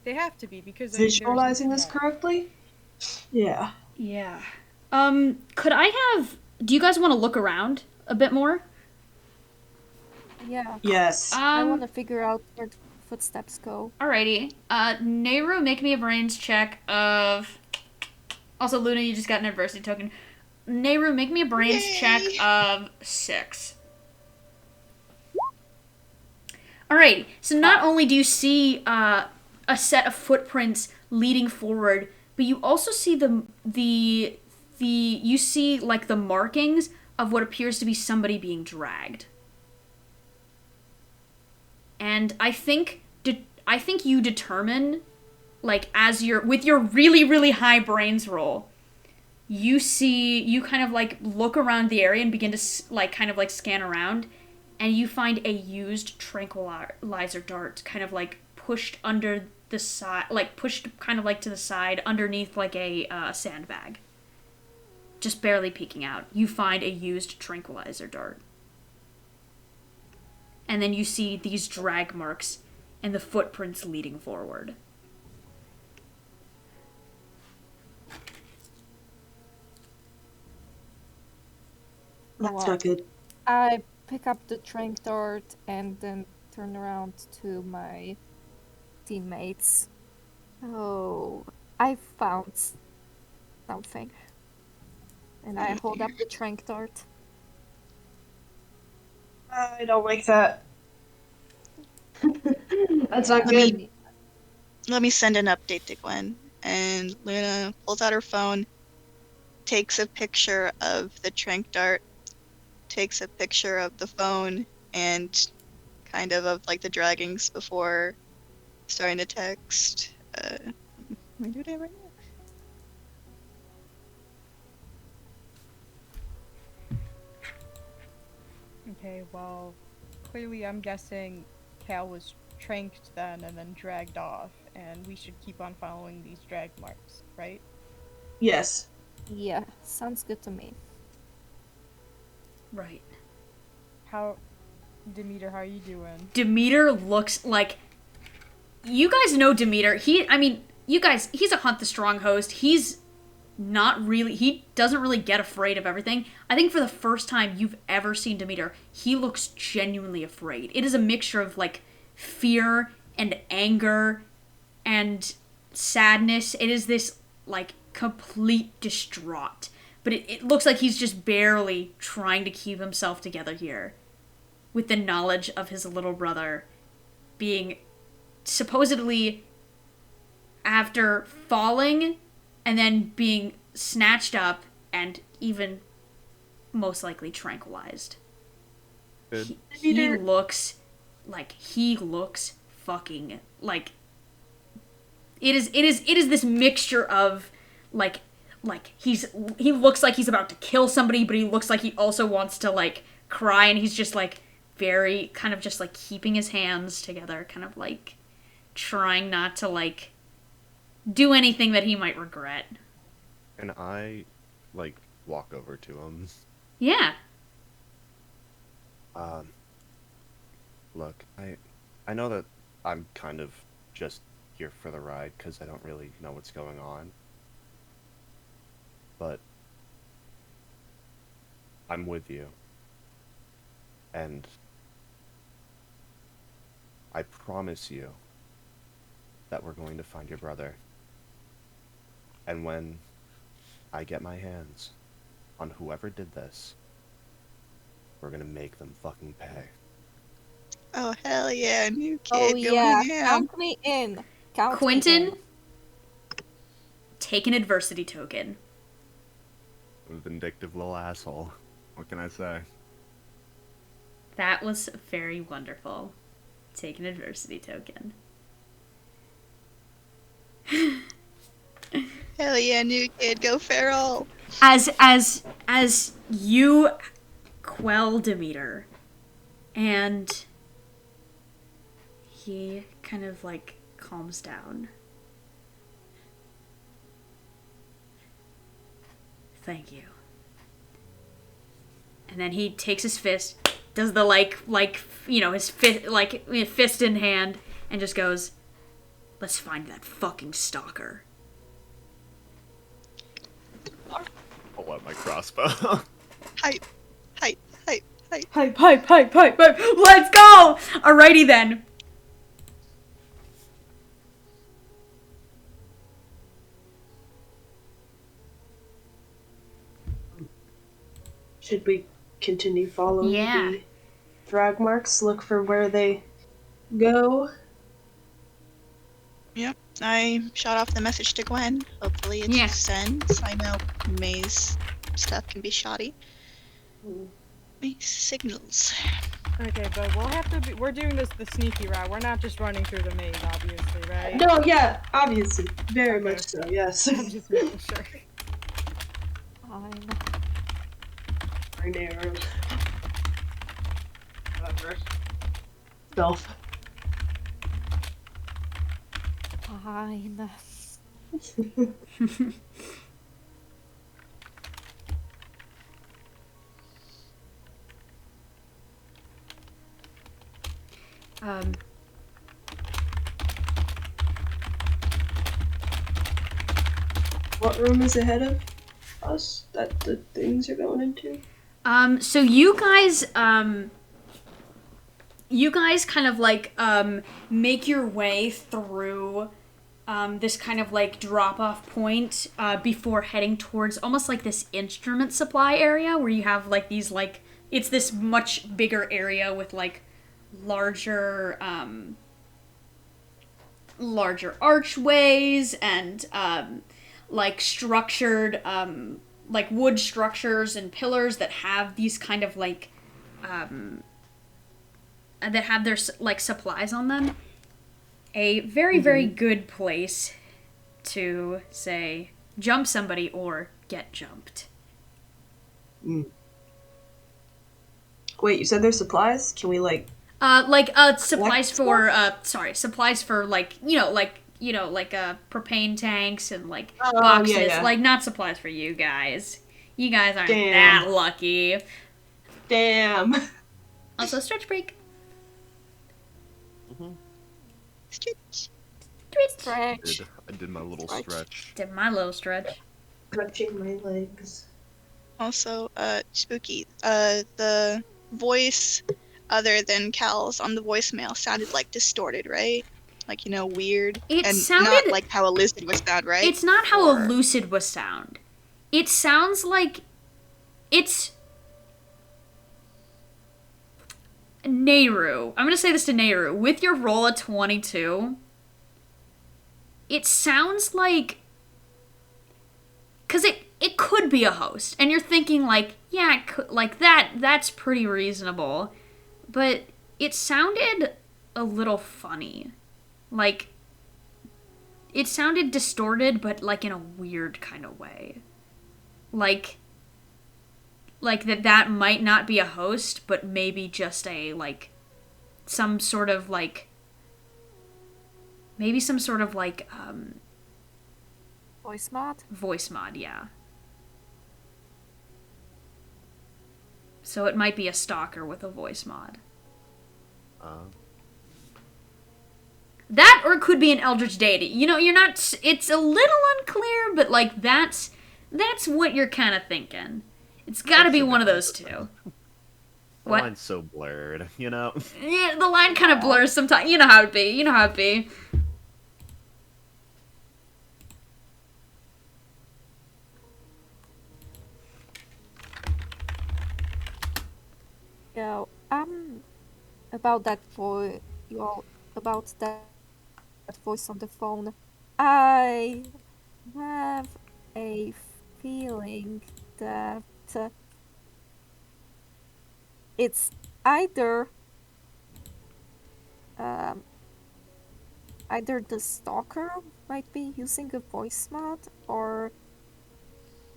They have to be, because... I mean, there's visualizing this nothing correctly. Yeah. Yeah. Could I have... Do you guys want to look around a bit more? Yeah. Yes. I want to figure out where the footsteps go. Alrighty. Nayru, make me a brains check of... Also, Luna, you just got an adversity token. Nayru, make me a brains Yay. check of 6. Alright, so not only do you see a set of footprints leading forward, but you also see you see like the markings of what appears to be somebody being dragged. And I think you determine, like, with your really, really high brains roll, you kind of, like, look around the area and begin to, like, kind of, like, scan around, and you find a used tranquilizer dart kind of, like, pushed under the side, like, pushed kind of, like, to the side underneath, like, a sandbag. Just barely peeking out. You find a used tranquilizer dart. And then you see these drag marks and the footprints leading forward. That's What? not good. I pick up the trank dart and then turn around to my teammates. Oh, I found something. And I hold up the trank dart. I don't like that. That's not Let good. me- Let me send an update to Gwen. And Luna pulls out her phone, takes a picture of the trank dart, takes a picture of the phone, and kind of like the draggings before starting to text. Let me do that right now. Okay, well, clearly I'm guessing Cal was tranked then and then dragged off, and we should keep on following these drag marks, right? Yes. Yeah, sounds good to me. Right. Demeter, how are you doing? Demeter looks like... You guys know Demeter. He's a Hunt the Strong host. He doesn't really get afraid of everything. I think for the first time you've ever seen Demeter, he looks genuinely afraid. It is a mixture of, like, fear and anger and sadness. It is this, like, complete distraught. But it looks like he's just barely trying to keep himself together here, with the knowledge of his little brother being supposedly, after falling and then being snatched up and even most likely tranquilized. Good. He looks fucking like it is this mixture of like he looks like he's about to kill somebody, but he looks like he also wants to, like, cry, and he's just, like, very kind of just, like, keeping his hands together, kind of, like, trying not to, like, do anything that he might regret. And I, like, walk over to him. Yeah. Look, I know that I'm kind of just here for the ride because I don't really know what's going on. But I'm with you. And I promise you that we're going to find your brother. And when I get my hands on whoever did this, we're gonna make them fucking pay. Oh hell yeah, new kid Oh going yeah, ham. count me in. Count me Quentin, in. take an adversity token. A vindictive little asshole. What can I say? That was very wonderful. Take an adversity token. Hell yeah, new kid, go feral. As you quell Demeter, and he kind of like calms down. Thank you. And then he takes his fist, does the his fist in hand, and just goes, "Let's find that fucking stalker." I'll let my crossbow. Hype, hype, hype, hype. Hype, hype, hype, hype, hype. Let's go! Alrighty then. Should we continue following Yeah. the drag marks? Look for where they go? Yep, I shot off the message to Gwen. Hopefully it Yeah. sends. I know May's stuff can be shoddy. May's signals. Okay, but we'll have to be. We're doing this the sneaky route. We're not just running through the maze, obviously, right? No, yeah, obviously. Very Okay. much so, yes. I'm just making sure. Fine. Very narrow. Whatever. Stealth. Fine. What room is ahead of us that the things are going into? So you guys kind of like make your way through this kind of like drop-off point before heading towards almost like this instrument supply area where you have like these like it's this much bigger area with like larger archways and like structured like wood structures and pillars that have these kind of like that have their like supplies on them. A very very good place to say jump somebody or get jumped. Wait, you said there's supplies? Can we, like... Supplies for supplies for like propane tanks and like boxes. yeah. Like not supplies for you guys. You guys aren't Damn. that lucky. Damn. Also, stretch break. Stretch. Stretch. I did my little stretch. Did my little stretch. Stretching my legs. Also, spooky. The voice, other than Cal's on the voicemail, sounded like distorted, right? Like, weird. It and sounded- not like how a lizard would sound, right? It's not how Or- a lucid would sound. It sounds like it's Nayru. I'm gonna say this to Nayru. With your roll of 22, it sounds like because it could be a host, and you're thinking like, yeah, it could, like that's pretty reasonable, but it sounded a little funny, like it sounded distorted, but like in a weird kind of way, like that might not be a host, but maybe just a like some sort of like maybe some sort of like Voice mod? voice mod, yeah. So it might be a stalker with a voice mod. That, or it could be an eldritch deity. You know, you're not. It's a little unclear, but like that's what you're kind of thinking. It's got to be one of those two. The What? line's so blurred, you know? Yeah, the line kind of blurs sometimes. You know how it be. You know how it be. Yeah, about that voice, about that voice on the phone. I have a feeling that it's either either the stalker might be using a voice mod, or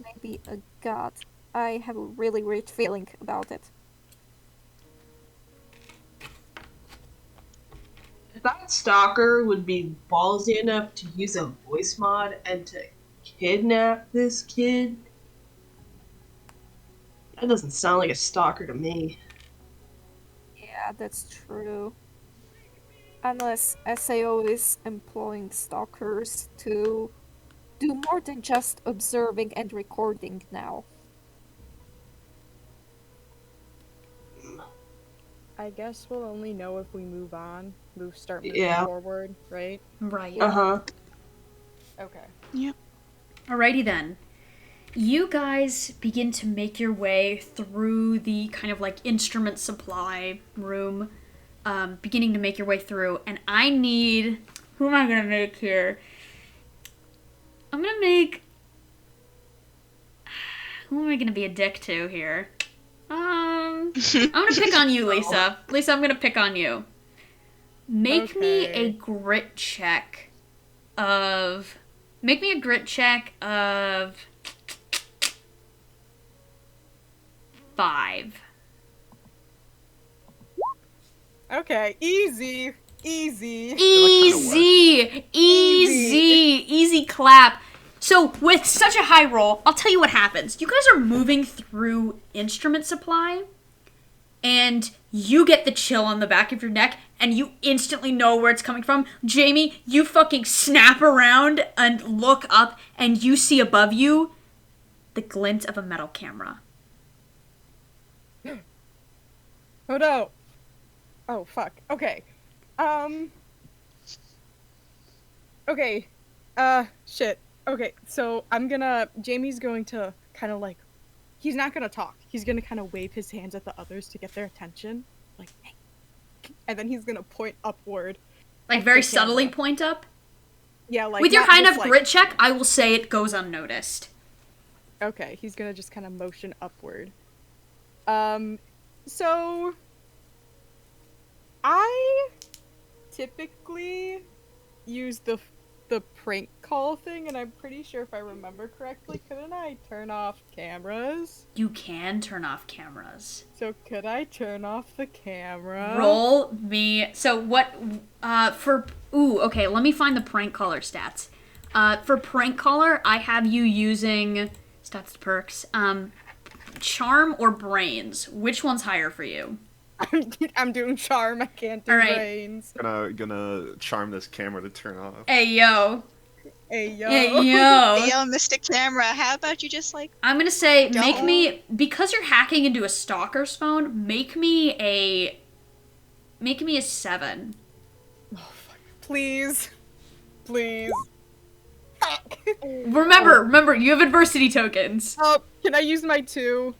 maybe a god. I have a really weird feeling about it. That stalker would be ballsy enough to use a voice mod and to kidnap this kid. That doesn't sound like a stalker to me. Yeah, that's true. Unless SAO is employing stalkers to do more than just observing and recording now. I guess we'll only know if we start moving Yeah. forward, right? Right. Uh-huh. Okay. Yep. Alrighty then. You guys begin to make your way through the kind of like instrument supply room, beginning to make your way through, and I need... Who am I gonna make here? I'm gonna make... Who am I gonna be a dick to here? I'm gonna pick on you, Lisa. Lisa, I'm gonna pick on you. Make me Okay. a grit check of... Make me a grit check of... 5. Okay, easy. Easy. Easy clap. So, with such a high roll, I'll tell you what happens. You guys are moving through instrument supply, and you get the chill on the back of your neck, and you instantly know where it's coming from. Jamie, you fucking snap around and look up, and you see above you the glint of a metal camera. Oh no. Oh fuck. Okay. Okay. Shit. Okay, so Jamie's going to kind of like, he's not gonna talk. He's gonna kind of wave his hands at the others to get their attention. Like, hey. And then he's gonna point upward. Like, very the subtly camera. point up? Yeah, like. With your not kind just, of like- grit check, I will say it goes unnoticed. Okay, he's gonna just kind of motion upward. So I typically use the prank call thing, and I'm pretty sure if I remember correctly, couldn't I turn off cameras? You can turn off cameras. So could I turn off the camera? Roll me. So what? Okay. Let me find the prank caller stats. For prank caller, I have you using stats to perks. Charm or brains? Which one's higher for you? I'm doing charm. I can't do All right. brains. Gonna charm this camera to turn off. Hey yo. Hey yo. Hey yo. Hey, yo, Mystic Camera, how about you just like I'm gonna say Don't. because you're hacking into a stalker's phone. Make me a 7. Please. Please. Remember, you have adversity tokens. Oh, can I use my 2?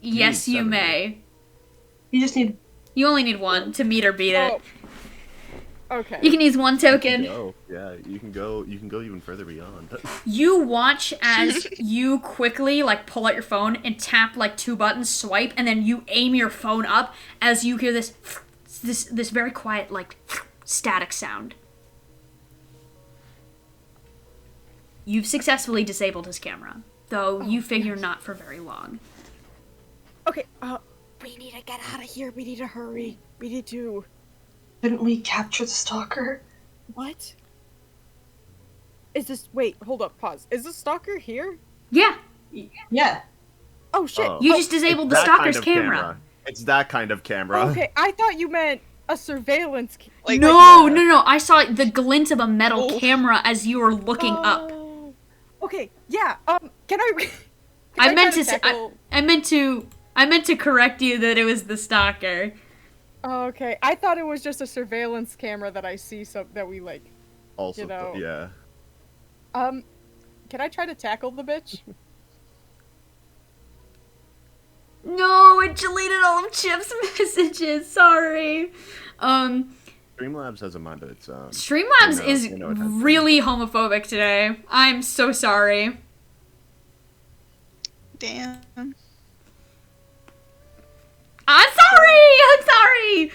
Yes, need you 7. may. You just need... You only need 1 to meet or beat it. Oh. Okay. You can use 1 token. Yeah, you can go even further beyond. You watch as you quickly like pull out your phone and tap like 2 buttons, swipe, and then you aim your phone up as you hear this very quiet like static sound. You've successfully disabled his camera, though you figure not for very long. Okay, we need to get out of here. We need to hurry. We need to... Couldn't we capture the stalker? What? Is this... Wait, hold up, pause. Is the stalker here? Yeah, Yeah. Oh, shit. Oh. you just disabled the That kind stalker's of camera. It's that kind of camera. Okay, I thought you meant a surveillance. No. I saw the glint of a metal camera as you were looking up. Okay, yeah. Can I? I meant to correct you that it was the stalker. Okay, I thought it was just a surveillance camera that I see that we like. Also, you know. yeah. Can I try to tackle the bitch? No, it deleted all of Chip's messages. Sorry. Streamlabs has a mind of its own. Streamlabs is really homophobic today. I'm so sorry. Damn. I'm sorry.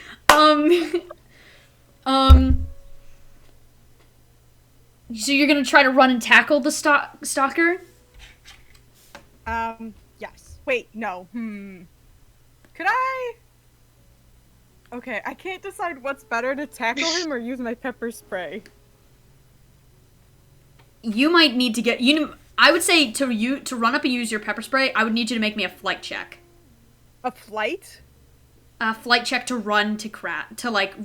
So you're gonna try to run and tackle the stalker? Yes. Wait, no. Could I? Okay, I can't decide what's better, to tackle him or use my pepper spray. You might need to get I would say to run up and use your pepper spray, I would need you to make me a flight check. A flight? A flight check to run to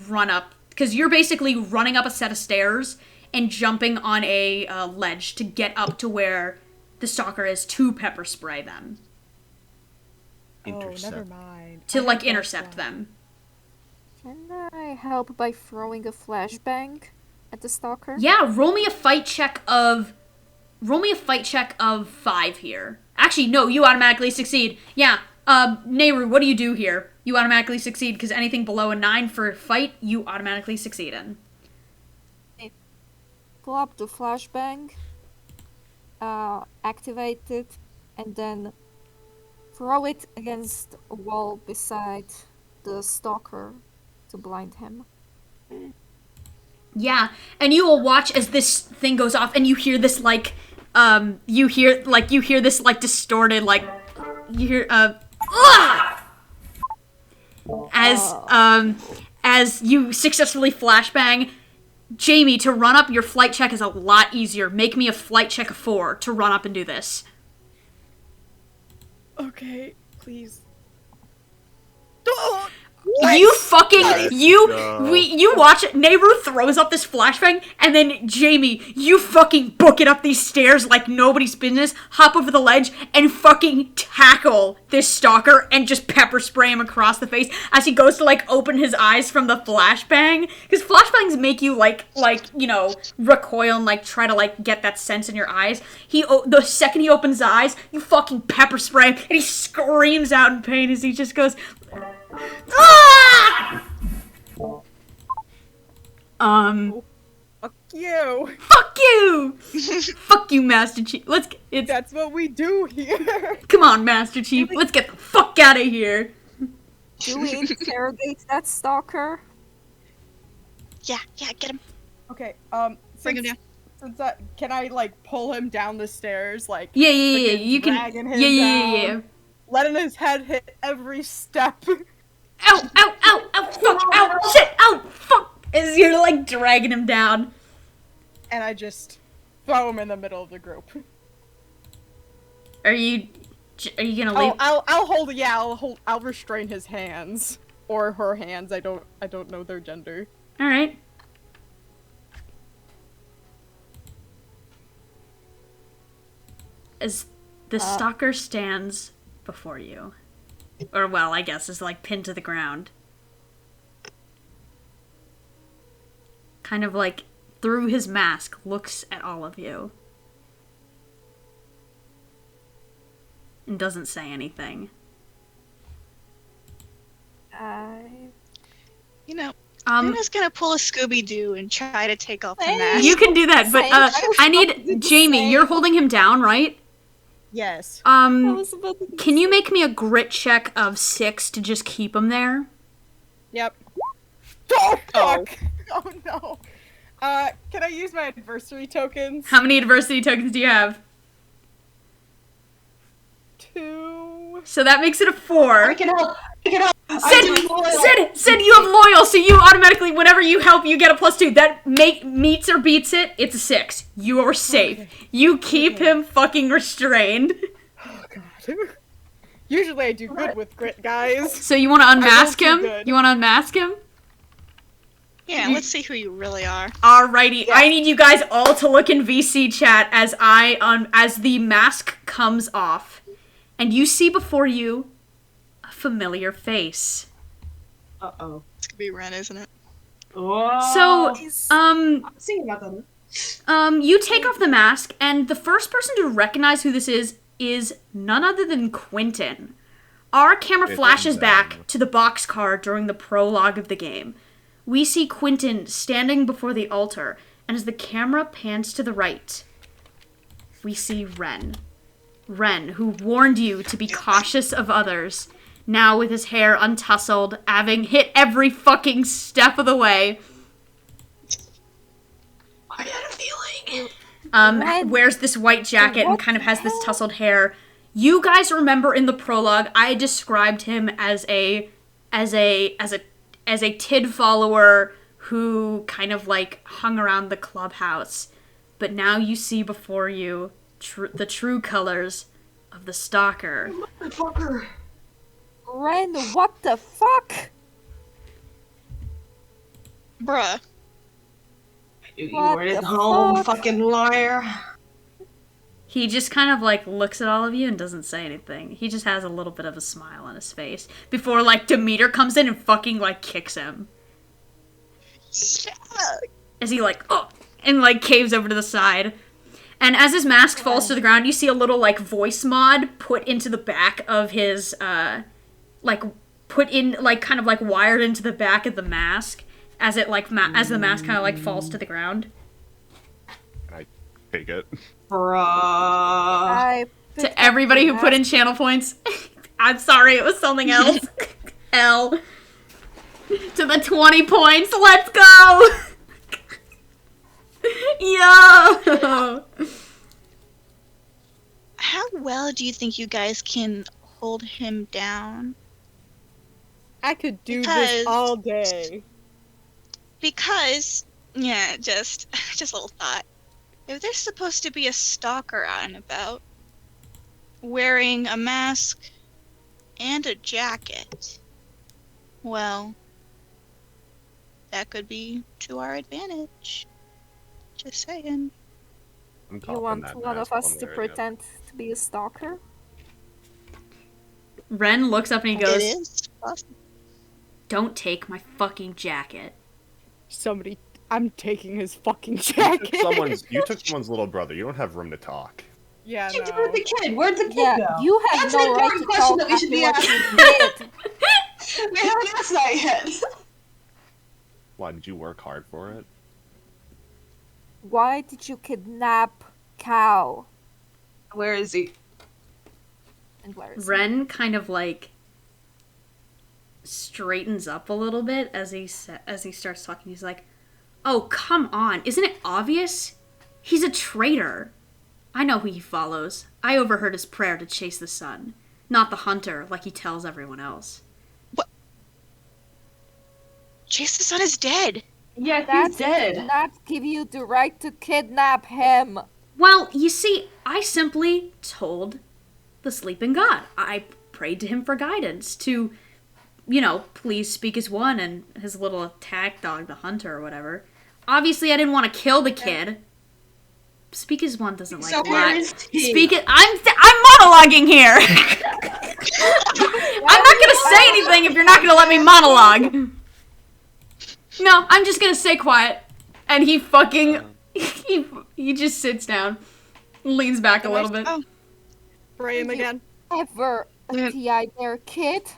run up, because you're basically running up a set of stairs and jumping on a ledge to get up to where the stalker is to pepper spray them. Oh, never mind. To intercept them. Can I help by throwing a flashbang at the stalker? Yeah, roll me a fight check of 5 here. Actually, no, you automatically succeed. Yeah, Nayru, what do you do here? You automatically succeed, because anything below a 9 for fight, you automatically succeed in. Pull up the flashbang, activate it, and then throw it against a wall beside the stalker to blind him. Yeah, and you will watch as this thing goes off, and you hear this distorted as you successfully flashbang. Jamie, to run up, your flight check is a lot easier. Make me a flight check of 4 to run up and do this. Okay, please. You watch it. Nayru throws up this flashbang, and then Jamie, you fucking book it up these stairs like nobody's business, hop over the ledge, and fucking tackle this stalker and just pepper spray him across the face as he goes to open his eyes from the flashbang. Because flashbangs make you recoil and try to get that sense in your eyes. The second he opens his eyes, you fucking pepper spray him, and he screams out in pain as he just goes, ah! Fuck you. Fuck you! Fuck you, Master Chief. That's what we do here. Come on, Master Chief. Let's get the fuck out of here. Do we interrogate that stalker? Yeah, get him. Okay, Bring him down. Can I, pull him down the stairs, Yeah, you can, dragging him down, letting his head hit every step. Ow, fuck, ow, shit, ow, fuck, as you're, dragging him down. And I just throw him in the middle of the group. Are you gonna leave? I'll restrain his hands. Or her hands, I don't know their gender. Alright. As the stalker stands before you. Or, well, I guess is pinned to the ground. Kind of through his mask, looks at all of you. And doesn't say anything. I'm just gonna pull a Scooby-Doo and try to take off the mask. You can do that, but I need Jamie. You're holding him down, right? Yes. Can you make me a grit check of 6 to just keep him there? Yep. Oh, fuck! Oh, no. Can I use my adversity tokens? How many adversity tokens do you have? 2. So that makes it a 4. I can help. Sid, you have loyal, so you automatically, whenever you help, you get a +2. That meets or beats it, it's a 6. You are safe. Okay. You keep him fucking restrained. Oh, God. Usually I do good with grit, guys. So you want to unmask too him? good. You want to unmask him? Yeah, let's see who you really are. Alrighty, I need you guys all to look in VC chat as as the mask comes off, and you see before you a familiar face. Uh-oh. It's gonna be Ren, isn't it? Oh. So, I'm thinking about that. you take off the mask, and the first person to recognize who this is none other than Quentin. Our camera flashes back to the boxcar during the prologue of the game. We see Quentin standing before the altar, and as the camera pans to the right, we see Ren. Ren, who warned you to be cautious of others, now with his hair untussled, having hit every fucking step of the way. I had a feeling. Wears this white jacket and kind of has this tousled hair. You guys remember in the prologue, I described him as a Tid follower who kind of like hung around the clubhouse. But now you see before you the true colors of the stalker. Motherfucker. Ren, what the fuck? Bruh. You What weren't at the home, fuck? fucking liar. He just kind of like looks at all of you and doesn't say anything. He just has a little bit of a smile on his face before like Demeter comes in and fucking like kicks him. As he like, oh, and like caves over to the side. And as his mask falls to the ground, you see a little like voice mod put into the back of his like put in like kind of like wired into the back of the mask as it like as the mask kind of like falls to the ground. I take it. Bruh. To everybody who put in channel points, I'm sorry, it was something else. L. To the 20 points, let's go! Yo! How well do you think you guys can hold him down? I could do Because- this all day. Because, yeah, just a little thought. If there's supposed to be a stalker out and about, wearing a mask and a jacket, well, that could be to our advantage. Just saying. I'm You copping want that one mask of us one to way or the other. pretend to be a stalker? Ren looks up and he It goes, is possible. don't take my fucking jacket. I'm taking his fucking You jacket. took someone's little brother. You don't have room to talk. Yeah, What you do no. with the kid? Where'd the kid Yeah, go? you have That's an no right important to question talk that we should be after asking. what you did. We haven't asked that yet. Why did you work hard for it? Why did you kidnap Cow? Where is he? And where is he? Ren kind of like straightens up a little bit as he starts talking. He's like, "Oh, come on. Isn't it obvious? He's a traitor. I know who he follows. I overheard his prayer to chase the sun, not the hunter like he tells everyone else." Chase the Sun is dead. Yeah, That he's dead. did not give you the right to kidnap him. Well, you see, I simply told the sleeping god. I prayed to him for guidance to, please speak as one and his little attack dog, the hunter or whatever. Obviously, I didn't want to kill the kid. Speak as one doesn't like So that. where is he? Speak it. I'm monologuing here. I'm not gonna say anything if you're not gonna let me monologue. No, I'm just gonna stay quiet. And he fucking he just sits down, leans back a little bit. Oh, Spray him again. Ever a TI there, kid?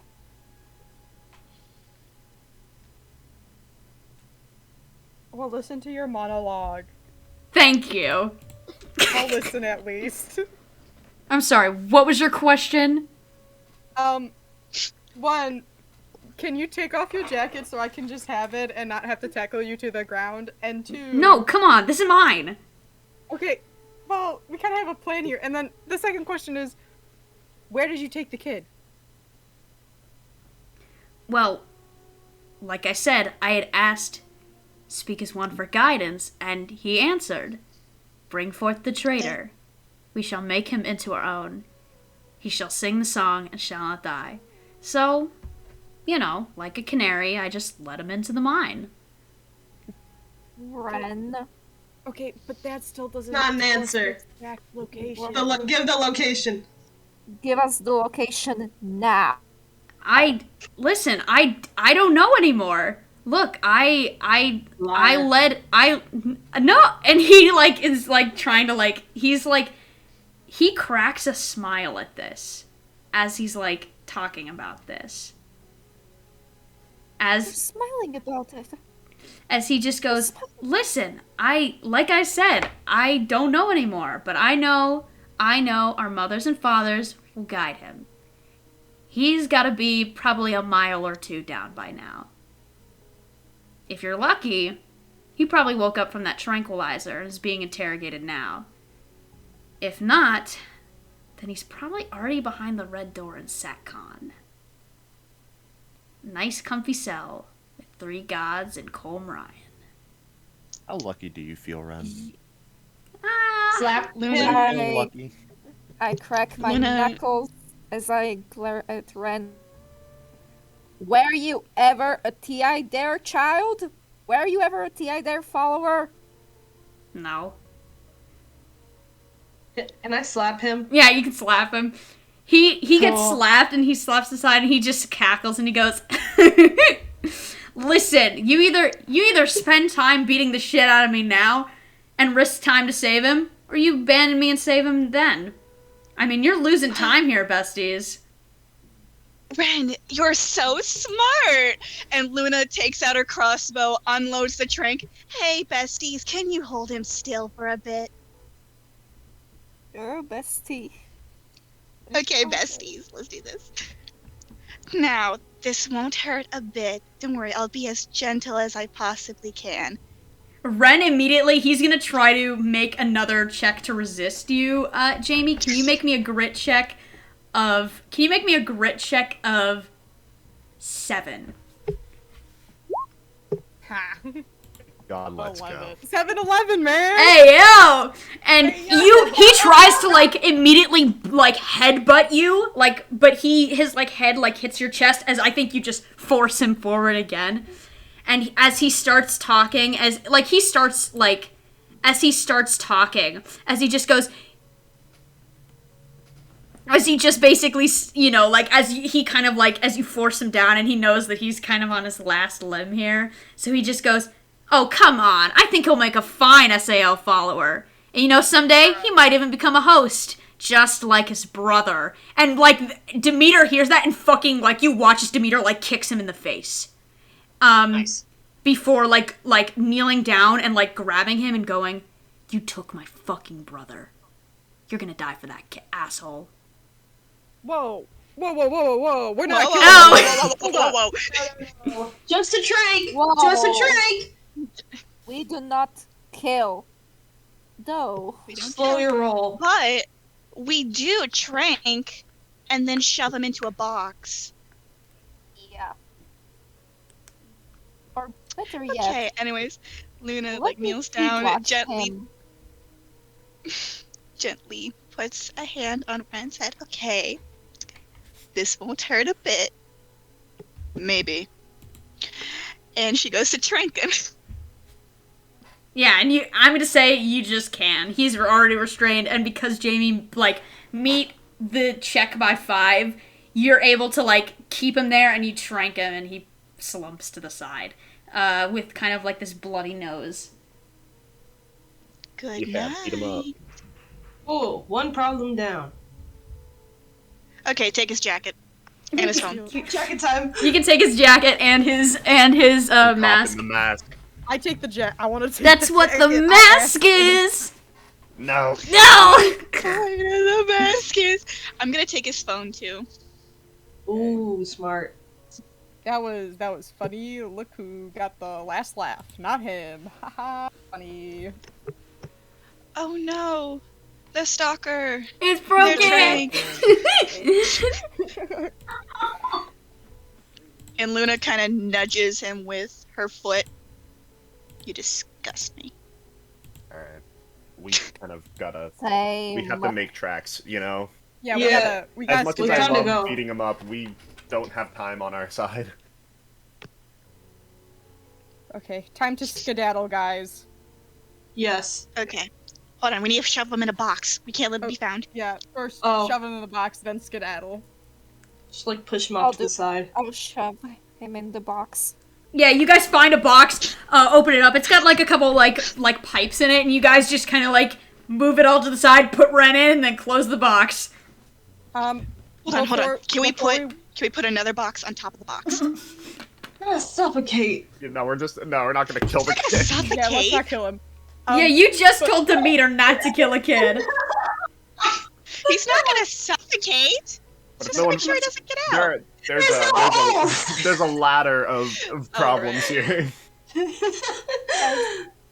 Well, listen to your monologue. Thank you. I'll listen at least. I'm sorry. What was your question? One, can you take off your jacket so I can just have it and not have to tackle you to the ground? And two... No, come on. This is mine. Okay, well, we kind of have a plan here. And then the second question is, where did you take the kid? Well, like I said, I had asked Speak as One for guidance, and he answered, "Bring forth the traitor. We shall make him into our own. he shall sing the song and shall not die. So, you know, like a canary, I just let him into the mine. Ren. Okay, but that still doesn't. Not an tell us answer. the exact location. Give the location. Give us the location now. I don't know anymore. Look, no, and he like is like trying to like he cracks a smile at this as he's like talking about this. You're smiling about it. As he just goes, listen, like I said, I don't know anymore, but I know our mothers and fathers will guide him. He's got to be probably a mile or two down by now. If you're lucky, he probably woke up from that tranquilizer and is being interrogated now. If not, then he's probably already behind the red door in SatCon. Nice comfy cell with 3 gods and Colm Ryan. How lucky do you feel, Ren? Slap Lucky. I crack my Luna. knuckles as I glare at Ren. Were you ever a T.I. Dare child? Were you ever a T.I. Dare follower? No. Can I slap him? Yeah, you can slap him. He gets Cool. slapped and he slaps aside and he just cackles and he goes, listen, you either spend time beating the shit out of me now and risk time to save him, or you abandon me and save him then. I mean, you're losing time here, besties. Ren, you're so smart! And Luna takes out her crossbow, unloads the trank. Hey, besties, can you hold him still for a bit? You're a bestie. Okay, besties, let's do this. Now, this won't hurt a bit. Don't worry, I'll be as gentle as I possibly can. Ren immediately, he's gonna try to make another check to resist you. Jamie, can you make me a grit check of 7? Ha. God, let's go. 7-Eleven, man. Hey, yo! And he tries to, like, immediately, like, headbutt you, like, but his, like, head, like, hits your chest as I think you just force him forward again. And as he starts talking, as he just goes, as he just basically, you know, like, as he kind of, like, as you force him down and he knows that he's kind of on his last limb here, so he just goes, oh, come on, I think he'll make a fine SAO follower. And you know, someday, he might even become a host, just like his brother. And, like, Demeter hears that and fucking, like, you watch as Demeter, like, kicks him in the face. Nice. Before, like, kneeling down and, like, grabbing him and going, you took my fucking brother. You're gonna die for that, asshole. Whoa. We're not Whoa, killing whoa, him. whoa, whoa. Just a trank! Whoa. Just a trank! We do not kill. Though. We don't Slow kill. your roll. But we do trank and then shove him into a box. Yeah. Or better yet, Okay, anyways, Luna, let like, me kneels down, watch gently him. gently puts a hand on Ren's head. Okay, this won't hurt a bit. Maybe. And she goes to trank him. Yeah, and I'm gonna say you just can. He's already restrained, and because Jamie, like, meet the check by 5, you're able to, like, keep him there, and you trank him, and he slumps to the side, with kind of, like, this bloody nose. Good Yeah, beat him up. night. Oh, one problem down. Okay, take his jacket and his phone. Jacket time. You can take his jacket and his Cop in mask. the mask. I take the jet. I want to take That's the what the jacket. mask is! No. No! The mask is. I'm gonna take his phone too. Ooh, smart. That was funny. Look who got the last laugh. Not him. Haha. Funny. Oh no, the stalker. It's They're broken! And Luna kind of nudges him with her foot. You disgust me. Alright. We kind of gotta... Same. We have to make tracks, you know? Yeah, Yeah. we As got much we as I gotta love go. beating him up, we don't have time on our side. Okay, time to skedaddle, guys. Yes. Okay. Hold on, we need to shove him in a box. We can't let him be found. Yeah, first Oh. shove him in the box, then skedaddle. Just like push him I'll off to the side. I'll shove him in the box. Yeah, you guys find a box, open it up. It's got like a couple like pipes in it, and you guys just kind of like move it all to the side, put Ren in, and then close the box. Hold on. Can we before put another box on top of the box? Gonna suffocate. No, we're not gonna kill the Gonna kid. suffocate. Yeah, let's not kill him. Yeah, you just told Demeter not to kill a kid. He's not gonna suffocate. But Just no make one- sure he doesn't get out. There's a ladder of problems here.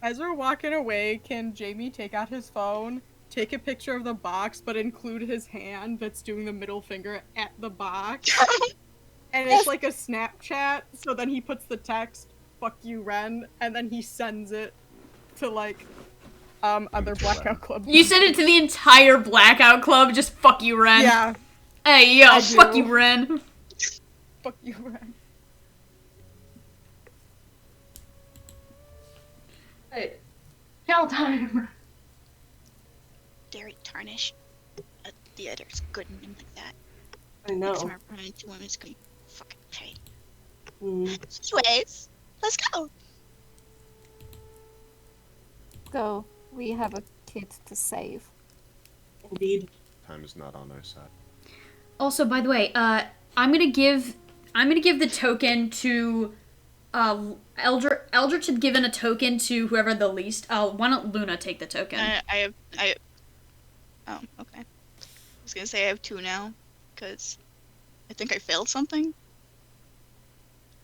As we're walking away, can Jamie take out his phone, take a picture of the box, but include his hand that's doing the middle finger at the box? And it's like a Snapchat, so then he puts the text, "Fuck you, Ren," and then he sends it to, like, other Blackout Club. You send it to the entire Blackout Club, just fuck you, Ren. Yeah, Hey, yo, I fuck do. you, Ren. fuck you, Ren. Hey. Cow time. Dairy tarnish. The editor's good in him like that. I Next know. time I run into him, it's gonna be fucking paid. Mm. Anyways, let's go. Go. We have a kid to save. Indeed. Time is not on our side. Also, by the way, I'm gonna give the token to Eldritch had given a token to whoever the least. Why don't Luna take the token? I Oh, okay. I was gonna say I have 2 now, because I think I failed something.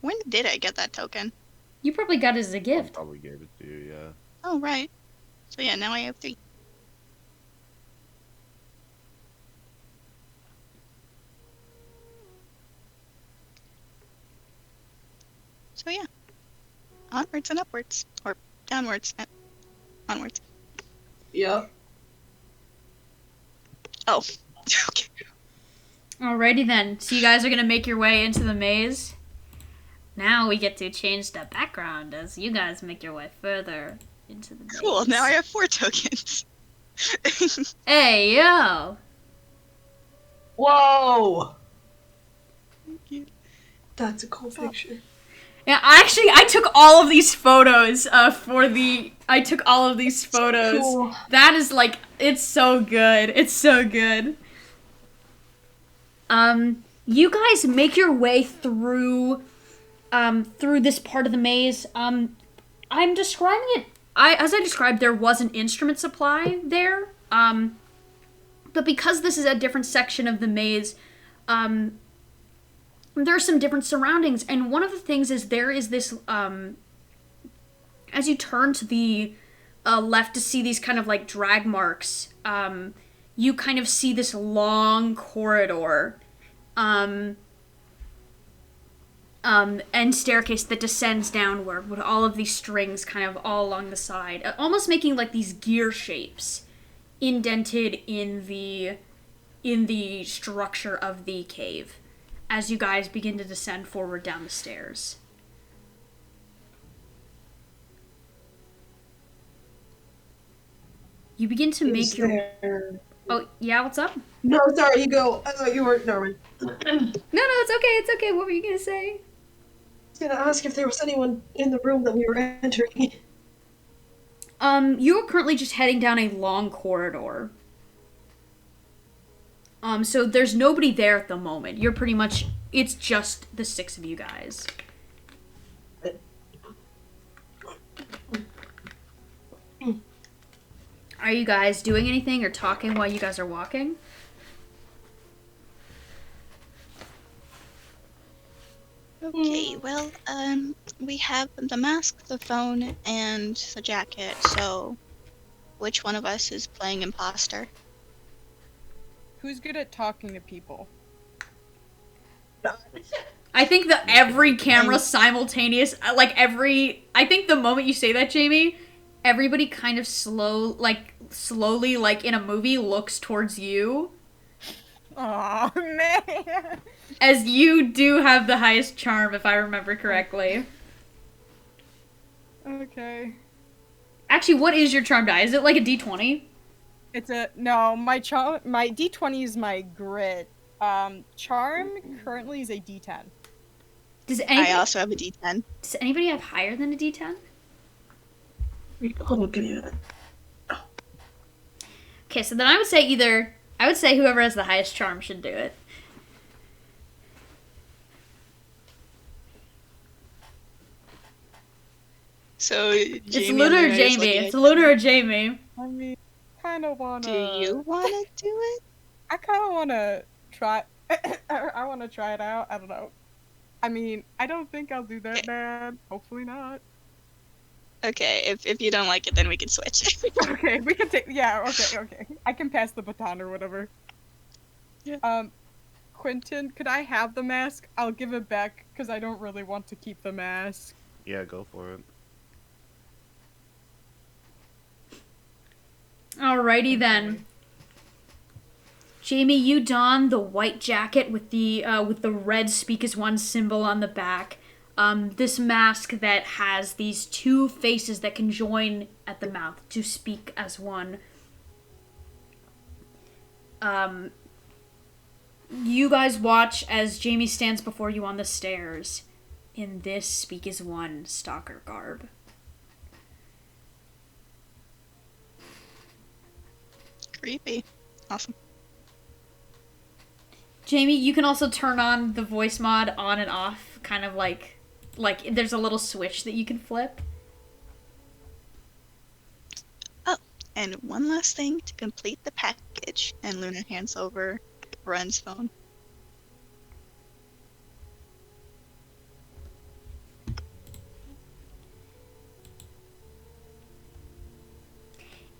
When did I get that token? You probably got it as a I gift. probably gave it to you, yeah. Oh, right. So yeah, now I have 3. So yeah. Onwards and upwards. Or downwards and onwards. Yep. Oh. Okay. Alrighty then. So you guys are gonna make your way into the maze. Now we get to change the background as you guys make your way further into the maze. Cool, now I have 4 tokens. Hey, yo! Whoa! Thank you. That's a cool picture. Yeah, I took all of these photos I took all of these photos. Cool. That is like, it's so good. It's so good. You guys make your way through this part of the maze. I'm describing it, as I described, there was an instrument supply there. But because this is a different section of the maze, there are some different surroundings, and one of the things is there is this, as you turn to the left to see these kind of like drag marks, you kind of see this long corridor, and staircase that descends downward with all of these strings kind of all along the side, almost making like these gear shapes indented in the structure of the cave as you guys begin to descend forward down the stairs. You begin to make your... There... Oh, yeah, what's up? No, sorry, you go. I thought you were... Never mind. No, it's okay. What were you gonna say? I was gonna ask if there was anyone in the room that we were entering. You are currently just heading down a long corridor. So there's nobody there at the moment. You're pretty much... It's just the 6 of you guys. Are you guys doing anything or talking while you guys are walking? Okay, well, we have the mask, the phone, and the jacket, so which one of us is playing imposter? Who's good at talking to people? I think that every camera simultaneous, I think the moment you say that, Jamie, everybody kind of slowly, like in a movie, looks towards you. Oh man. As you do have the highest charm, if I remember correctly. Okay. Actually, what is your charm die? Is it like a d20? It's a no. My D20 is my grit. Charm currently is a D10. Does I anybody, also have a D10. does anybody have higher than a d10? Hold on, give me a minute. Okay, so then I would say whoever has the highest charm should do it. So It's Jamie Luna or and Luna is Jamie. looking It's at- Luna or Jamie. I mean, kind of wanna. Do you want to do it? I kind of wanna try. I wanna try it out. I don't know. I mean, I don't think I'll do that bad. Hopefully not. Okay, if you don't like it, then we can switch. Okay, we can take. Yeah. Okay. I can pass the baton or whatever. Yeah. Quentin, could I have the mask? I'll give it back because I don't really want to keep the mask. Yeah, go for it. Alrighty then. Jamie, you don the white jacket with the red Speak as One symbol on the back. This mask that has these two faces that can join at the mouth to speak as one. You guys watch as Jamie stands before you on the stairs in this Speak as One stalker garb. Creepy. Awesome. Jamie, you can also turn on the voice mod on and off, kind of like there's a little switch that you can flip. Oh, and one last thing to complete the package. And Luna hands over Ren's phone.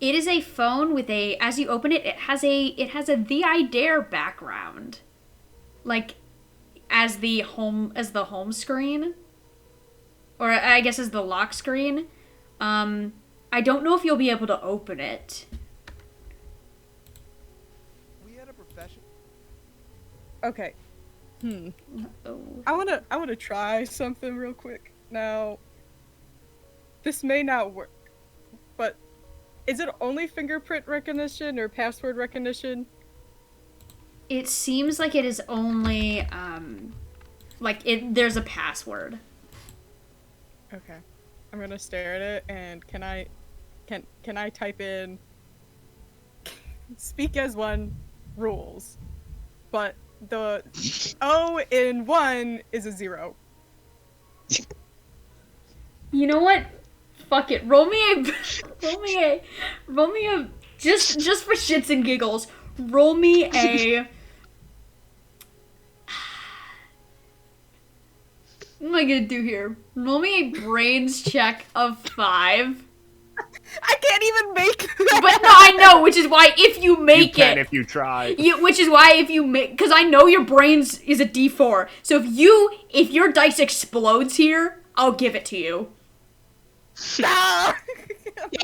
It is a phone with a, as you open it, it has a The I Dare background. Like, as the home screen. Or I guess as the lock screen. I don't know if you'll be able to open it. We had a profession. Okay. Oh. I wanna try something real quick. Now, this may not work, but is it only fingerprint recognition or password recognition? It seems like it is only, there's a password. Okay. I'm gonna stare at it, and can I type in Speak as One rules, but the O in 1 is a 0. You know what? Fuck it. Roll me a just for shits and giggles. Roll me a. What am I gonna do here? Roll me a brains check of 5. I can't even make that. But no, I know, which is why if you make You can it, if you try. which is why if you make, because I know your brains is a D4. So if your dice explodes here, I'll give it to you. No!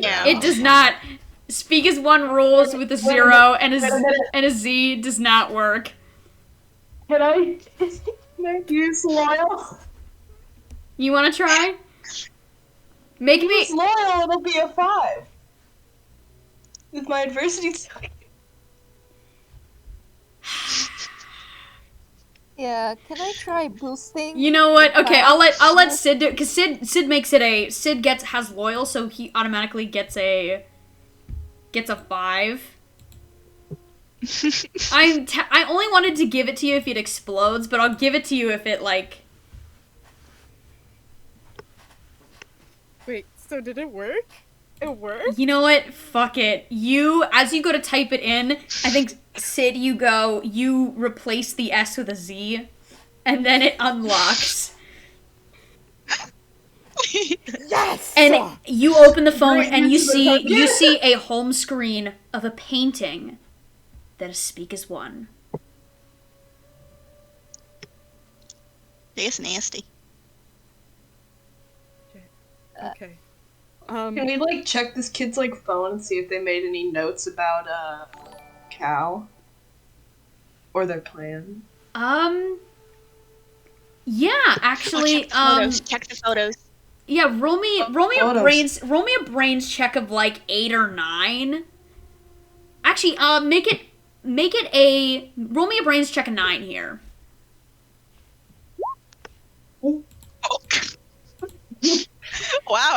Yeah. It does not. Speak as One rules with a 0 and a Z does not work. Can I use loyal? You want to try? Make me. Use loyal, it'll be a 5. With my adversity token. Yeah, can I try boosting? You know what? Okay, I'll let Sid do it because Sid makes it has loyal, so he automatically gets a 5. I only wanted to give it to you if it explodes, but I'll give it to you if it like. Wait, so did it work? It worked? You know what? Fuck it. As you go to type it in, I think, Sid, you replace the S with a Z, and then it unlocks. Yes! And you open the phone and you see a home screen of a painting that is Speak as One. It's nasty. Okay. Can we check this kid's phone and see if they made any notes about cow? or their plan? Yeah, actually, check the photos. yeah, roll me a Photos. brains check of like 8 or 9. Actually, roll me a brains check of 9 here. Wow,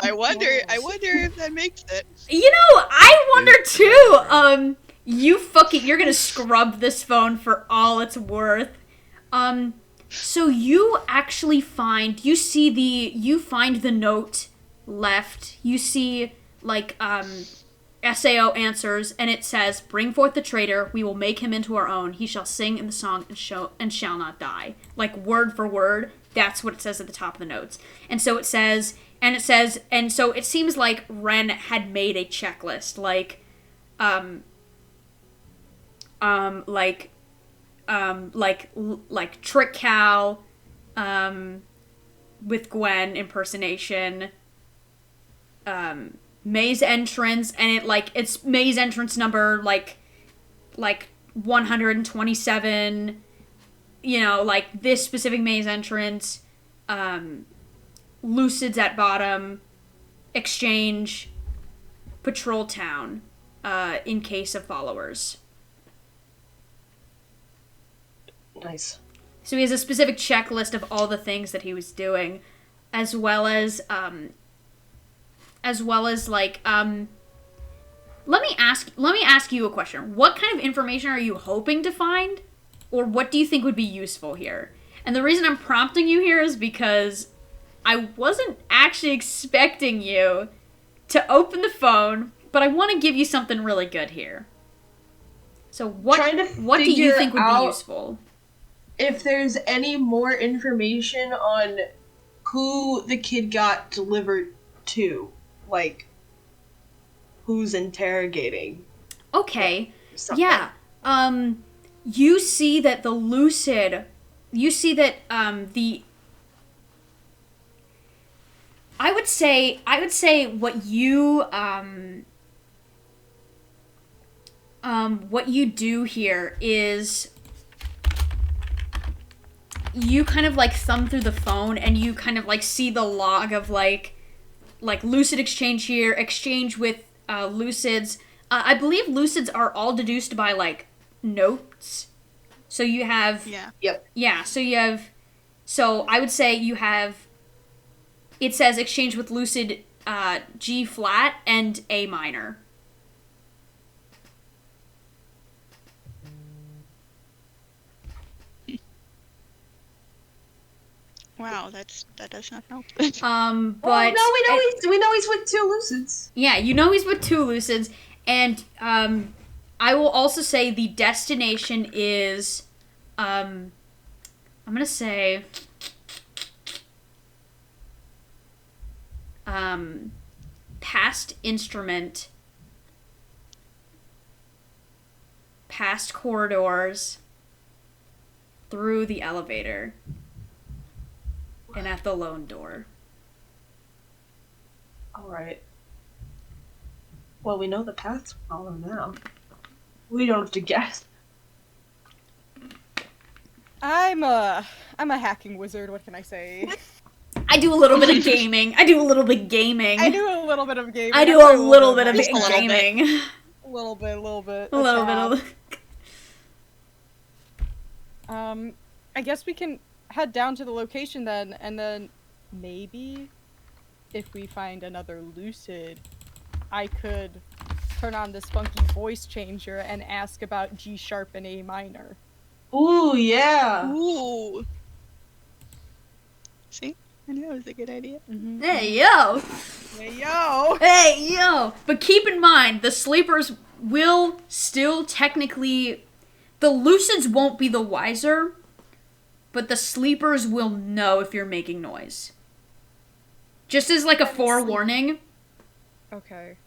I wonder if that makes it. You know, I wonder too. You're gonna scrub this phone for all it's worth. So you actually find the note left. You see, like, SAO answers, and it says, "Bring forth the traitor. We will make him into our own. He shall sing in the song and shall not die." Like, word for word, that's what it says at the top of the notes. And so it says, and so it seems like Ren had made a checklist, like Trick Cow, with Gwen impersonation, Maze entrance, and it's Maze entrance number like 127, like this specific Maze entrance, Lucid's at bottom, Exchange, Patrol Town, in case of followers. Nice. So he has a specific checklist of all the things that he was doing, as well as like, let me ask you a question. What kind of information are you hoping to find, or what do you think would be useful here? And the reason I'm prompting you here is because I wasn't actually expecting you to open the phone, but I want to give you something really good here. So what do you think would be useful? If there's any more information on who the kid got delivered to, like, who's interrogating. Okay. Something. Yeah. You see that the Lucid, I would say what you do here is you kind of like thumb through the phone and you kind of like see the log of like Lucid exchange here, exchange with Lucids. I believe Lucids are all deduced by like notes. So you have so I would say you have, it says exchange with Lucid G flat and A minor. Wow, that does not help. But we know he's with 2 Lucids. Yeah, you know he's with 2 Lucids, and I will also say the destination is, I'm gonna say, past instrument, past corridors, through the elevator, and at the lone door. Alright. Well, we know the path to follow now. We don't have to guess. I'm a hacking wizard, what can I say? I do a little bit of gaming. I do a little bit of gaming. A little bit. I guess we can head down to the location then, and then maybe if we find another Lucid, I could turn on this funky voice changer and ask about G sharp and A minor. Ooh, yeah. Ooh. See? I knew it was a good idea. Mm-hmm. Hey, yo! Hey, yo! Hey, yo! But keep in mind, the sleepers will still technically... The Lucids won't be the wiser, but the sleepers will know if you're making noise. Just as like a forewarning. Okay.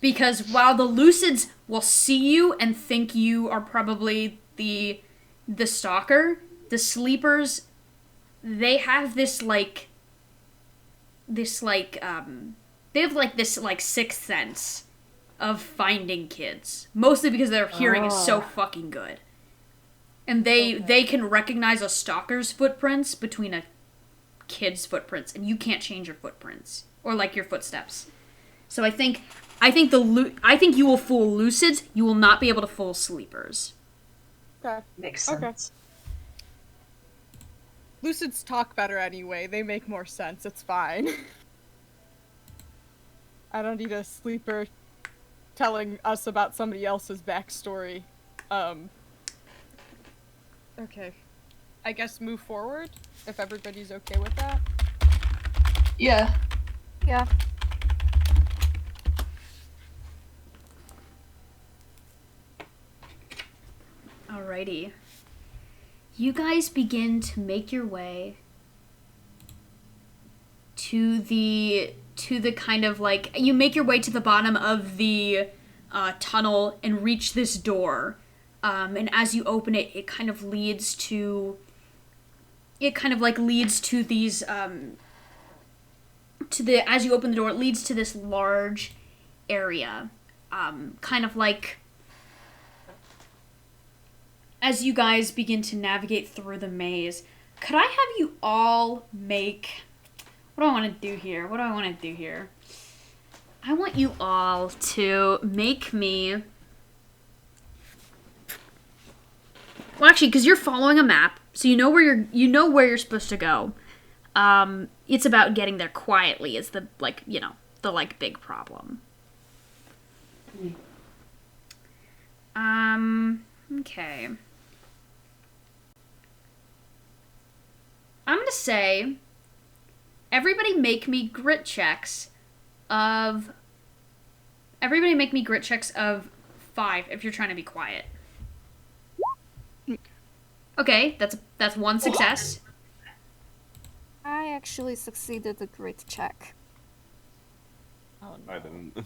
Because while the Lucids will see you and think you are probably the stalker, the sleepers, they have this sixth sense of finding kids. Mostly because their hearing is so fucking good. And they can recognize a stalker's footprints between a kid's footprints, and you can't change your footprints or like your footsteps. So I think you will fool lucids. You will not be able to fool sleepers. Okay. Makes sense. Lucids talk better anyway. They make more sense. It's fine. I don't need a sleeper telling us about somebody else's backstory. Okay. I guess move forward, if everybody's okay with that. Yeah. Yeah. Alrighty. You guys begin to make your way to the kind of like, you make your way to the bottom of the tunnel and reach this door. And as you open it, it kind of leads to these, as you open the door, it leads to this large area. Kind of like, as you guys begin to navigate through the maze, could I have you all make, what do I want to do here? I want you all to make me, well, actually, because you're following a map, so you know where you're supposed to go. It's about getting there quietly is the, like, you know, the, like, big problem. Okay. I'm gonna say, everybody make me grit checks of 5 if you're trying to be quiet. Okay, that's one success. I actually succeeded the grit check. Oh, no. I didn't.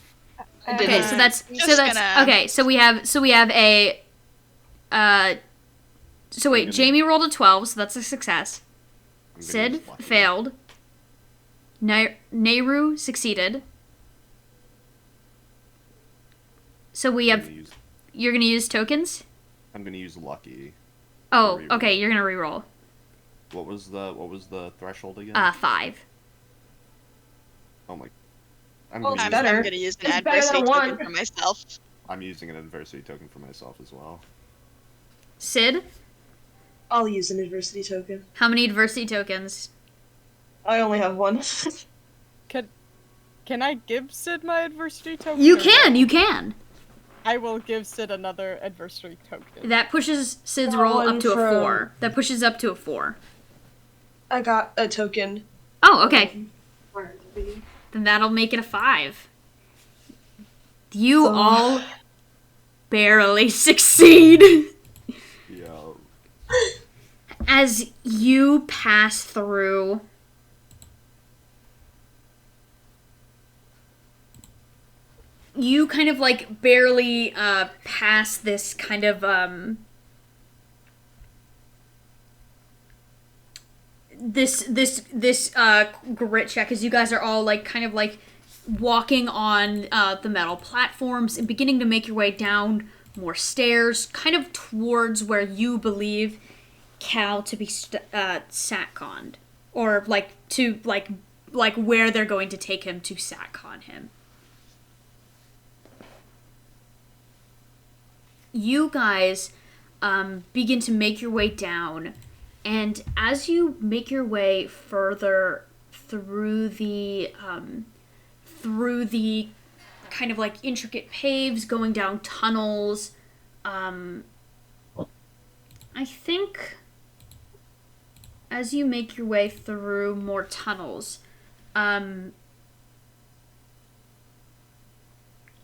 Okay, so that's gonna- okay. So we have a so wait, Jamie rolled a 12, so that's a success. I'm gonna Sid use lucky. failed. Nayru succeeded. So we have. You're gonna use tokens. I'm gonna use lucky. Oh, Reroll. okay. You're gonna reroll. What was the threshold again? 5. Oh my. I'm Oh, gonna use, better. I'm gonna use an It's better adversity than token one. for myself. I'm using an adversity token for myself as well. Sid, I'll use an adversity token. how many adversity tokens? I only have one. Can I give Sid my adversity token? You or can. no? You can. I will give Sid another adversity token. That pushes Sid's roll up to a From- 4. That pushes up to a 4. I got a token. Oh, okay. Where to be? Then that'll make it a 5. You So- all barely succeed. Yo. As you pass through, you kind of like barely pass this kind of this grit check, as you guys are all like kind of like walking on the metal platforms and beginning to make your way down more stairs, kind of towards where you believe Cal to be satconned, or like to like where they're going to take him to satcon him. You guys begin to make your way down, and as you make your way further through the kind of like intricate paves, going down tunnels, I think as you make your way through more tunnels,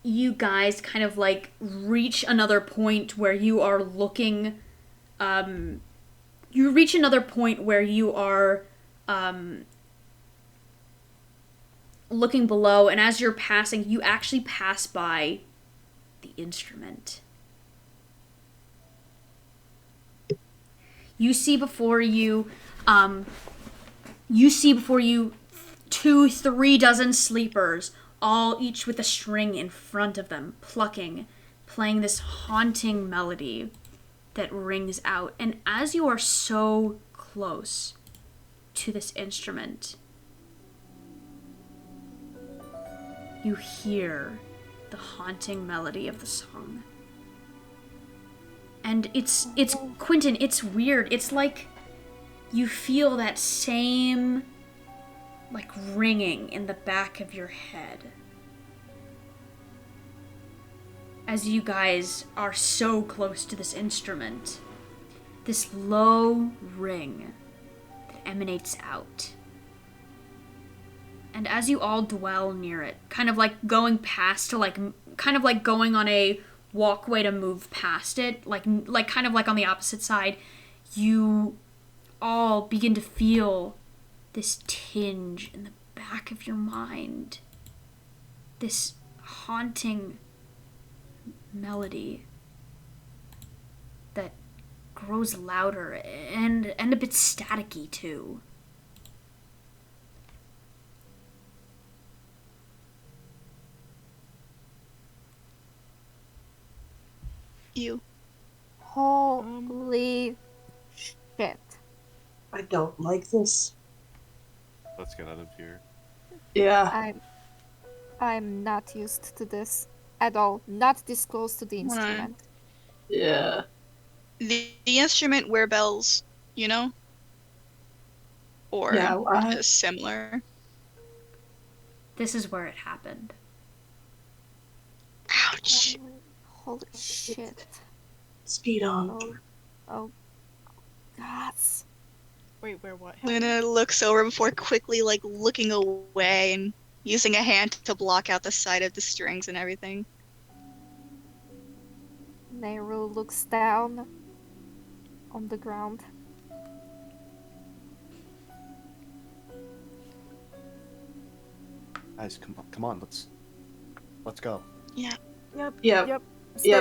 you guys kind of like reach another point where you are looking, you reach another point where you are looking below, and as you're passing, you actually pass by the instrument. You see before you 2-3 dozen sleepers, all each with a string in front of them, playing this haunting melody that rings out. And as you are so close to this instrument, you hear the haunting melody of the song. And it's Quentin, it's weird. It's like you feel that same like ringing in the back of your head as you guys are so close to this instrument. This low ring that emanates out. And as you all dwell near it, kind of like going past to like, kind of like going on a walkway to move past it, like kind of like on the opposite side, you all begin to feel this tinge in the back of your mind. This haunting melody that grows louder and a bit staticky too. You. Holy shit. I don't like this. Let's get out of here. Yeah. I'm not used to this at all. Not this close to the instrument. Yeah. The instrument wear bells, you know? Or Yeah, just similar. This is where it happened. Ouch. Holy shit. Speed on. Oh. God. Wait, where what? Luna looks over before quickly, like, looking away and using a hand to block out the side of the strings and everything. Nayru looks down on the ground. Guys, come on, let's go. Yeah. Yep. Yep.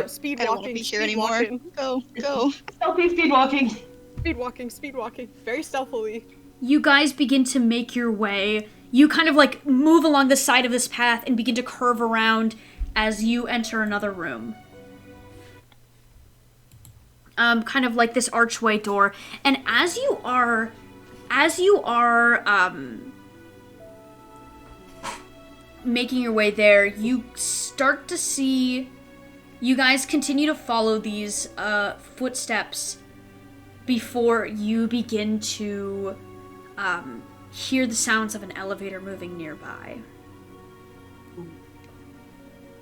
Speed I don't walking. want to be here speed anymore. walking. Go. Stealthy speed walking. Speed walking. Very stealthily. You guys begin to make your way. You kind of like move along the side of this path and begin to curve around as you enter another room. Kind of like this archway door. And as you are making your way there, you start to see, you guys continue to follow these footsteps before you begin to hear the sounds of an elevator moving nearby.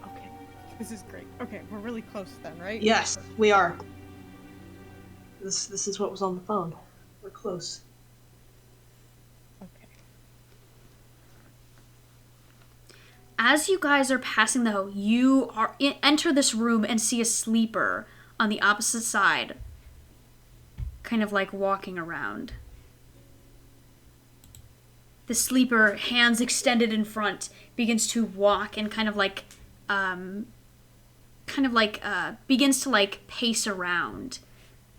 Okay. This is great. Okay, we're really close then, right? Yes, we are. This is what was on the phone. We're close. Okay. As you guys are passing though, you enter this room and see a sleeper on the opposite side, kind of like walking around. The sleeper, hands extended in front, begins to walk and begins to like pace around.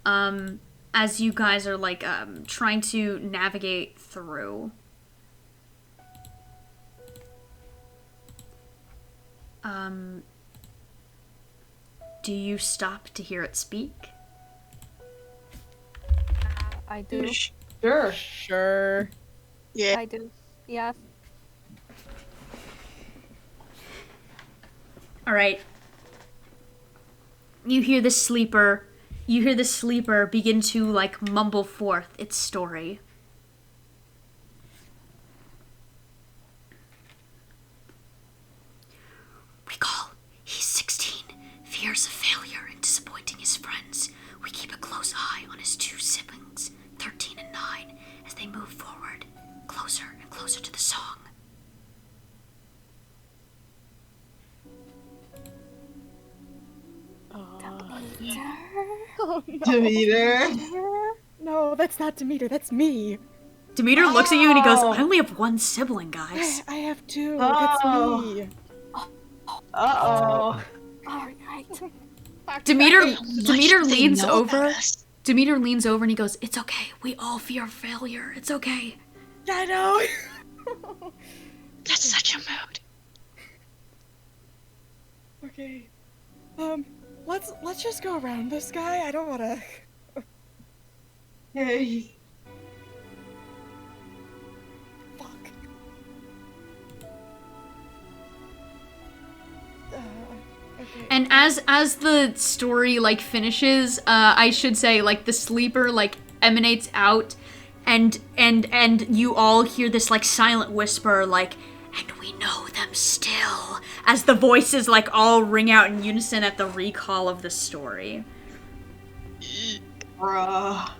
As you guys are like trying to navigate through. Do you stop to hear it speak? I do. Sure. Sure. Yeah. I do. Yeah. Alright. You hear the sleeper begin to like mumble forth its story. Recall, he's 16, fears of failure and disappointing his friends. We keep a close eye on his two siblings, 13 and 9, as they move forward, closer and closer to the song. Oh, no. Demeter. No, that's not Demeter. That's me. Demeter looks at you and he goes, I only have one sibling, guys. I have two. Oh. It's me. Uh-oh. Alright. Demeter leans know over. about us? Demeter leans over and he goes, it's okay. We all fear failure. It's okay. Yeah, I know. That's such a mood. Okay. let's just go around this guy. I don't wanna. Yay. Fuck. Okay. And as the story like finishes, I should say like the sleeper like emanates out, and you all hear this like silent whisper like, "And we know them still," as the voices like all ring out in unison at the recall of the story. Bruh.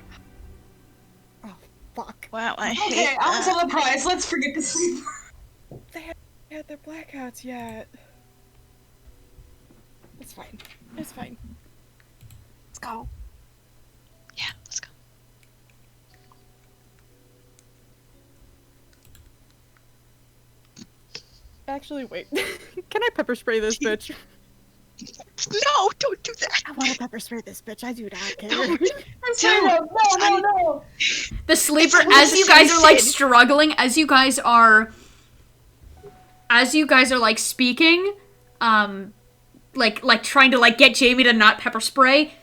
Oh fuck. Wow, I Okay, hate on that. to the prize. Let's forget the sleeper. They had their blackouts yet. It's fine. It's fine. Let's go. Yeah, let's go. Actually, wait. Can I pepper spray this bitch? No, don't do that. I want to pepper spray this bitch. I do not care. No. The sleeper, It's as you guys are like Sid. struggling, as you guys are like speaking, like trying to like get Jamie to not pepper spray,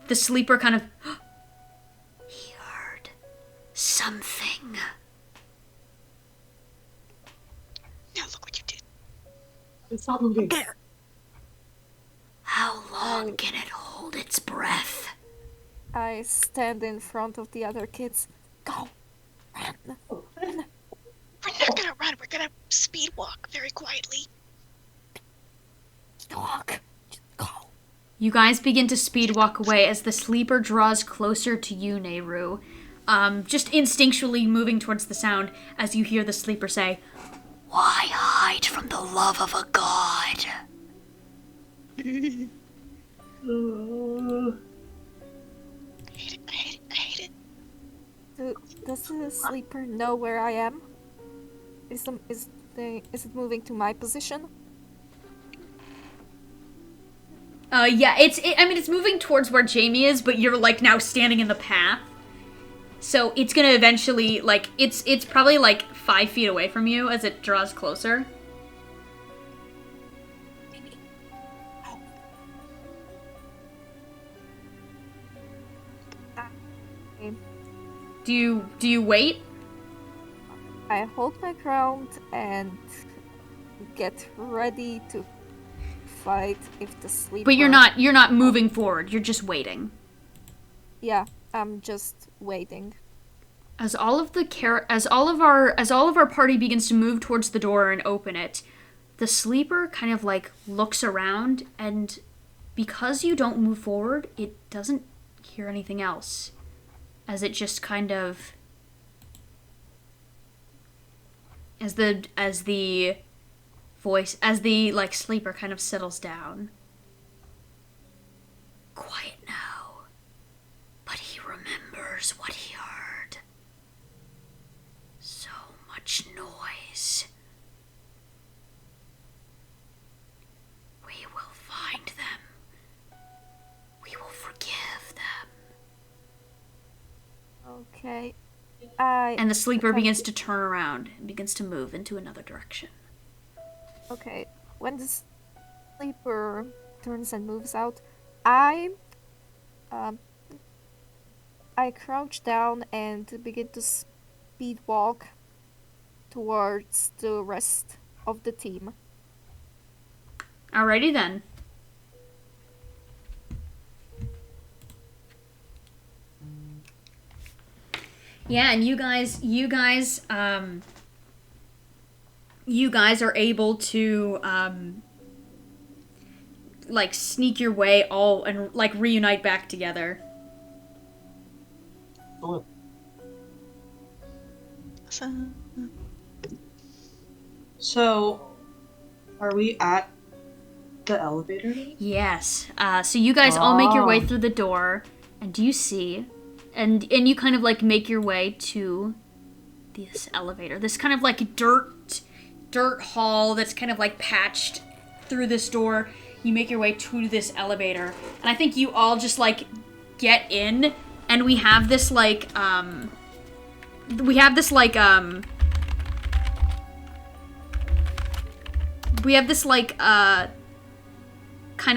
the sleeper kind of he heard something. Now look what you did. It's not moving. How long can it hold its breath? I stand in front of the other kids. Go. Run. We're not gonna run. We're gonna speed walk very quietly. Walk. Just go. You guys begin to speed walk away as the sleeper draws closer to you, Nayru. Just instinctually moving towards the sound as you hear the sleeper say, "Why hide from the love of a god?" I hate it. Does the sleeper know where I am? Is it moving to my position? Yeah, it's moving towards where Jamie is, but you're, like, now standing in the path. So it's gonna eventually, like, it's probably, like, 5 feet away from you as it draws closer. Do you wait? I hold my ground and get ready to fight if the sleeper... But you're not moving forward, you're just waiting. Yeah, I'm just waiting. As all of our party begins to move towards the door and open it, the sleeper kind of like looks around, and because you don't move forward, it doesn't hear anything else. As it just kind of as the like sleeper kind of settles down. Quiet now. But he remembers what he heard. So much noise. We will find them. We will forgive them. Okay. And the sleeper begins to turn around and begins to move into another direction. Okay. When the sleeper turns and moves out, I crouch down and begin to speed walk towards the rest of the team. Alrighty then. Yeah, and you guys are able to like sneak your way all and like reunite back together. So, are we at the elevator? Yes. So you guys all make your way through the door, and do you see, and you kind of like make your way to this elevator. This kind of like dirt hall that's kind of like patched through this door. You make your way to this elevator, and I think you all just like get in, and we have this like kind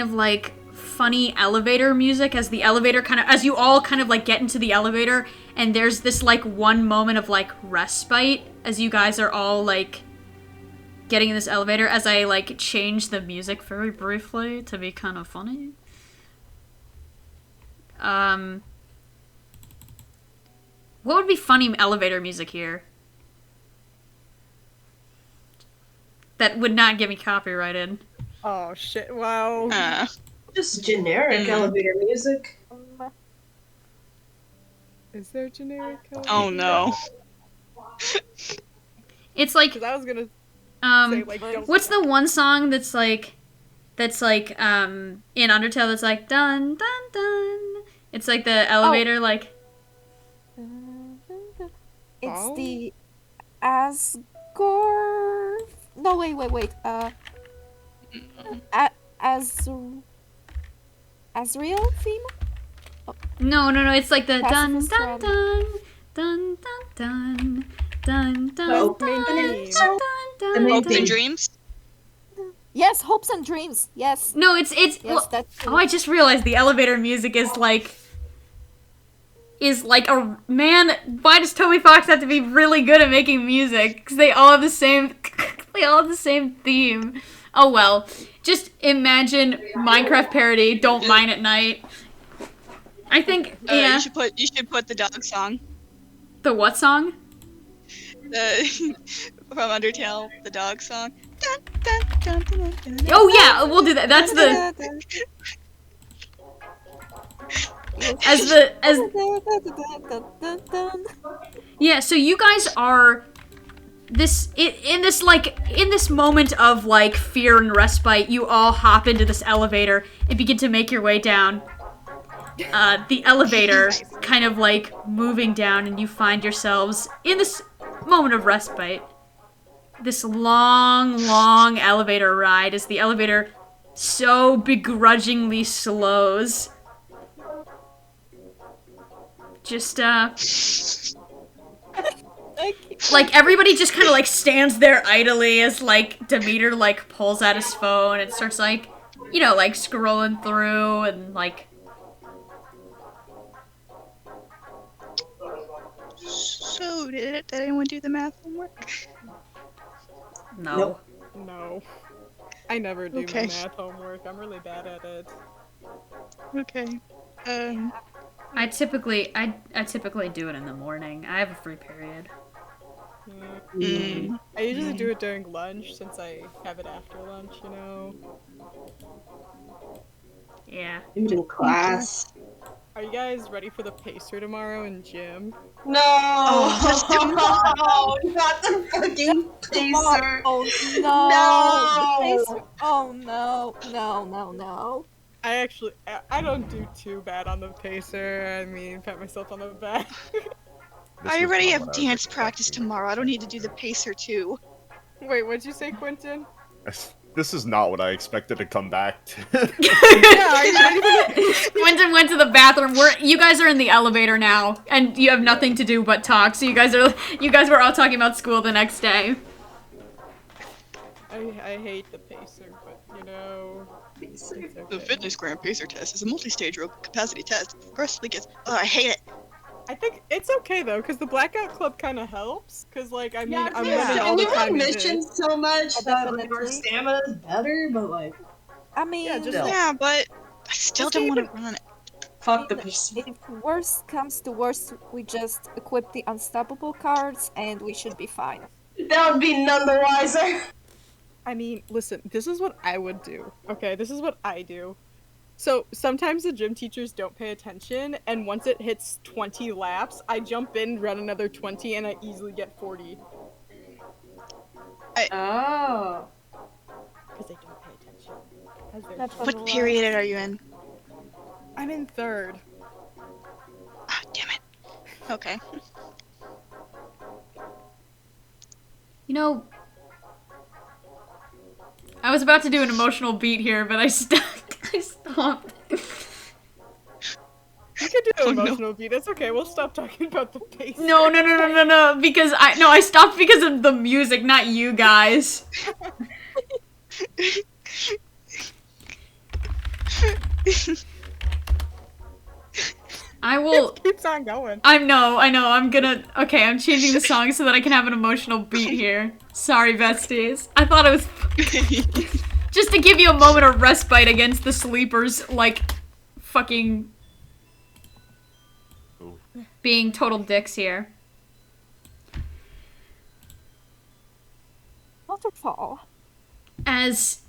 of like funny elevator music as the elevator as you all kind of like get into the elevator, and there's this like one moment of like respite as you guys are all like getting in this elevator, as I like change the music very briefly to be kind of funny. What would be funny elevator music here that would not get me copyrighted? Oh shit! Wow. Just generic elevator music. Is there generic? Oh no. It's like Because I was gonna say like, don't what's the one song that's like in Undertale that's like dun dun dun? It's like the elevator like It's the Asgore. No, wait. Asriel theme? no, it's like the dun Pacifist dun Run. dun dun dun dun dun dun Oh. dun Main theme. dun dun Hopes dun. and dreams. Yes, hopes and dreams. Yes. No, it's Yes, well, that's oh, I just realized the elevator music is like a man. Why does Toby Fox have to be really good at making music? Because they all have the same theme. Oh well, just imagine Minecraft parody. Don't mine at night. I think yeah. You should put the dog song. The what song? The from Undertale, the dog song. Dun, dun, dun, dun, dun, dun. Oh yeah, we'll do that. That's the as yeah. So you guys are in this moment of like fear and respite. You all hop into this elevator and begin to make your way down. The elevator kind of like moving down, and you find yourselves in this moment of respite. This long elevator ride as the elevator so begrudgingly slows. Just, like, everybody just kind of, like, stands there idly as, like, Demeter, like, pulls out his phone and starts, like, you know, like, scrolling through and, like... So, did anyone do the math homework? No. Nope. No. I never do Okay. my math homework. I'm really bad at it. Okay. I typically do it in the morning. I have a free period. I usually do it during lunch since I have it after lunch, you know. Yeah. Do it in class. Are you guys ready for the pacer tomorrow in gym? No! Oh, no! Not the fucking pacer! Oh no! No! The pacer. Oh no! I don't do too bad on the pacer. I mean, pat myself on the back. I already have dance practice tomorrow. I don't need to do the pacer too. Wait, what'd you say, Quentin? This is not what I expected to come back to. Quentin went to the bathroom. You guys are in the elevator now, and you have nothing to do but talk. So you guys were all talking about school the next day. I hate the pacer, but you know, it's okay. The Fitness Grand Pacer test is a multi-stage rope capacity test. Progressively gets. Oh, I hate it. I think it's okay though, because the Blackout Club kind of helps. Because like, I mean, Yeah, I'm yeah. running all and the you have time. in it. missions so much that like, our Definitely. stamina is better, but like, I mean, Yeah, just No. Yeah, but I still Just don't want even- to run it. fuck the pacer. if worst comes to worst, we just equip the unstoppable cards and we should be fine. That would be none the wiser. I mean, listen, this is what I would do. Okay, this is what I do. So sometimes the gym teachers don't pay attention, and once it hits 20 laps, I jump in, run another 20, and I easily get 40. Oh. Because they don't pay attention. 'Cause they're That's dumb. what- What period are you in? I'm in third. Ah, damn it. Okay. You know, I was about to do an emotional beat here, but I stopped. You could do Oh, an no. emotional beat. It's okay. We'll stop talking about the pace. No, because I stopped because of the music, not you guys. I will. Keeps on going. I know. Okay, I'm changing the song so that I can have an emotional beat here. Sorry, besties. I thought it was just to give you a moment of respite against the sleepers, like, fucking Ooh. being total dicks here. Waterfall. As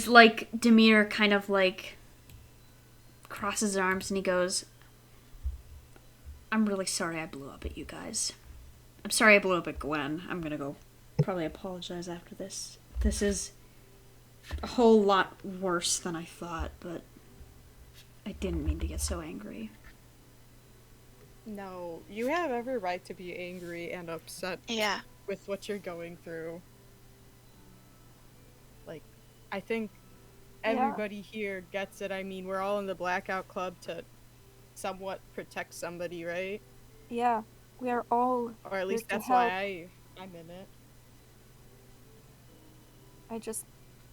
like Demeter kind of like crosses his arms and he goes, I'm really sorry I blew up at you guys. I'm sorry I blew up at Gwen. I'm gonna go probably apologize after this. This is a whole lot worse than I thought, but I didn't mean to get so angry. No, you have every right to be angry and upset Yeah. with what you're going through. Like, I think everybody here gets it. I mean, we're all in the Blackout Club to somewhat protect somebody, right? Yeah, we are all Or at least here to that's help. why I'm in it.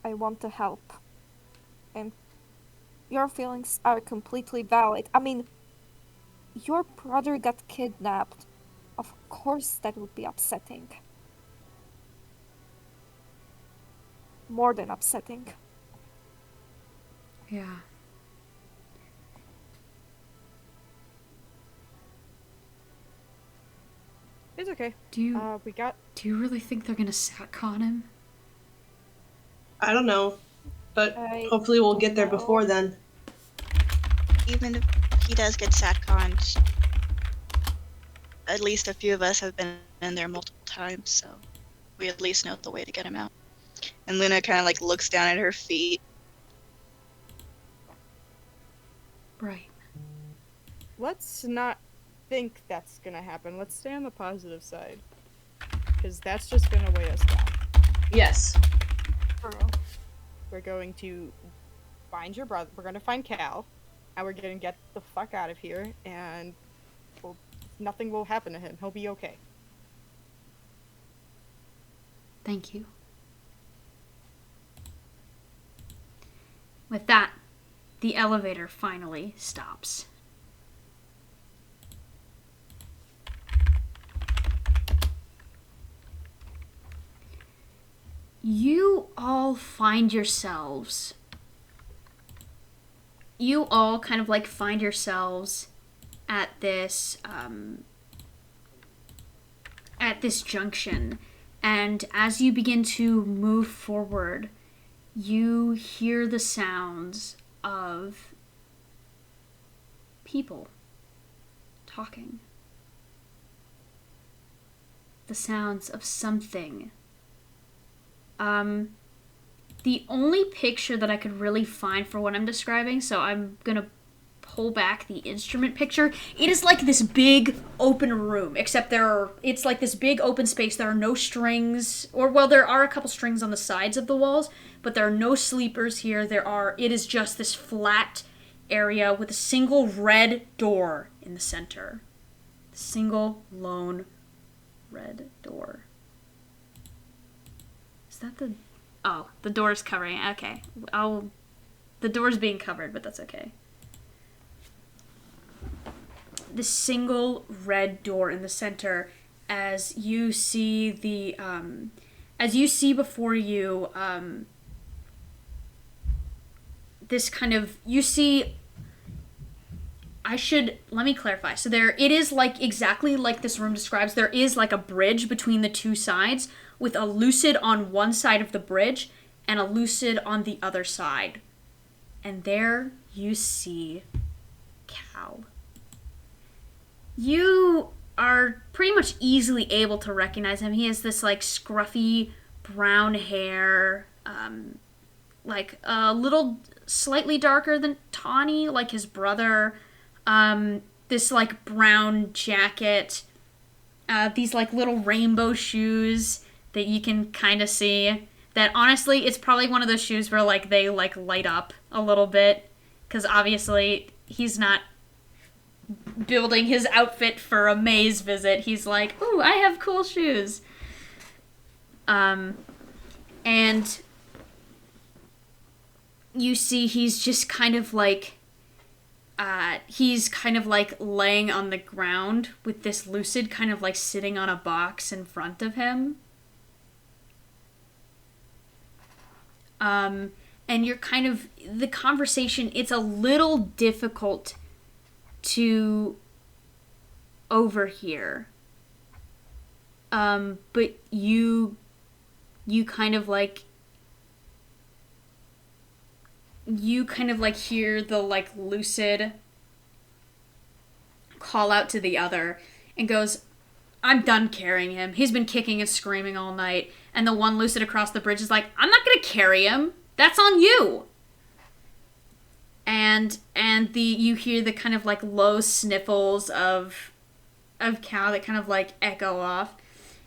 I want to help. And your feelings are completely valid. I mean, your brother got kidnapped. Of course that would be upsetting. More than upsetting. Yeah. It's okay. Do you really think they're gonna satcon him? I don't know, but I hopefully we'll get there don't know. before then. Even if he does get satconned, at least a few of us have been in there multiple times, so we at least know the way to get him out. And Luna kind of like looks down at her feet. Right. Let's not think that's gonna happen. Let's stay on the positive side. Because that's just gonna weigh us down. Yes. We're going to find your brother. We're gonna find Cal. And we're gonna get the fuck out of here. And nothing will happen to him. He'll be okay. Thank you. With that, the elevator finally stops. You all find yourselves at this junction, and as you begin to move forward, you hear the sounds of people talking. The sounds of something. The only picture that I could really find for what I'm describing, so I'm gonna pull back the instrument picture. It is like this big open room, except it's like this big open space. There are no strings, there are a couple strings on the sides of the walls, but there are no sleepers here. It is just this flat area with a single red door in the center. Single lone red door. Is that the door's covering it. Okay. The door's being covered, but that's okay. The single red door in the center, as you see before you, let me clarify. So it is like exactly like this room describes. There is like a bridge between the two sides with a lucid on one side of the bridge and a lucid on the other side. And there you see Cal. You are pretty much easily able to recognize him. He has this like scruffy brown hair, like a little slightly darker than tawny, like his brother. This like brown jacket, these like little rainbow shoes that you can kind of see. That honestly, it's probably one of those shoes where like they like light up a little bit, because obviously he's not building his outfit for a maze visit. He's like, ooh, I have cool shoes. And you see he's just kind of like, he's kind of like laying on the ground with this lucid kind of like sitting on a box in front of him. And you're kind of, the conversation, it's a little difficult to overhear. But you kind of like, hear the like lucid call out to the other and goes, I'm done carrying him. He's been kicking and screaming all night. And the one lucid across the bridge is like, I'm not gonna carry him. That's on you. And you hear the kind of like low sniffles of Cal that kind of like echo off.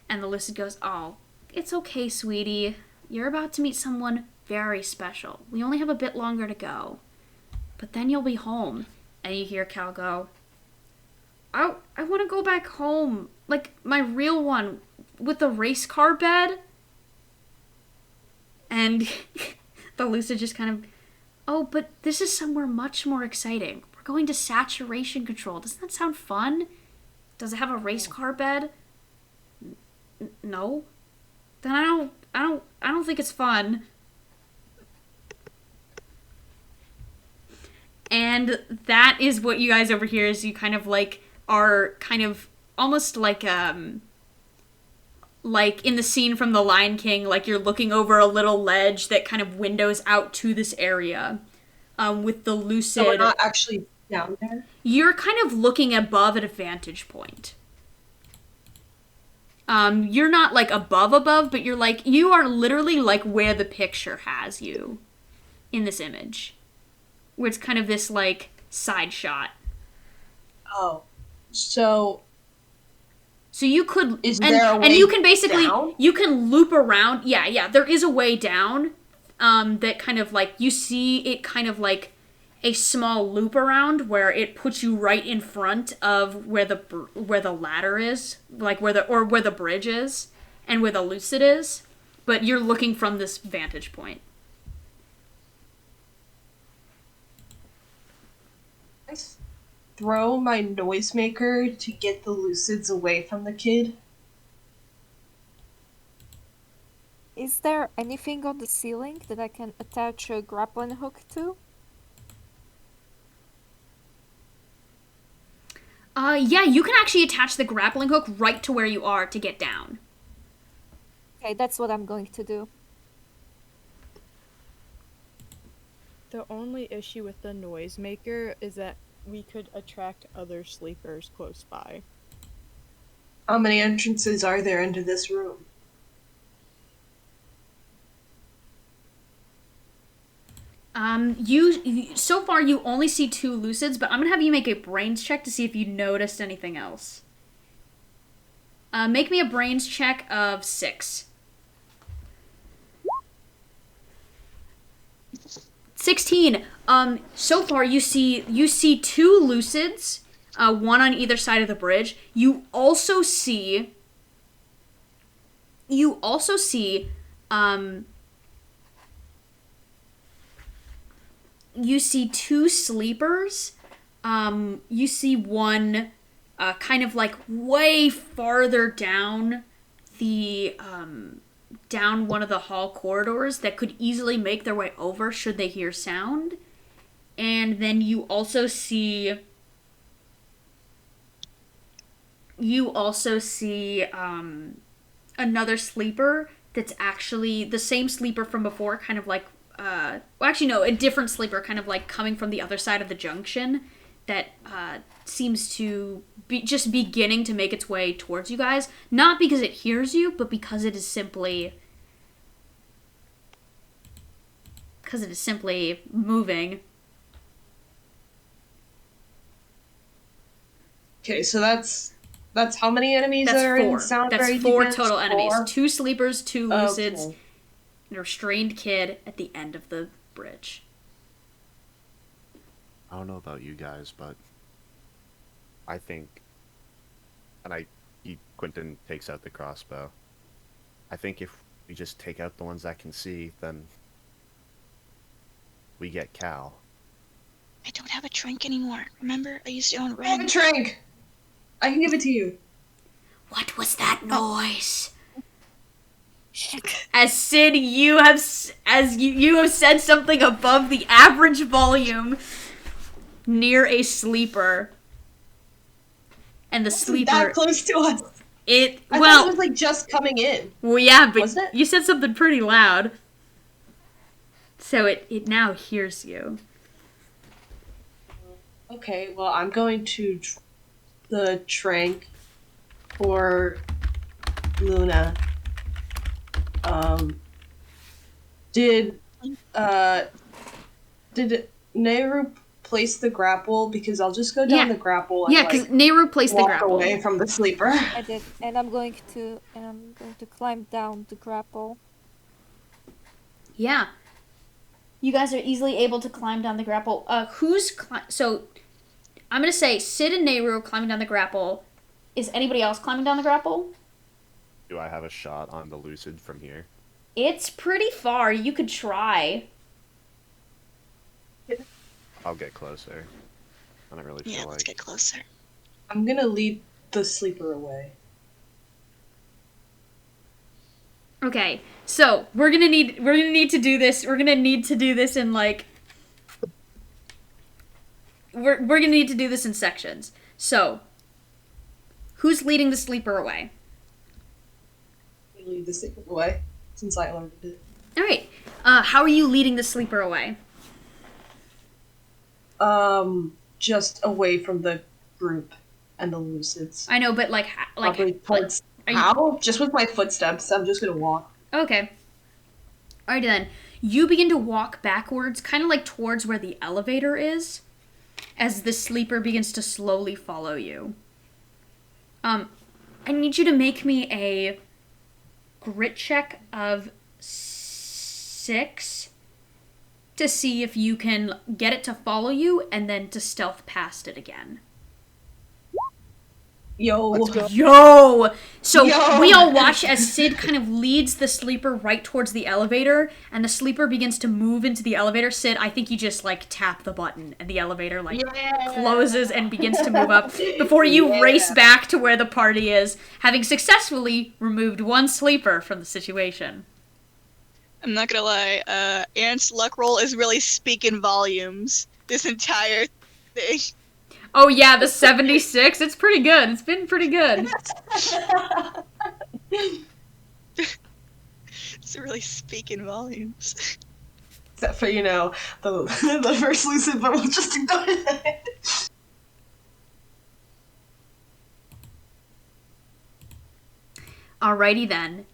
And the lucid goes, oh, it's okay, sweetie. You're about to meet someone very special. We only have a bit longer to go. But then you'll be home. And you hear Cal go, I want to go back home. Like, my real one. With the race car bed. And the lucid just kind of, oh, but this is somewhere much more exciting. We're going to saturation control. Doesn't that sound fun? Does it have a race car bed? No. Then I don't think it's fun. And that is what you guys overhear is you kind of like are kind of almost like in the scene from The Lion King, like you're looking over a little ledge that kind of windows out to this area, with the lucid. So we're not actually down there? You're kind of looking above at a vantage point. You're not like above, but you're like, you are literally like where the picture has you in this image. Where it's kind of this like side shot. Oh. So you could, is there a way and you can basically down? You can loop around. Yeah, there is a way down. That kind of like you see it kind of like a small loop around where it puts you right in front of where the ladder is, like where the bridge is, and where the lucid is. But you're looking from this vantage point. I throw my noisemaker to get the lucids away from the kid. Is there anything on the ceiling that I can attach a grappling hook to? Yeah, you can actually attach the grappling hook right to where you are to get down. Okay, that's what I'm going to do. The only issue with the noisemaker is that we could attract other sleepers close by. How many entrances are there into this room? So far you only see 2 lucids, but I'm gonna have you make a brains check to see if you noticed anything else. Make me a brains check of 6. 16. So far you see 2 lucids, one on either side of the bridge. You also see, you see 2 sleepers. You see one kind of like way farther down down one of the hall corridors that could easily make their way over should they hear sound. And then you also see another sleeper that's actually the same sleeper from before, kind of like well, actually no, a different sleeper kind of like coming from the other side of the junction that seems to be just beginning to make its way towards you guys, not because it hears you, but because it is simply moving. Okay, so that's how many enemies That's are 4. in sound That's range 4 against? total enemies. 4? 2 sleepers, 2 lucids, Okay. and a restrained kid at the end of the bridge. I don't know about you guys, but I think, and Quentin takes out the crossbow. I think if we just take out the ones that can see, then we get Cal. I don't have a drink anymore. Remember? I used to own I have a Ren. drink. I can give it to you. What was that noise? Shit. As Sid, you have said something above the average volume near a sleeper, and the sleeper That close to us. it I thought well it was like just coming in. well yeah, but Wasn't it? you said something pretty loud, so it now hears you. Okay, well, I'm going to the trank for Luna. Did Nayru place the grapple? Because I'll just go down Yeah. the grapple and Yeah, because Nayru placed the walk grapple. away from the sleeper. I did, and I'm going to climb down the grapple. Yeah. You guys are easily able to climb down the grapple. So, I'm gonna say Sid and Nayru climbing down the grapple. Is anybody else climbing down the grapple? Do I have a shot on the Lucid from here? It's pretty far. You could try. I'll get closer. I don't really feel Yeah, like... let's get closer. I'm gonna lead the sleeper away. Okay, so we're gonna need to do this. We're gonna need to do this in like. We're gonna need to do this in sections. So, who's leading the sleeper away? Lead the sleeper away, since I learned it. All right. How are you leading the sleeper away? Just away from the group and the Lucids. I know, but Probably towards how? Just with my footsteps. I'm just gonna walk. Okay. Alrighty then. You begin to walk backwards, kind of like towards where the elevator is, as the sleeper begins to slowly follow you. I need you to make me a grit check of 6 to see if you can get it to follow you and then to stealth past it again. Yo. Let's go. Yo! So Yo! we all watch as Sid kind of leads the sleeper right towards the elevator, and the sleeper begins to move into the elevator. Sid, I think you just like tap the button, and the elevator closes and begins to move up before you race back to where the party is, having successfully removed one sleeper from the situation. I'm not gonna lie, Ant's luck roll is really speaking volumes. This entire thing. Oh yeah, the 76. It's pretty good. It's been pretty good. It's really speaking volumes. Except for, the first Lucid, but we'll just ignore that. Alrighty then.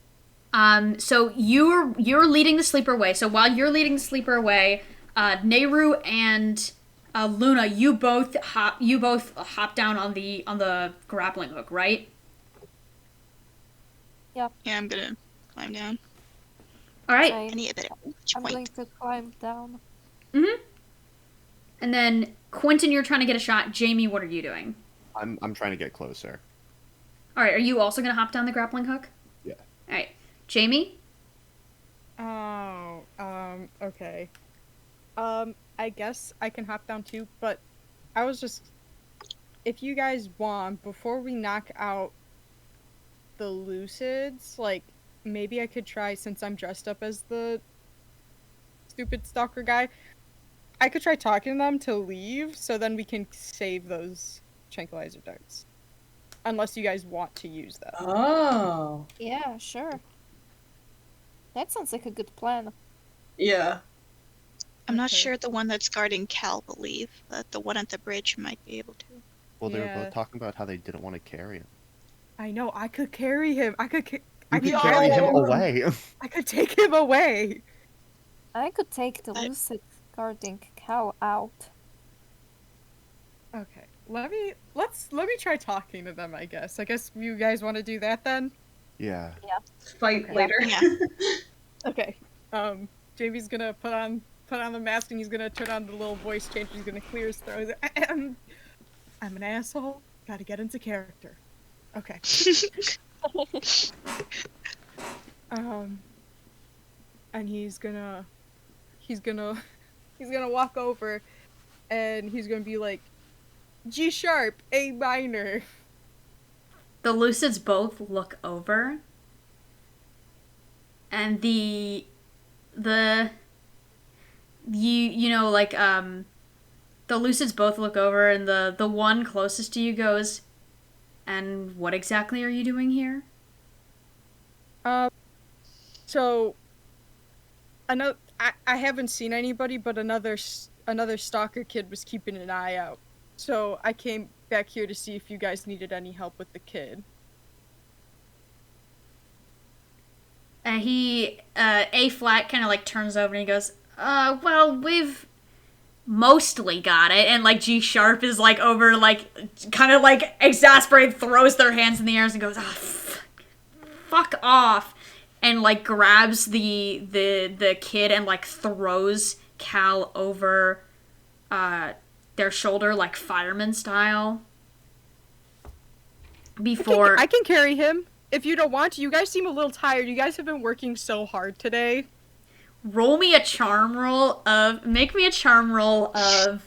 So you're leading the sleeper away. So while you're leading the sleeper away, Nayru and Luna, you both hop down on the grappling hook, right? Yeah, I'm gonna climb down. All right. I need a bit of I'm going point. to climb down. And then Quentin, you're trying to get a shot. Jamie, what are you doing? I'm trying to get closer. All right. Are you also gonna hop down the grappling hook? Yeah. All right. Jamie. Oh, okay. I guess I can hop down too, but I was just... If you guys want, before we knock out the Lucids, maybe I could try, since I'm dressed up as the stupid stalker guy, I could try talking to them to leave, so then we can save those tranquilizer darts. Unless you guys want to use them. Oh. Yeah, sure. That sounds like a good plan. Yeah. I'm not Okay. sure the one that's guarding Cal will leave, but the one at the bridge might be able to. Well, they were Yeah. both talking about how they didn't want to carry him. I know, I could carry him. I could You could Yo! carry him away. I could take him away. I could take the lucid guarding cow out. Okay, let me try talking to them. I guess you guys want to do that then. Yeah. Fight Okay. later. Yeah. Okay. Jamie's gonna put on the mask and he's gonna turn on the little voice change. He's gonna clear his throat. He's like, I'm an asshole. Gotta get into character. Okay. and he's gonna walk over, and he's gonna be like, G sharp, A minor. The Lucids both look over, and the Lucids both look over, and the one closest to you goes, "And what exactly are you doing here?" So I haven't seen anybody, but another stalker kid was keeping an eye out. So I came back here to see if you guys needed any help with the kid. A flat kind of like turns over and he goes, well, we've mostly got it. And like G sharp is like over, like kind of like exasperated, throws their hands in the air and goes, fuck off. And like grabs the kid and like throws Cal over their shoulder like fireman style. Before I can carry him if you don't want to. You guys seem a little tired. You guys have been working so hard today. Roll me a charm roll of. Make me a charm roll of.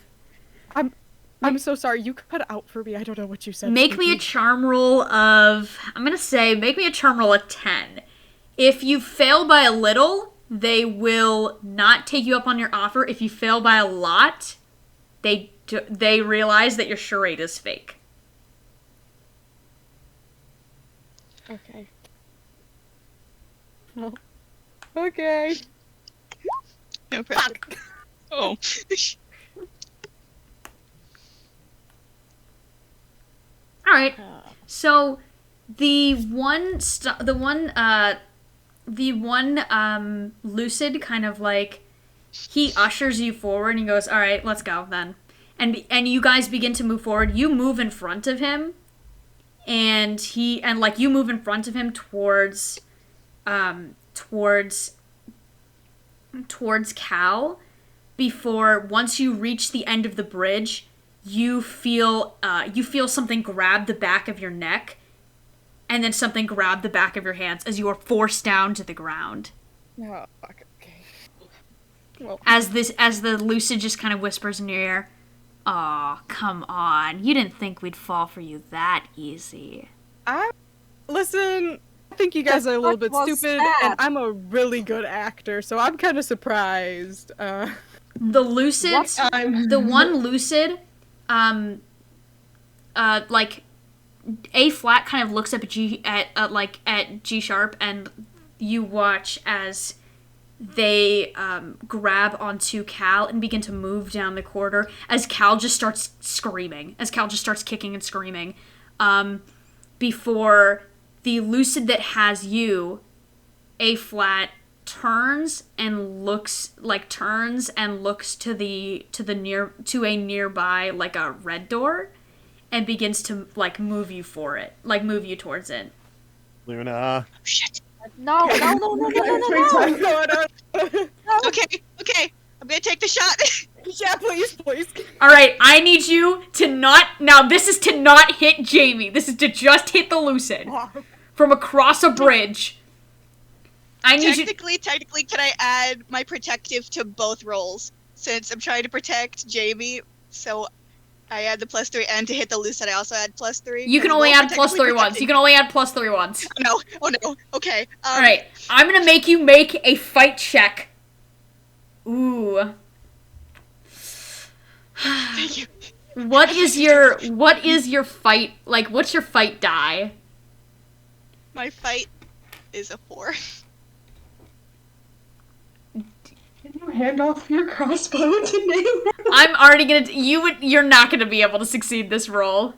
I'm so sorry. You cut out for me. I don't know what you said. Make me a charm roll of. I'm gonna say make me a charm roll of 10. If you fail by a little, they will not take you up on your offer. If you fail by a lot, they realize that your charade is fake. Okay. Well, okay. No pressure. Oh. All right. So the one Lucid kind of like he ushers you forward and he goes, "All right, let's go then." And you guys begin to move forward. You move in front of him. And you move in front of him towards Cal. Before, once you reach the end of the bridge, you feel something grab the back of your neck, and then something grab the back of your hands as you are forced down to the ground. Oh, fuck. Okay. Well. As the Lucid just kind of whispers in your ear, "Aw, come on. You didn't think we'd fall for you that easy." Listen, I think you guys are a little bit stupid, and I'm a really good actor, so I'm kind of surprised. The Lucids, the one Lucid, like, A flat kind of looks up at G sharp, and you watch as they grab onto Cal and begin to move down the corridor as Cal just starts screaming, as Cal just starts kicking and screaming. Before the Lucid that has you, A flat turns and looks to a nearby like a red door and begins to like move you towards it. Luna. Oh, shit. No. Okay. I'm gonna take the shot. Yeah, please. All right, I need you to not. Now, this is to not hit Jamie. This is to just hit the Lucid from across a bridge. I need Technically, can I add my protective to both rolls? Since I'm trying to protect Jamie, so I add the +3, and to hit the Lucid, I also add +3. You can only add +3 once. You can only add +3 once. Oh no. Okay. All right, I'm gonna make you make a fight check. Ooh. Thank you. What is your fight, like, what's your fight die? My fight is a 4. Can you hand off your crossbow to Nayru? I'm already gonna, you're not gonna be able to succeed this roll.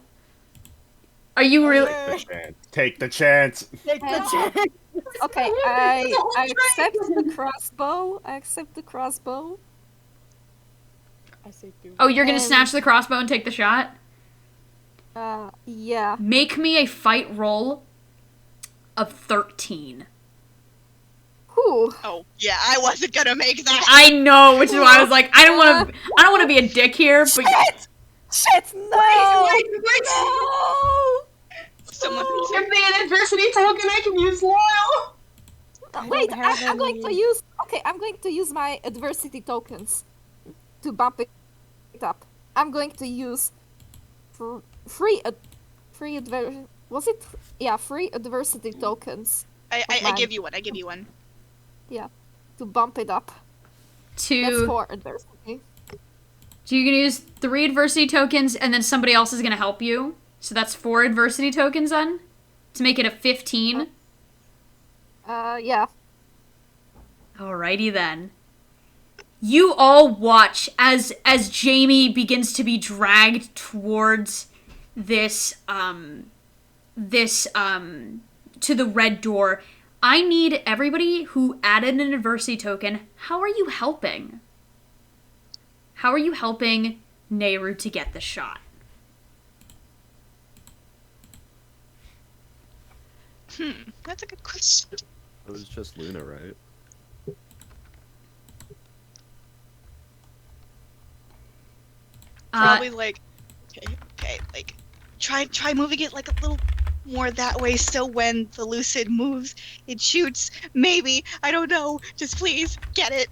Are you really? Take the chance. Take the chance. Okay, I accept the crossbow. I say do. Oh, you're gonna snatch the crossbow and take the shot? Yeah. Make me a fight roll of 13. Whew. Oh yeah, I wasn't gonna make that. I know, which is why I was like, I don't want to be a dick here, but Shit! No! Wait. No! Someone Give me an adversity token. I can use loyal. Wait, don't have I'm going to any- use. Okay, I'm going to use my adversity tokens to bump it up. I'm going to use free adver. Was it? Yeah, free adversity tokens. I give you one. I give you one. Yeah, to bump it up. That's To 4 adversity. So you're gonna use 3 adversity tokens, and then somebody else is gonna help you. So that's 4 adversity tokens then to make it a 15. Yeah. Alrighty then. You all watch as Jamie begins to be dragged towards this to the red door. I need everybody who added an adversity token. How are you helping? How are you helping Nayru to get the shot? That's a good question. It was just Luna, right? Probably like, okay, like, try moving it like a little more that way, so when the lucid moves, it shoots. Maybe, I don't know. Just please get it.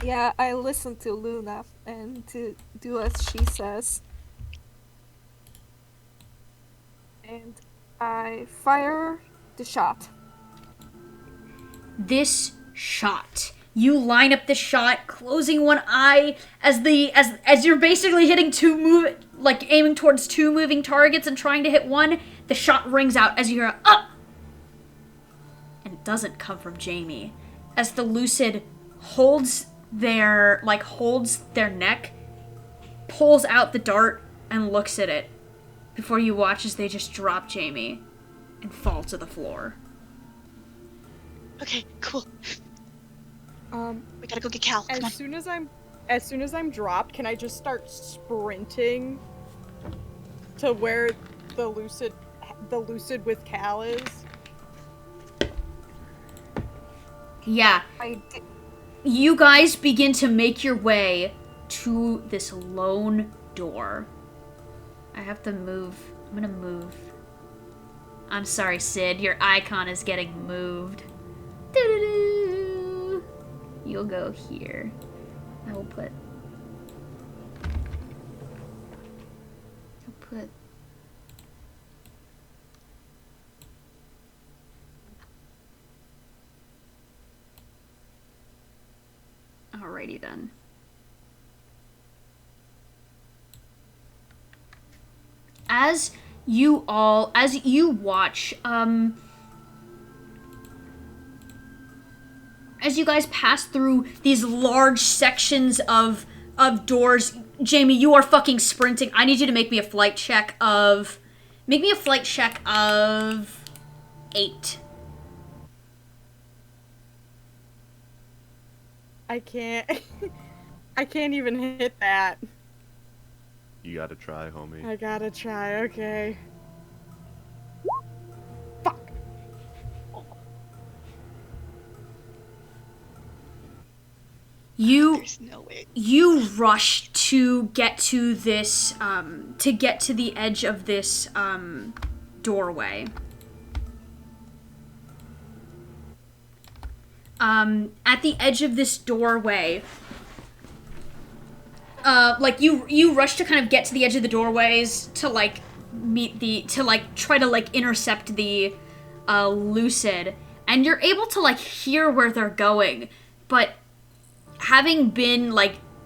Yeah, I listen to Luna and to do as she says. And I fire the shot. This shot. You line up the shot, closing one eye as you're basically hitting aiming towards 2 moving targets and trying to hit one. The shot rings out as you hear "up," and it doesn't come from Jamie. As the lucid holds their neck, pulls out the dart and looks at it before you watch as they just drop Jamie and fall to the floor. Okay, cool. We gotta go get Cal. Come on. As soon as I'm dropped, can I just start sprinting to where the lucid with Cal is? Yeah. You guys begin to make your way to this lone door. I have to move. I'm gonna move. I'm sorry, Sid. Your icon is getting moved. Doo-doo-doo. You'll go here. I will put... Alrighty then. As you watch, as you guys pass through these large sections of doors, Jamie, you are fucking sprinting. I need you to make me a flight check of 8. I can't. I can't even hit that. You gotta try, homie. I gotta try, okay. Fuck. There's no way. You rush to get to this, to get to the edge of this, doorway. At the edge of this doorway, you rush to kind of get to the edge of the doorways to try to intercept the lucid, and you're able to hear where they're going, but having been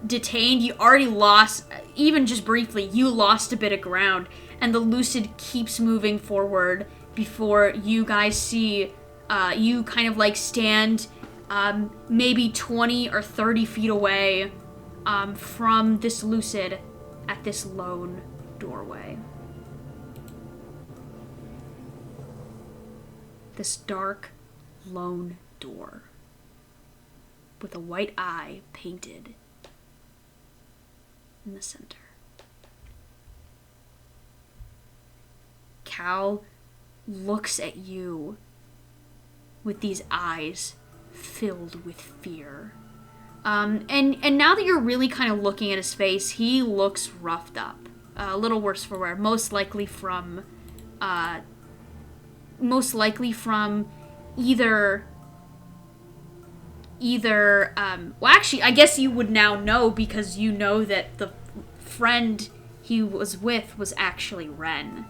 detained, you already lost, even just briefly, you lost a bit of ground, and the lucid keeps moving forward before you guys see you kind of stand maybe 20 or 30 feet away from this lucid at this lone doorway. This dark, lone door with a white eye painted in the center. Cal looks at you with these eyes filled with fear. And now that you're really kind of looking at his face, he looks roughed up. A little worse for wear. Most likely from either well, actually, I guess you would now know because you know that the friend he was with was actually Ren.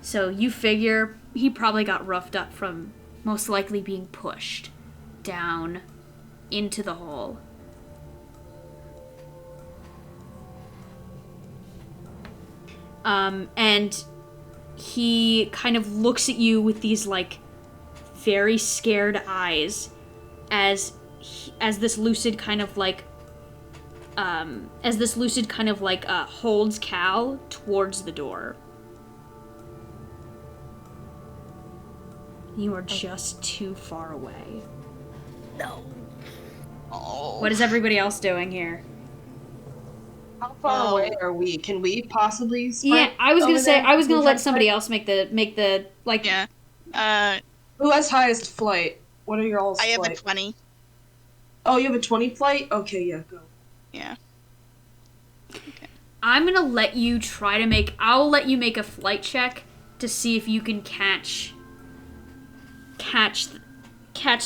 So you figure he probably got roughed up from most likely being pushed down into the hole. And he kind of looks at you with these, like, very scared eyes as this lucid kind of like holds Cal towards the door. You are just too far away. No. Oh. What is everybody else doing here? How far away are we? Can we possibly sprint Yeah, I was gonna over say there? I was gonna Can we let try somebody to- else make the like. Yeah. Who has highest flight? What are your all's I have a flight? 20. Oh, you have a 20 flight? Okay, yeah, go. Yeah. I'm gonna let you try to make. I'll let you make a flight check to see if you can catch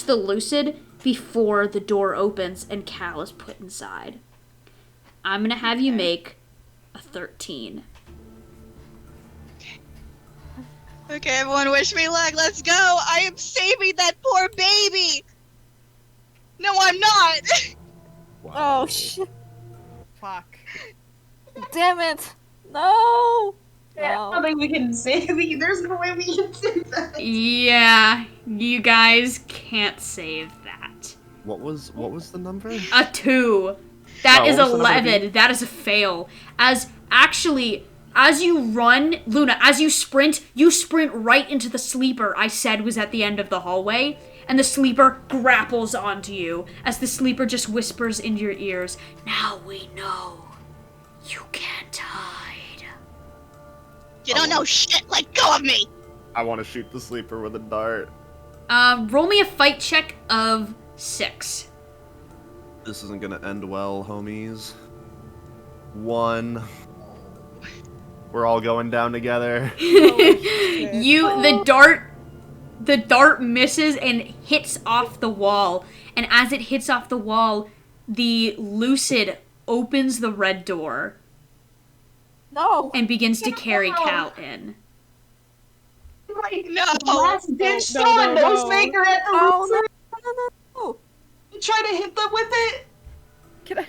the lucid before the door opens and Cal is put inside. I'm gonna have you make a 13. Okay, everyone, wish me luck. Let's go. I am saving that poor baby. No, I'm not. Oh shit! Fuck. Damn it! No! Yeah, I don't No. think we can save it. There's no way we can save that. Yeah, you guys can't save that. What was the number? A 2. That Oh, is what was the number 11. again? That is a fail. As you run, Luna, as you sprint right into the sleeper I said was at the end of the hallway, and the sleeper grapples onto you as the sleeper just whispers in your ears, "Now we know. You can't hide." You don't know shit. Let go of me. I want to shoot the sleeper with a dart. Roll me a fight check of 6. This isn't gonna end well, homies. 1. We're all going down together. The dart misses and hits off the wall, and as it hits off the wall, the lucid opens the red door No! and begins to carry Cal in. No. Last ditch no, saw no, a no. nosemaker at the Oh loser. no! You try to hit them with it. Can I?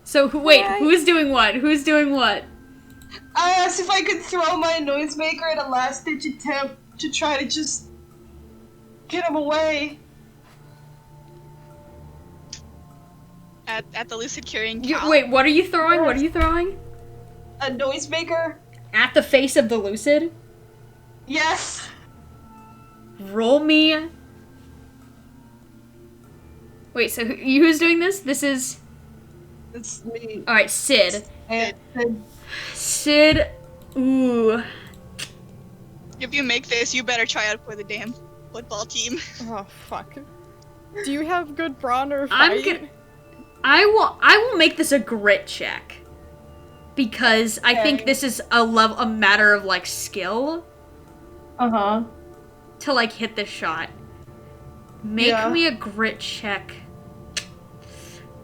So wait, Right. who's doing what? Who's doing what? I asked if I could throw my noisemaker at a last ditch attempt to try to just get him away. At the lucid curing You, Cal. wait, what are you throwing? What are you throwing? A noisemaker? At the face of the lucid? Yes. Roll me. Wait, so who's doing this? This is. It's me. Alright, Sid. And Sid. Ooh. If you make this, you better try out for the damn football team. Oh fuck. Do you have good brawn or I'm fight? gonna. I will make this a grit check. Because I think Okay. this is a matter of like skill uh-huh. to like hit this shot. Make Yeah. me a grit check.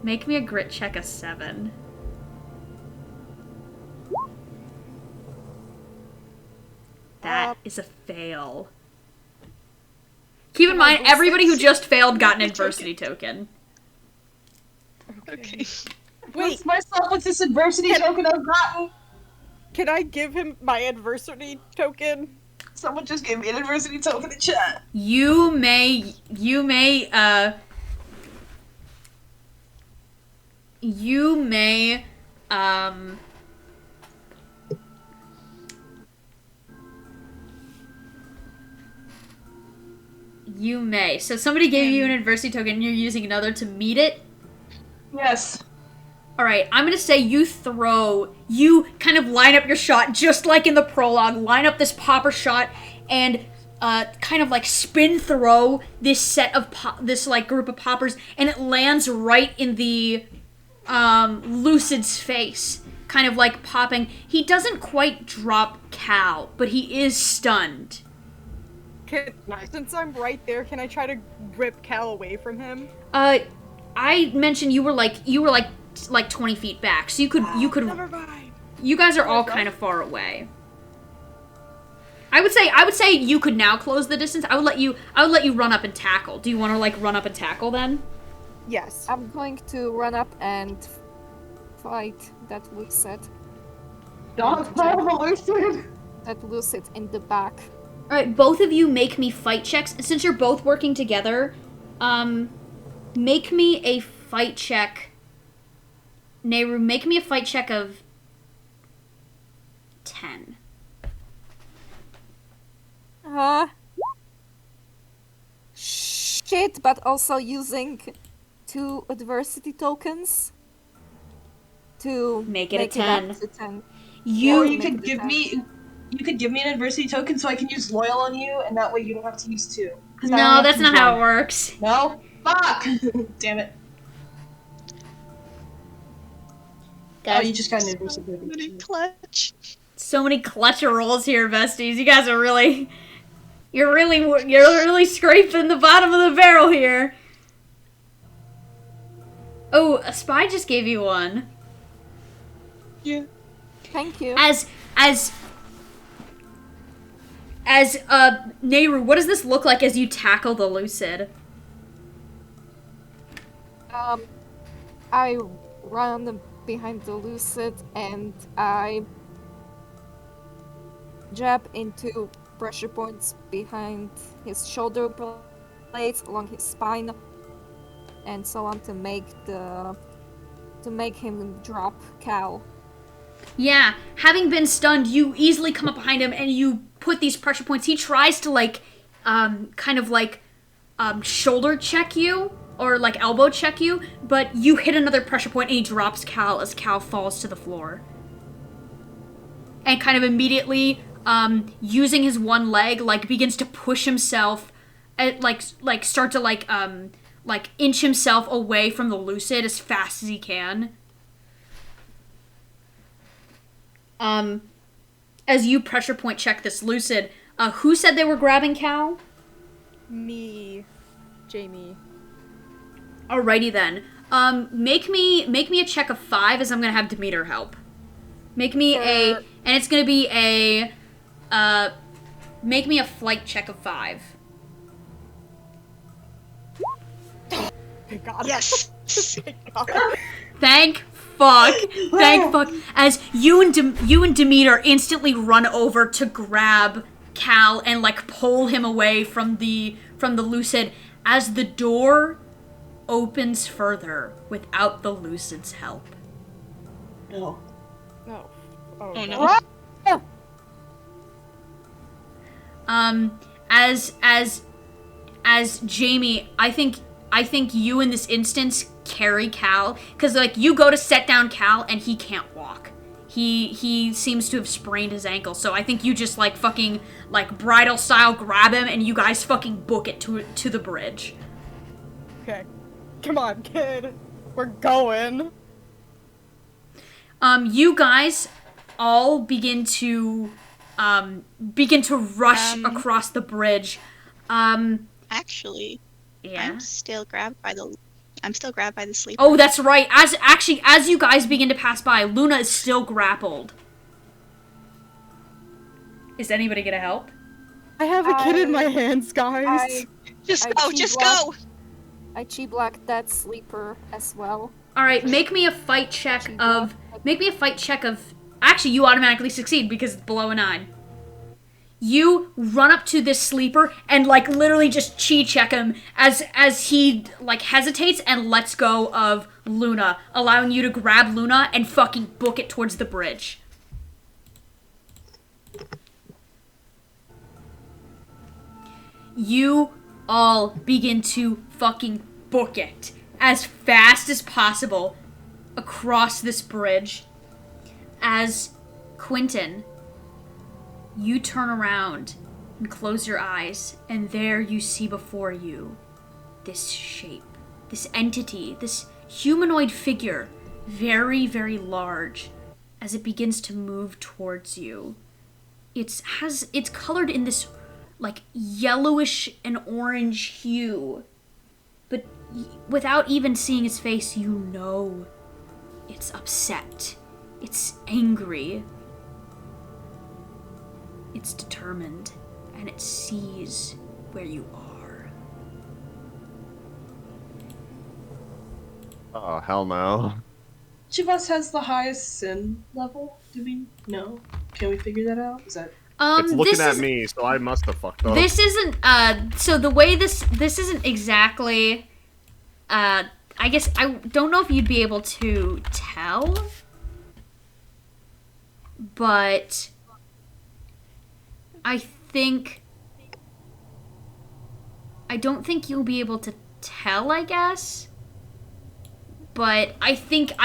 Make me a grit check of 7. That is a fail. Keep in mind, everybody who just failed got an adversity token. Okay. Wait, Wait, myself with this adversity token I've gotten. can I give him my adversity token? Someone just gave me an adversity token in chat. You may, you may, you may. So somebody gave you an adversity token and you're using another to meet it? Yes. Alright, I'm gonna say you kind of line up your shot, just like in the prologue, line up this popper shot, and kind of like spin throw this set of this like group of poppers, and it lands right in the Lucid's face, kind of like popping. He doesn't quite drop Cal, but he is stunned. Since I'm right there, can I try to rip Cal away from him? I mentioned you were like 20 feet back, so you could Never mind. you guys are all kind of far away. I would say you could now close the distance. I would let you run up and tackle. Do you want to like run up and tackle then? Yes. I'm going to run up and fight that Lucid. Don't follow the Lucid! That Lucid in the back. Alright, both of you make me fight checks. Since you're both working together, make me a fight check. Nayru, make me a fight check of 10. Shit, but also using 2 adversity tokens to Make it a up 10. to 10. Or You you could give me an adversity token so I can use loyal on you, and that way you don't have to use 2. No, that's not how it works. No? Fuck! Damn it. Guys, Oh, you just got an adversity Really token. clutch. so many clutch rolls here, besties. You guys are really you're really scraping the bottom of the barrel here. Oh, a spy just gave you one. Yeah. Thank you. As Nayru, what does this look like as you tackle the Lucid? I run behind the Lucid and I jab into pressure points behind his shoulder blades, along his spine, and so on to make him drop Cal. Yeah, having been stunned, you easily come up behind him and you put these pressure points. He tries to shoulder check you or like elbow check you, but you hit another pressure point and he drops Cal as Cal falls to the floor. And kind of immediately, using his one leg, like begins to push himself, start to inch himself away from the Lucid as fast as he can. As you pressure point check this Lucid, who said they were grabbing Cal? Me, Jamie. Alrighty then. Make me a check of 5 as I'm gonna have Demeter help. Make me and it's gonna be make me a flight check of 5. Thank God. Yes. Thank God. Thank fuck. Thank fuck. As you and Demeter instantly run over to grab Cal and like pull him away from the Lucid as the door opens further without the Lucid's help. No. No. Oh no. As Jamie, I think you in this instance carry Cal, because like you go to set down Cal and he can't walk. He seems to have sprained his ankle, so I think you just like fucking like bridal style grab him and you guys fucking book it to the bridge. Okay. Come on, kid. We're going. You guys all begin to rush across the bridge. Actually, Yeah. I'm still grabbed by the sleeper. Oh, that's right. As you guys begin to pass by, Luna is still grappled. Is anybody gonna help? I have a kid in my hands, guys. Just I go, chi just block- go. I chi block that sleeper as well. All right, make me a fight check of. Actually, you automatically succeed because it's below a 9. You run up to this sleeper and like literally just chi check him as he like hesitates and lets go of Luna, allowing you to grab Luna and fucking book it towards the bridge. You all begin to fucking book it as fast as possible across this bridge as Quentin, you turn around and close your eyes, and there you see before you this shape, this entity, this humanoid figure, very, very large, as it begins to move towards you. It's colored in this like yellowish and orange hue. But without even seeing its face, you know it's upset. It's angry. It's determined, and it sees where you are. Oh, hell no. Which of us has the highest sin level? Do we know? Can we figure that out? Is that... It's looking at me, so I must have fucked up. This isn't, so the way this isn't exactly, I guess, I don't know if you'd be able to tell, but I don't think you'll be able to tell, I guess, but I think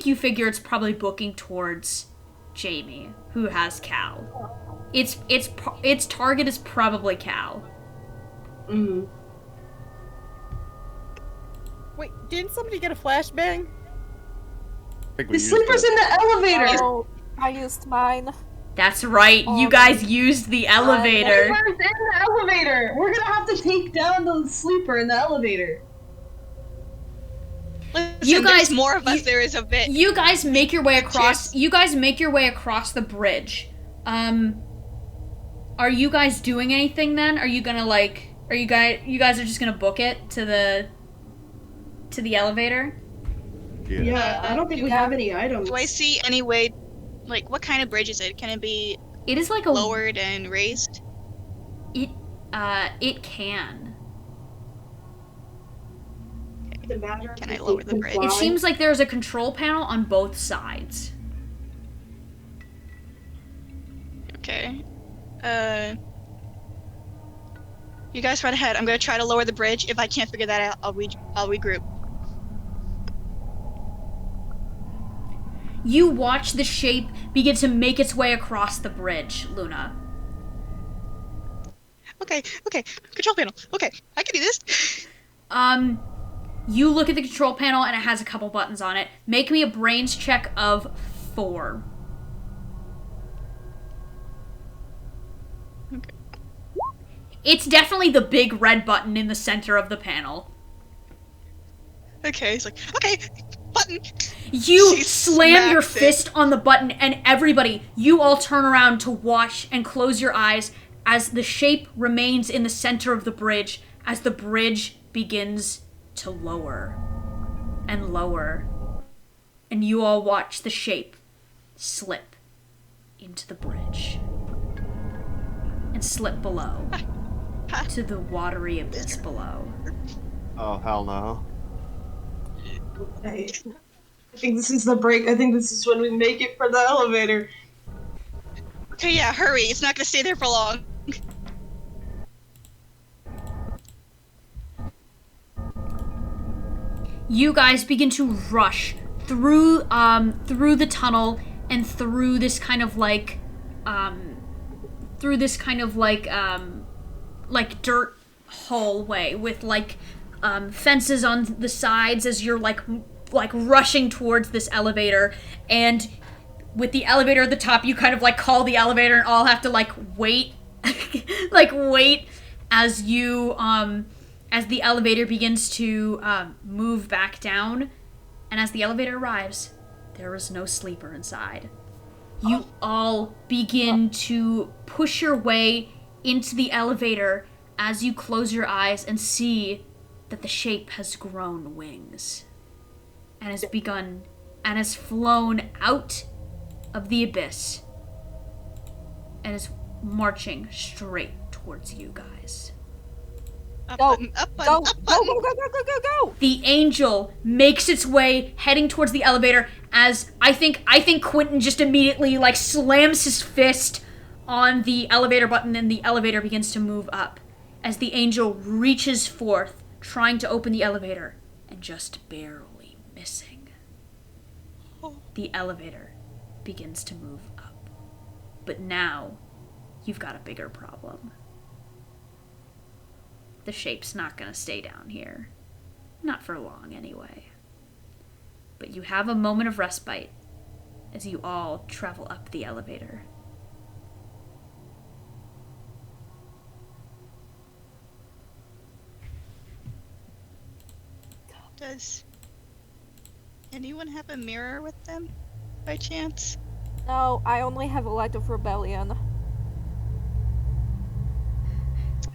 you figure it's probably booking towards Jamie, who has Cal. Its target is probably Cal. Mm-hmm. Wait, didn't somebody get a flashbang? The sleeper's in the elevator! Oh, I used mine. That's right, you guys used the elevator. The sleeper's in the elevator! We're gonna have to take down the sleeper in the elevator. Listen, You guys- there's more of us. There is a bit. You guys make your way across. You guys make your way across the bridge. Are you guys doing anything then? Are you gonna like? Are you guys are just gonna book it to the elevator? Yeah, I don't think we have any items. Do I see any way? Like, what kind of bridge is it? Can it be It is like a lowered and raised? It can. Can I lower the bridge? It seems like there's a control panel on both sides. Okay. You guys run ahead. I'm gonna try to lower the bridge. If I can't figure that out, I'll regroup. You watch the shape begin to make its way across the bridge, Luna. Okay. Control panel. Okay, I can do this. You look at the control panel and it has a couple buttons on it. Make me a brains check of 4. Okay. It's definitely the big red button in the center of the panel. Okay, it's like, okay, button. You She slam your smacks it. fist on the button, and everybody, you all turn around to watch and close your eyes as the shape remains in the center of the bridge, as the bridge begins to lower and lower. And you all watch the shape slip into the bridge and slip below to the watery abyss below. Oh, hell no. I think this is the break. I think this is when we make it for the elevator. Okay, yeah, hurry. It's not gonna stay there for long. You guys begin to rush through the tunnel and through this kind of like dirt hallway with like fences on the sides as you're like rushing towards this elevator. And with the elevator at the top, you kind of like call the elevator and all have to like wait wait as you as the elevator begins to move back down. And as the elevator arrives, there is no sleeper inside. You all begin to push your way into the elevator as you close your eyes and see that the shape has grown wings and has begun and has flown out of the abyss and is marching straight towards you guys. Up Go, button, up Go, button, go, up go, button. go, go, go, go! The angel makes its way heading towards the elevator as I think Quentin just immediately like slams his fist on the elevator button and the elevator begins to move up as the angel reaches forth trying to open the elevator and just barely missing. The elevator begins to move up. But now you've got a bigger problem. The shape's not gonna stay down here. Not for long, anyway. But you have a moment of respite as you all travel up the elevator. Does anyone have a mirror with them, by chance? No, I only have a light of rebellion.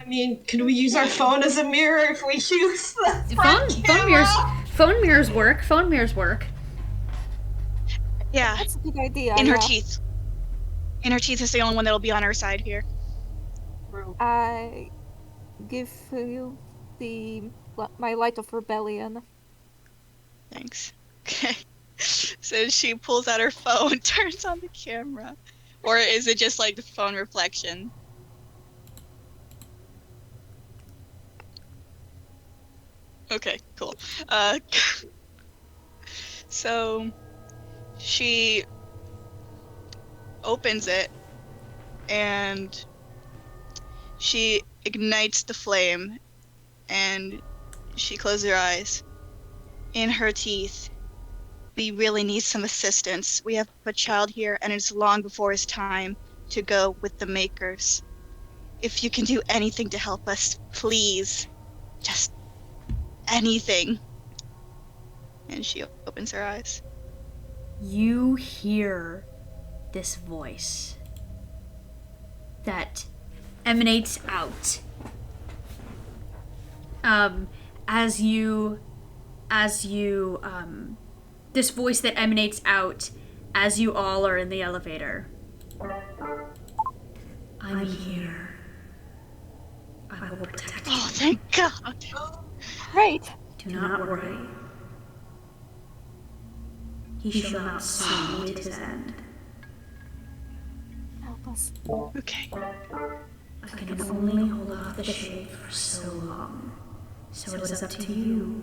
I mean, can we use our phone as a mirror if we use the front Phone mirrors work. Phone mirrors work. Yeah, That's a good idea. in her yeah. teeth. In her teeth is the only one that'll be on our side here. I give you my light of rebellion. Thanks. Okay. So she pulls out her phone, turns on the camera. Or is it just like the phone reflection? Okay, cool. So she opens it and she ignites the flame and she closes her eyes. In her teeth, we really need some assistance. We have a child here and it's long before his time to go with the makers. If you can do anything to help us, please. Just anything. And she opens her eyes. You hear this voice that emanates out this voice that emanates out as you all are in the elevator. I'm here. I will protect you. Oh, thank God. Great. Do not worry. He shall not soon meet his end. Help us. Okay. I can only hold off the shade for so long, so it is up to you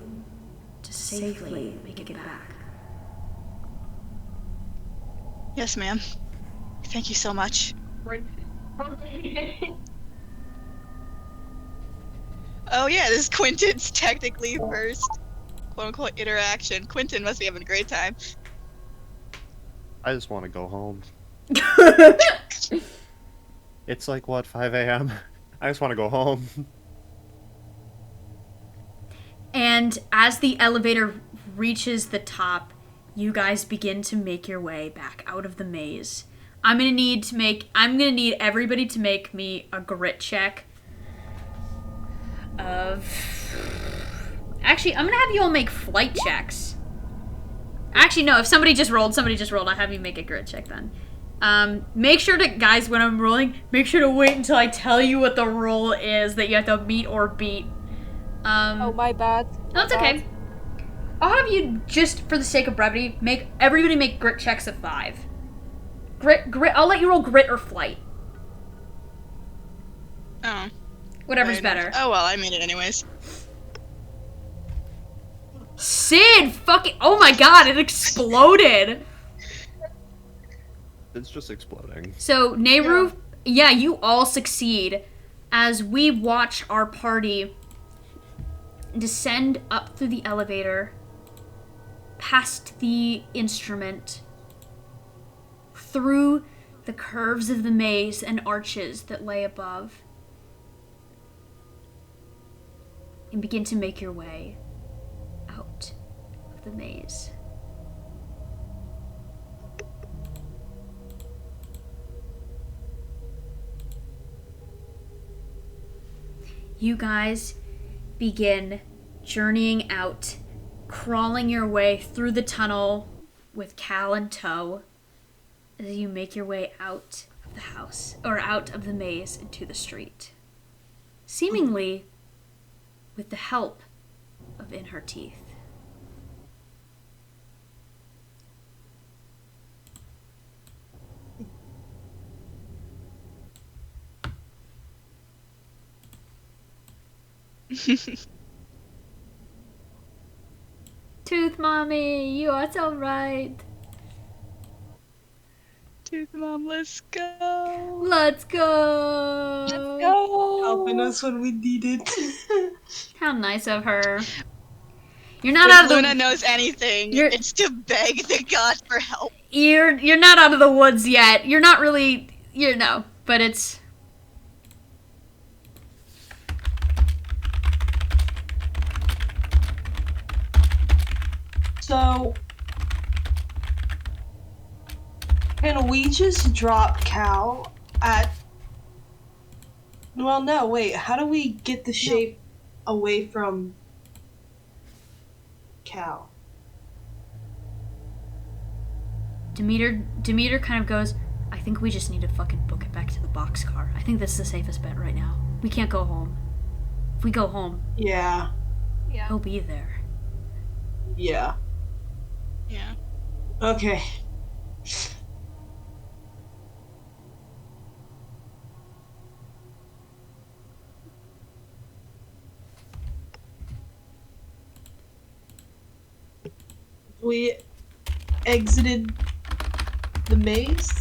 to safely make it back. Yes, ma'am. Thank you so much. Oh yeah, this is Quentin's technically first quote-unquote interaction. Quentin must be having a great time. I just want to go home. It's like, what, 5 a.m.? I just want to go home. And as the elevator reaches the top, you guys begin to make your way back out of the maze. I'm gonna need everybody to make me a grit check. Actually, I'm gonna have you all make flight checks. Actually, no, if somebody just rolled, I'll have you make a grit check then. Make sure to, guys, when I'm rolling, make sure to wait until I tell you what the roll is that you have to meet or beat. Oh, my bad. No, it's okay. I'll have you, just for the sake of brevity, everybody make grit checks of 5. Grit, I'll let you roll grit or flight. Oh. Whatever's better. Oh well, I made it anyways. Sid, oh my god, it exploded! It's just exploding. So, Nayru, yeah, you all succeed as we watch our party descend up through the elevator, past the instrument, through the curves of the maze and arches that lay above, and begin to make your way out of the maze. You guys begin journeying out, crawling your way through the tunnel with Cal in tow as you make your way out of the house, or out of the maze into the street. Seemingly with the help of In Her Teeth. Tooth Mommy, you are so right. Tooth Mom, let's go. Let's go. Let's go. Helping us when we need it. How nice of her. You're not out of the Luna knows anything, it's to beg the god for help. You're not out of the woods yet. You're not really, but it's. So, can we just drop Cal at... Well, no, wait. How do we get the shape away from Cal? Demeter kind of goes, I think we just need to fucking book it back to the boxcar. I think this is the safest bet right now. We can't go home. If we go home, Yeah. he'll be there. Yeah. Yeah. Okay. We exited the maze.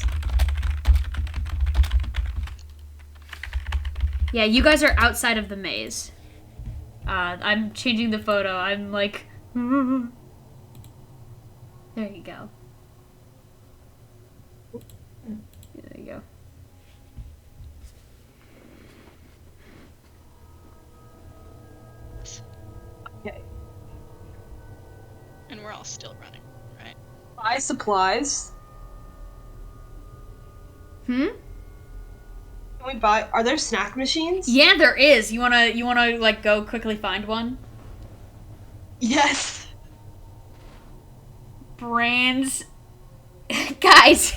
Yeah, you guys are outside of the maze. I'm changing the photo. I'm like, there you go. There you go. Okay. And we're all still running, right? Buy supplies. Hmm? Can we buy? Are there snack machines? Yeah, there is. You wanna like go quickly find one? Yes. Brands. Guys,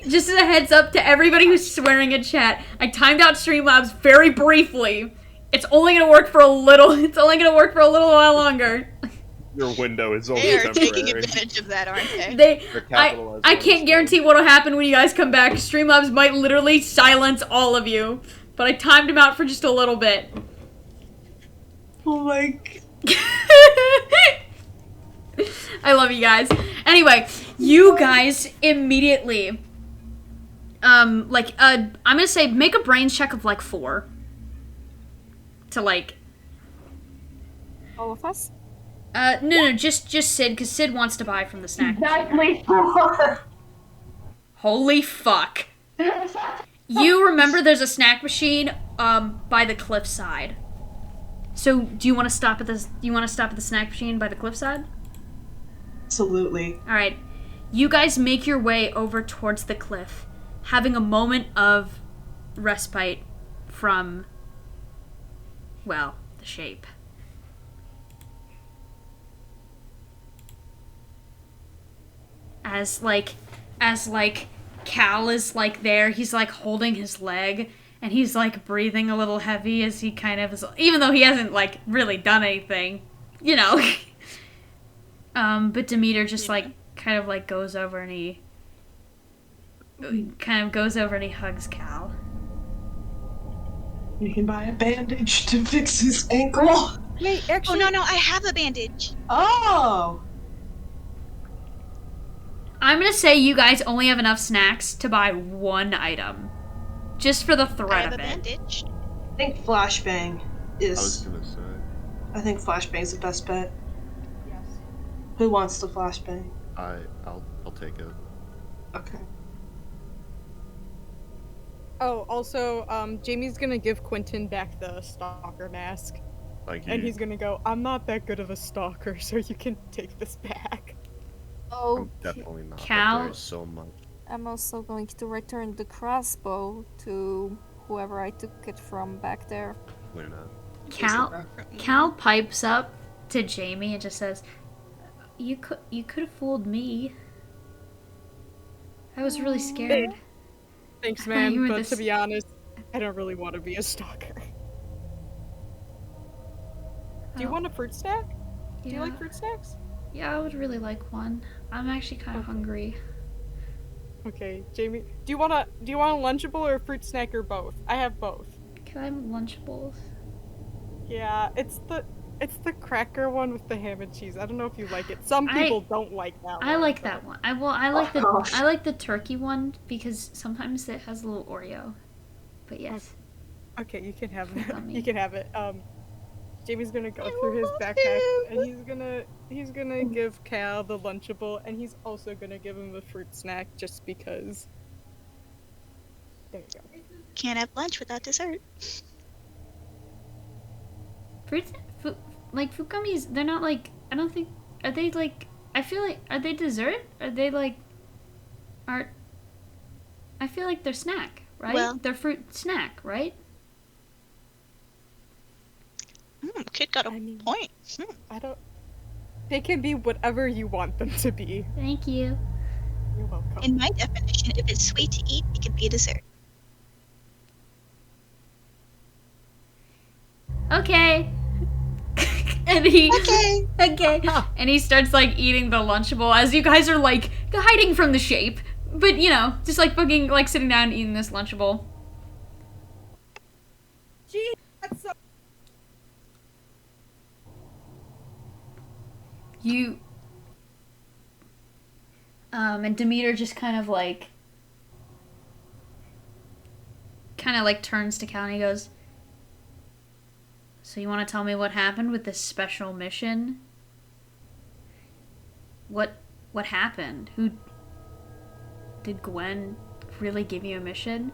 just as a heads up to everybody who's swearing in chat, I timed out Streamlabs very briefly. It's only gonna work for a little. It's only gonna work for a little while longer. Your window is only They are taking temporary. advantage of that, aren't they? They're capitalizing I on can't this guarantee what'll happen when you guys come back. Streamlabs might literally silence all of you, but I timed him out for just a little bit. Oh my. I love you guys. Anyway, you guys immediately, I'm gonna say make a brains check of like 4. To like, All of us? no, just Sid, because Sid wants to buy from the snack machine. Exactly 4. Holy fuck. You remember there's a snack machine, by the cliffside. So, do you want to stop at the snack machine by the cliffside? Absolutely. Alright. You guys make your way over towards the cliff, having a moment of respite from, well, the shape. As Cal is like there, he's like holding his leg, and he's like breathing a little heavy as he kind of is, even though he hasn't like really done anything, you know. But Demeter just like kind of like goes over and he hugs Cal. You can buy a bandage to fix his ankle. Wait, Oh, actually, no, I have a bandage. Oh. I'm gonna say you guys only have enough snacks to buy 1 item. Just for the I threat have of a it. bandage. I think flashbang I was is. gonna say. I think flashbang's the best bet. yes. Who wants the flashbang? I'll take it. Okay. Oh, also, Jamie's gonna give Quentin back the stalker mask. Thank you. And he's gonna go, I'm not that good of a stalker, so you can take this back. Oh, I'm definitely not. Cal- But there's so much. I'm also going to return the crossbow to whoever I took it from back there. We're not. Cal pipes up to Jamie and just says, You could have fooled me. I was really scared. Thanks, I thought you man, were but this- to be honest, I don't really want to be a stalker. Do you Oh, want a fruit snack? Do you yeah. like fruit snacks? Yeah, I would really like one. I'm actually kind of hungry. Okay, Jamie, do you want a Lunchable or a fruit snack or both? I have both. Can I have Lunchables? Yeah, it's the cracker one with the ham and cheese. I don't know if you like it. Some people don't like that one. I like but- that one. I like Oh, gosh. I like the turkey one because sometimes it has a little Oreo. But yes. Okay, you can have it. Yummy. You can have it. Jamie's gonna go through his backpack and he's gonna give Cal the Lunchable and he's also gonna give him the fruit snack just because. There you go. Can't have lunch without dessert. Fruit gummies, they're not like, I don't think, are they like I feel like, are they dessert? Are they like, are, I feel like they're snack, right? Well- They're fruit snack, right? Kid got a I mean- point. I don't. They can be whatever you want them to be. Thank you. You're welcome. In my definition, if it's sweet to eat, it can be a dessert. Okay. And he Okay. okay. And he starts like eating the Lunchable as you guys are like hiding from the shape. But you know, just like fucking like sitting down and eating this Lunchable. Gee, that's so. You and Demeter just kind of like turns to Cal and he goes, "So you want to tell me what happened with this special mission? What happened? Who did Gwen really give you a mission?"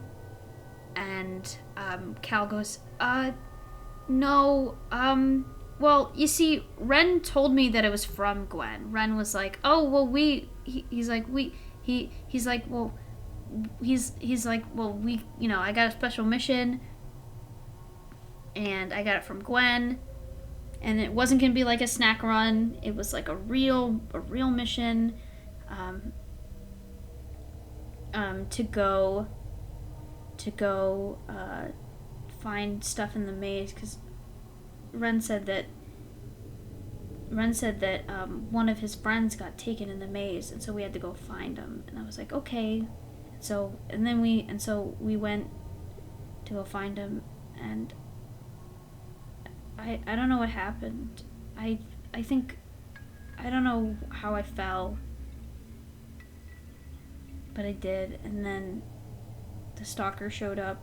And Cal goes, no, well, you see, Ren told me that it was from Gwen. Ren was like, "Oh, well, he's like, well, we, you know, I got a special mission, and I got it from Gwen, and it wasn't gonna be like a snack run. It was like a real mission, to go find stuff in the maze, because Ren said that one of his friends got taken in the maze, and so we had to go find him." And I was like, "Okay." So we went to go find him, and I don't know what happened. I think I don't know how I fell, but I did, and then the stalker showed up,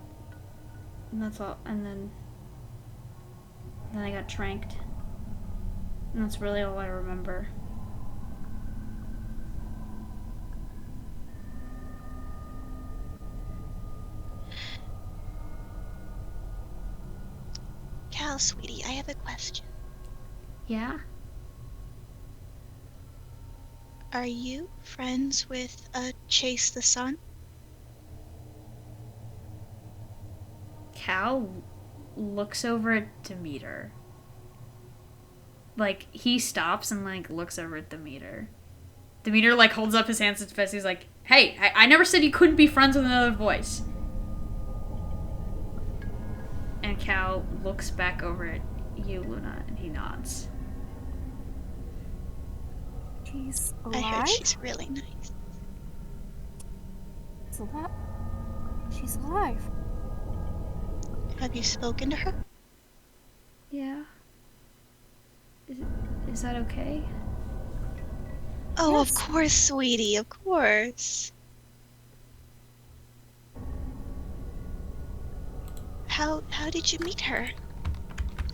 and that's all. And then I got tranked. And that's really all I remember. Cal, sweetie, I have a question. Yeah? Are you friends with Chase the Sun? Cal looks over at Demeter. Like, he stops and, like, looks over at Demeter. Demeter, like, holds up his hands to his face. He's like, "Hey, I never said you couldn't be friends with another voice." And Cal looks back over at you, Luna, and he nods. She's I alive? heard she's really nice. So that... She's alive. Have you spoken to her? Yeah. Is that okay? Oh, Yes. of course, sweetie, of course. How did you meet her?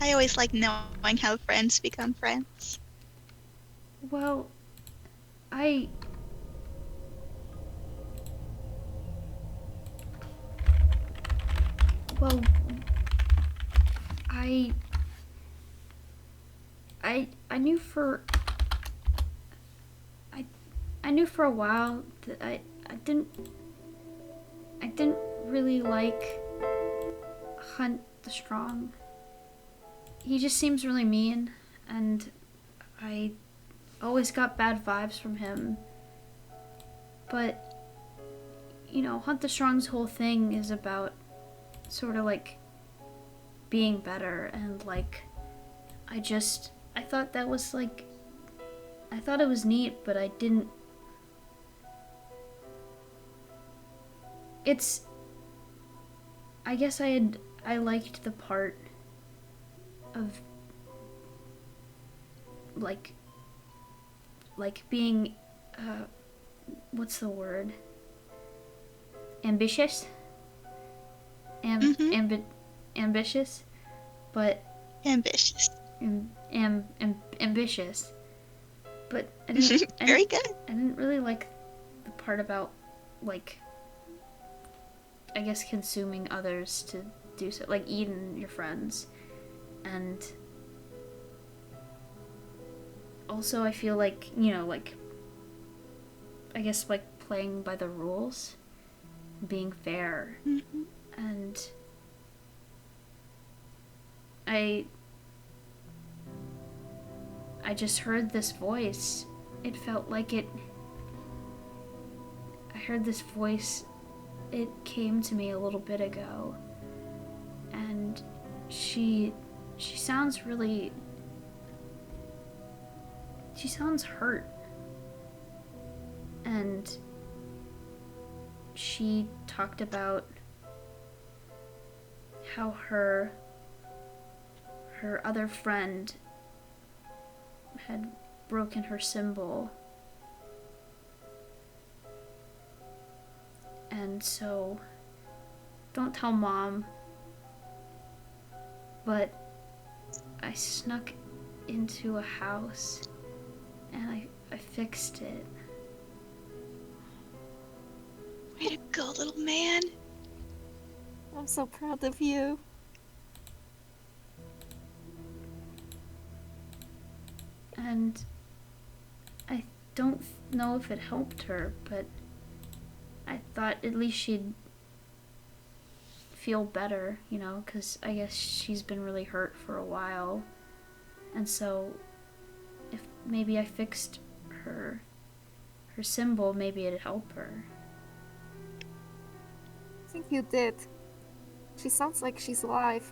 I always like knowing how friends become friends. Well, I knew for a while that I didn't really like Hunt the Strong. He just seems really mean, and I always got bad vibes from him. But you know, Hunt the Strong's whole thing is about sort of like being better, and like I thought that was like, I thought it was neat, but I didn't. I guess I liked the part of like being, what's the word? Ambitious? Ambitious? But Ambitious. ambitious. But I didn't, Very good. I didn't really like the part about, like, I guess consuming others to do so, like eating your friends, and also I feel like, like, I guess, like, playing by the rules, being fair, and I just heard this voice. It felt like I heard this voice. It came to me a little bit ago, and she sounds hurt, and she talked about how her other friend had broken her symbol. And so, don't tell Mom, but I snuck into a house and I fixed it. Way to go, little man. I'm so proud of you. And I don't know if it helped her, but I thought at least she'd feel better, because I guess she's been really hurt for a while. And so if maybe I fixed her symbol, maybe it'd help her. I think you did. She sounds like she's alive.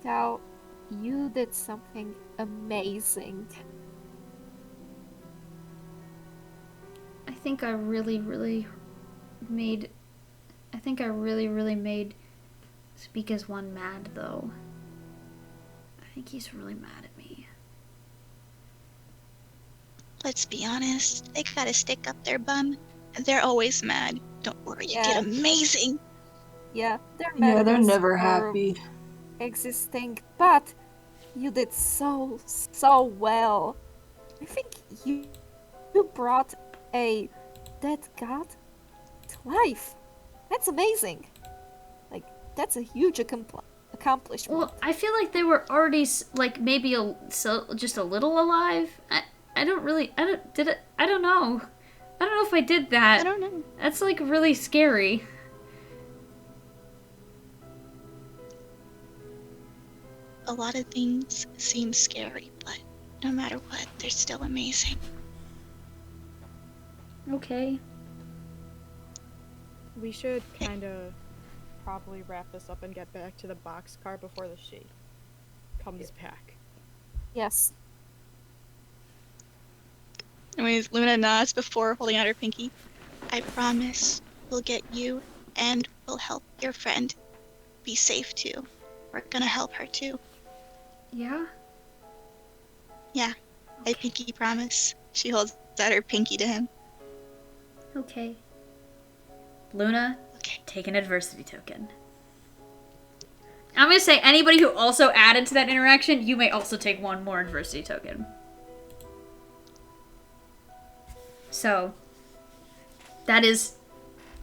Cal, you did something amazing. I think I really, really made Speak as One mad, though. I think he's really mad at me. Let's be honest, they gotta stick up their bum. They're always mad. Don't worry, you Yeah. did amazing. Yeah, they're Yeah, they're madness never are happy. existing, but you did so well. I think you brought a dead god to life. That's amazing. Like, that's a huge accomplishment. Well, I feel like they were already, like, maybe just a little alive. I don't know. I don't know if I did that. I don't know. That's, like, really scary. A lot of things seem scary, but no matter what, they're still amazing. Okay. We should kind of probably wrap this up and get back to the boxcar before the shade comes back. Yes. Anyways, Luna nods before holding out her pinky. I promise we'll get you and we'll help your friend be safe too. We're gonna help her too. Yeah? Yeah, I pinky promise. She holds out her pinky to him. Okay. Luna, Okay. take an adversity token. I'm gonna say anybody who also added to that interaction, you may also take one more adversity token. So, that is...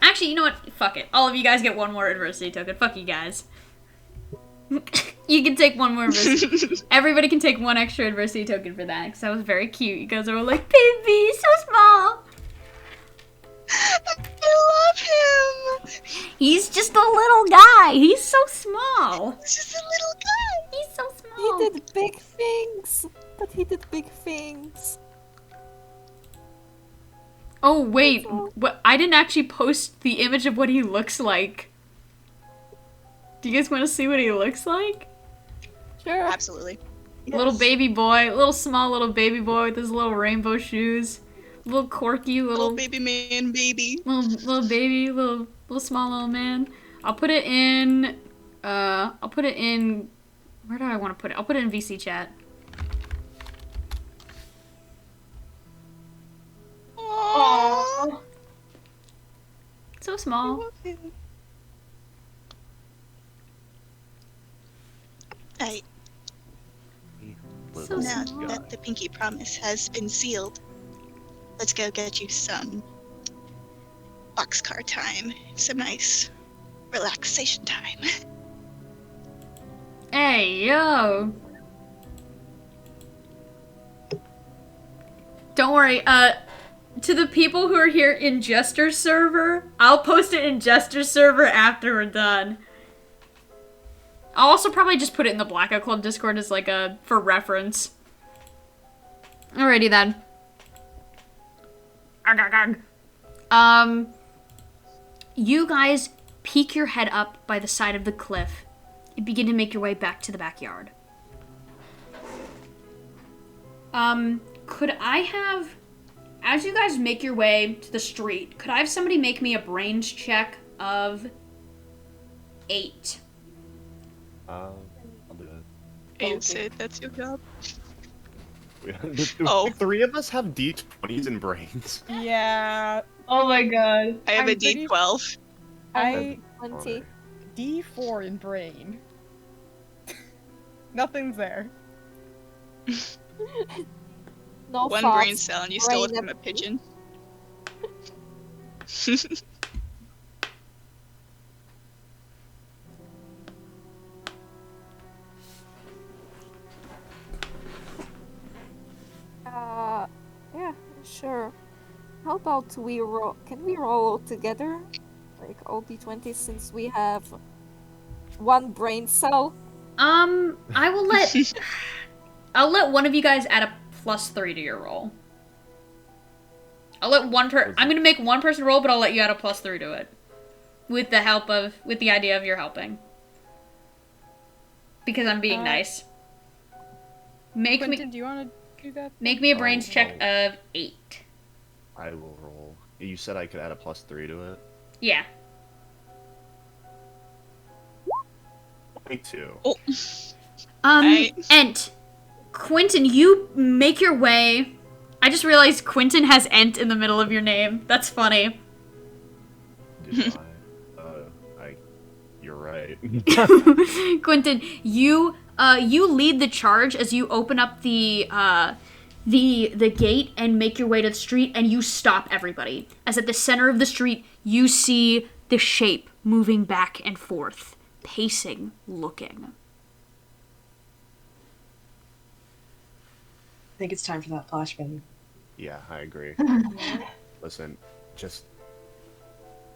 Actually, you know what? Fuck it. All of you guys get one more adversity token. Fuck you guys. You can take one more adversity. Everybody can take one extra adversity token for that, because that was very cute. You guys are all like, baby, so small. I love him! He's just a little guy. He's so small. He's just a little guy! He's so small. He did big things, but he did big things. Oh, wait. What? I didn't actually post the image of what he looks like. Do you guys want to see what he looks like? Sure. Absolutely. Little baby boy. Small little baby boy with his little rainbow shoes. Little quirky Little baby man, baby. Little baby, little small little man. I'll put it in, where do I want to put it? I'll put it in VC chat. Aww. So small. Right. So Now small. that the pinky promise has been sealed, let's go get you some boxcar time. Some nice relaxation time. Hey, yo. Don't worry, to the people who are here in Jester's server, I'll post it in Jester's server after we're done. I'll also probably just put it in the Blackout Club Discord as like for reference. Alrighty then. You guys peek your head up by the side of the cliff and begin to make your way back to the backyard. Could I have, as you guys make your way to the street, could I have somebody make me a brains check of 8? I'll do it. Hey, Sid, that's your job. Oh. 3 of us have D20s and brains. Yeah. Oh my god. I have I'm a pretty- D12. I 20. D4 in brain. Nothing's there. No One thoughts, brain cell and you stole it brain from a pigeon. Yeah, sure. How about we roll? Can we roll together? Like all D20 since we have one brain cell? I will let, I'll let one of you guys add a +3 to your roll. I'll let I'm gonna make one person roll, but I'll let you add a +3 to it. With the idea of your helping. Because I'm being nice. Quentin, do you want to do that? Make me a brains check of 8. I will roll. You said I could add a +3 to it? Yeah. 22. Oh. Ent. Quentin, you make your way. I just realized Quentin has Ent in the middle of your name. That's funny. Did you're right. Quentin, you lead the charge as you open up the gate and make your way to the street, and you stop everybody. As at the center of the street, you see the shape moving back and forth, pacing, looking. I think it's time for that flashbang. Yeah, I agree. Listen, just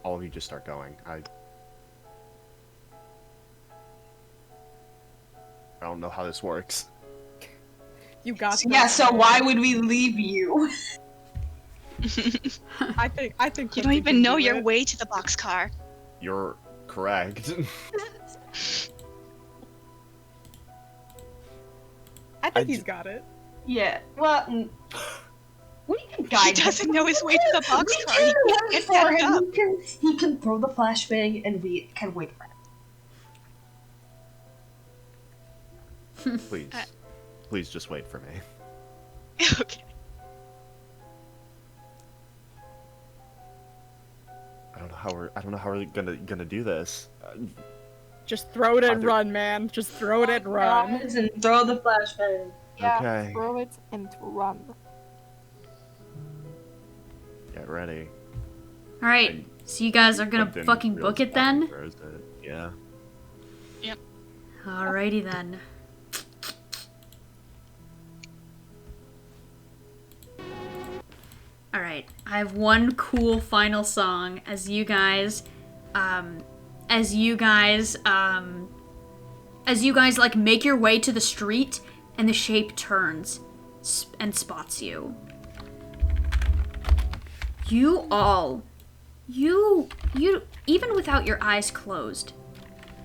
all of you just start going. I don't know how this works. You got that. Yeah, so why would we leave you? I think You don't Quentin even can know do your it. way to the boxcar. You're correct. I think he's got it. Yeah, well, we can guide He doesn't know his way to the We boxcar. can He wait can't for back him. up. He can throw the flashbang, and we can wait for him. Please. Please just wait for me. Okay. I don't know how we're gonna do this. Just throw it and Either- run, man. Just throw it and run. Guys, and throw the flashbang. Yeah, Okay. throw it and run. Get ready. Alright, so you guys are gonna Quentin fucking reels book it back and then? throws it. Yeah. Alrighty then. Alright, I have one cool final song as you guys like make your way to the street and the shape turns and spots you. You even without your eyes closed,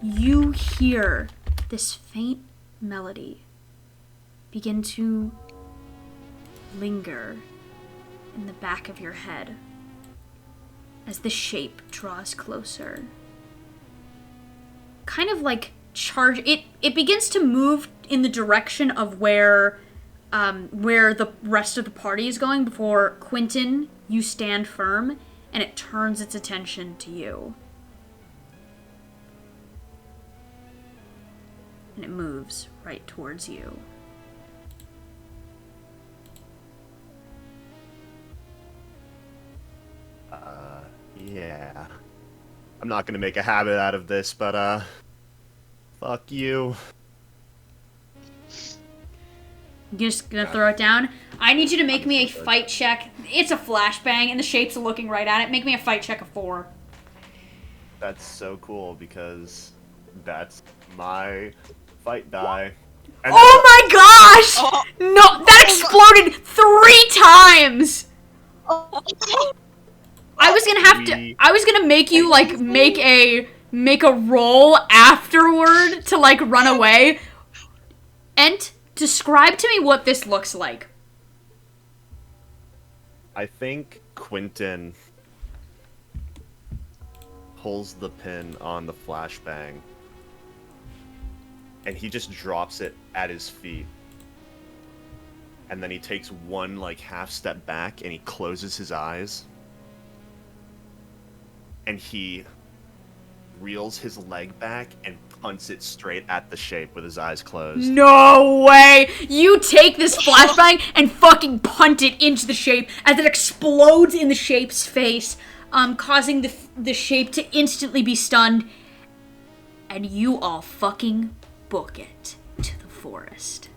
you hear this faint melody begin to linger in the back of your head as the shape draws closer. Kind of like it begins to move in the direction of where the rest of the party is going before Quentin, you stand firm and it turns its attention to you. And it moves right towards you. Yeah. I'm not gonna make a habit out of this, but fuck you. You're just gonna throw it down? I need you to make me a fight check. It's a flashbang, and the shape's looking right at it. Make me a fight check of 4. That's so cool because that's my fight die. And Oh my gosh! Oh. No, that exploded 3 times! I was gonna have to. I was gonna make you like make a roll afterward to like run away. And describe to me what this looks like. I think Quentin pulls the pin on the flashbang and he just drops it at his feet. And then he takes one like half step back and he closes his eyes. And he reels his leg back and punts it straight at the shape with his eyes closed. No way! You take this flashbang and fucking punt it into the shape as it explodes in the shape's face, causing the shape to instantly be stunned. And you all fucking book it to the forest.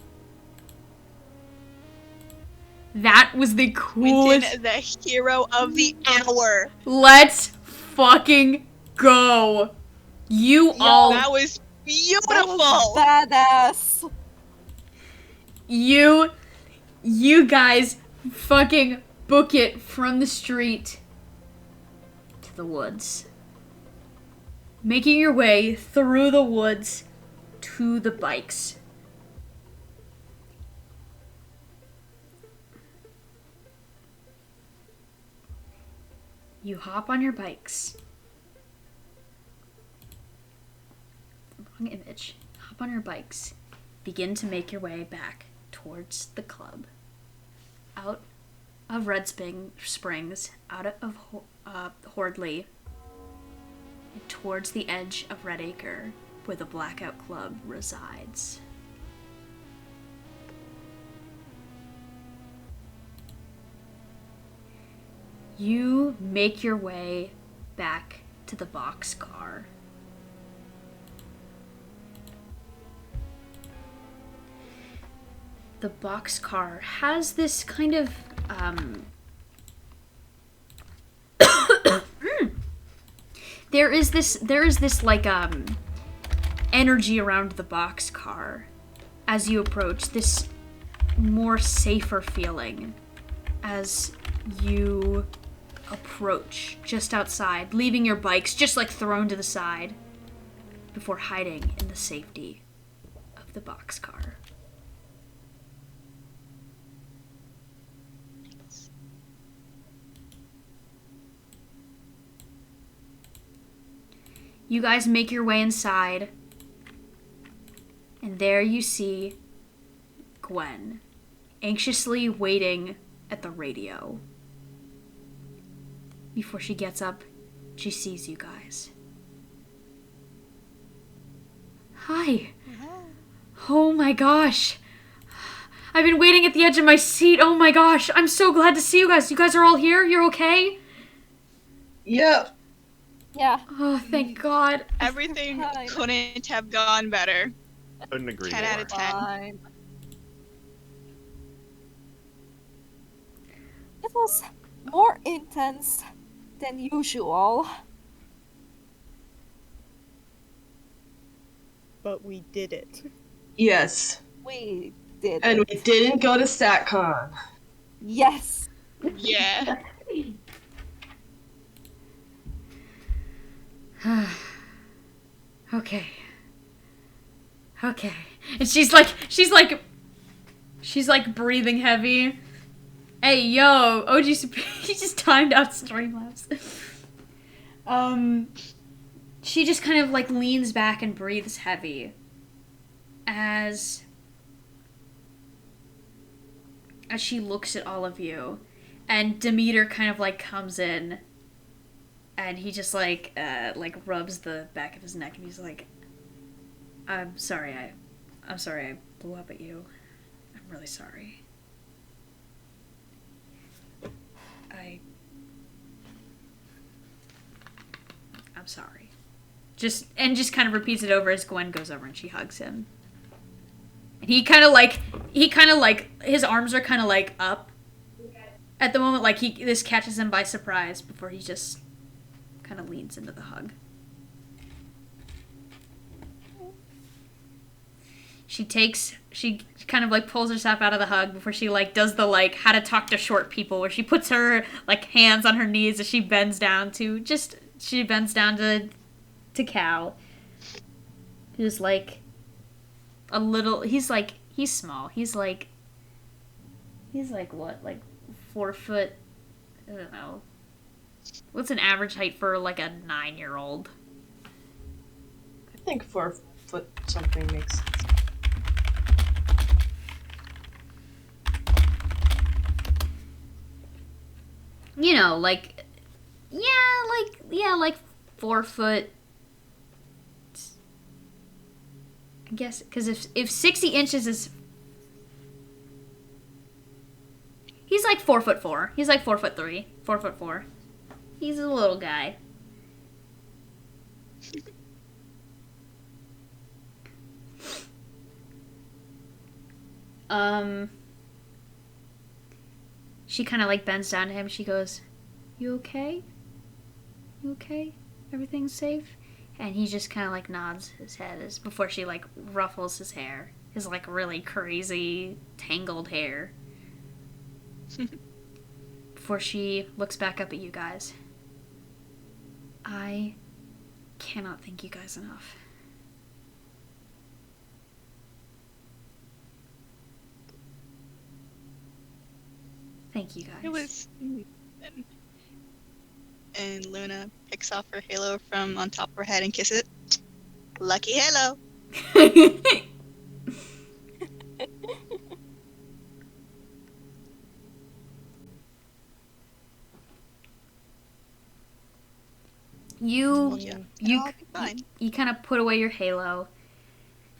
That was the coolest. Quentin, the hero of the hour. Let's fucking go. You all. That was beautiful. That was badass. You guys fucking book it from the street to the woods. Making your way through the woods to the bikes. You hop on your bikes. Wrong image. Hop on your bikes. Begin to make your way back towards the club. Out of Red Springs, out of Hordley, and towards the edge of Redacre, where the Blackout Club resides. You make your way back to the boxcar. The boxcar has this kind of there is this like energy around the boxcar as you approach, this more safer feeling as you approach just outside, leaving your bikes just like thrown to the side before hiding in the safety of the boxcar. You guys make your way inside, and there you see Gwen, anxiously waiting at the radio. Before she gets up, she sees you guys. Hi. Oh my gosh. I've been waiting at the edge of my seat. Oh my gosh. I'm so glad to see you guys. You guys are all here? You're okay? Yep. Yeah. Oh, thank God. Everything Fine. couldn't have gone better. Couldn't agree 10 out more. of 10. Fine. It was more intense than usual. But we did it. Yes. We did And it. we didn't go to StatCon. Yes. Yeah. Okay. And she's like breathing heavy. Hey, yo, OG, he just timed out Streamlabs. She just kind of like leans back and breathes heavy as she looks at all of you, and Demeter kind of like comes in, and he just like rubs the back of his neck, and he's like, I'm sorry I blew up at you. I'm really sorry. I'm sorry. Just kind of repeats it over as Gwen goes over and she hugs him. And he kind of like, his arms are kind of like up at the moment, like this catches him by surprise before he just kind of leans into the hug. She kind of like pulls herself out of the hug before she like does the like how to talk to short people, where she puts her like hands on her knees as she bends down to Cal, who's like a little, he's small, he's like what, like 4 foot, I don't know, what's an average height for like a 9-year-old? I think 4 foot something makes sense. You know, like 4 foot. I guess, because if 60 inches is, he's like 4'4". He's like 4'3", 4'4". He's a little guy. She kind of like bends down to him. She goes, "You okay? You okay? Everything's safe?" And he just kind of like nods his head as before she like ruffles his hair, his like really crazy tangled hair. Before she looks back up at you guys. I cannot thank you guys enough. Thank you guys. It was. And Luna picks off her halo from on top of her head and kisses it. Lucky halo. You Fine. you kind of put away your halo,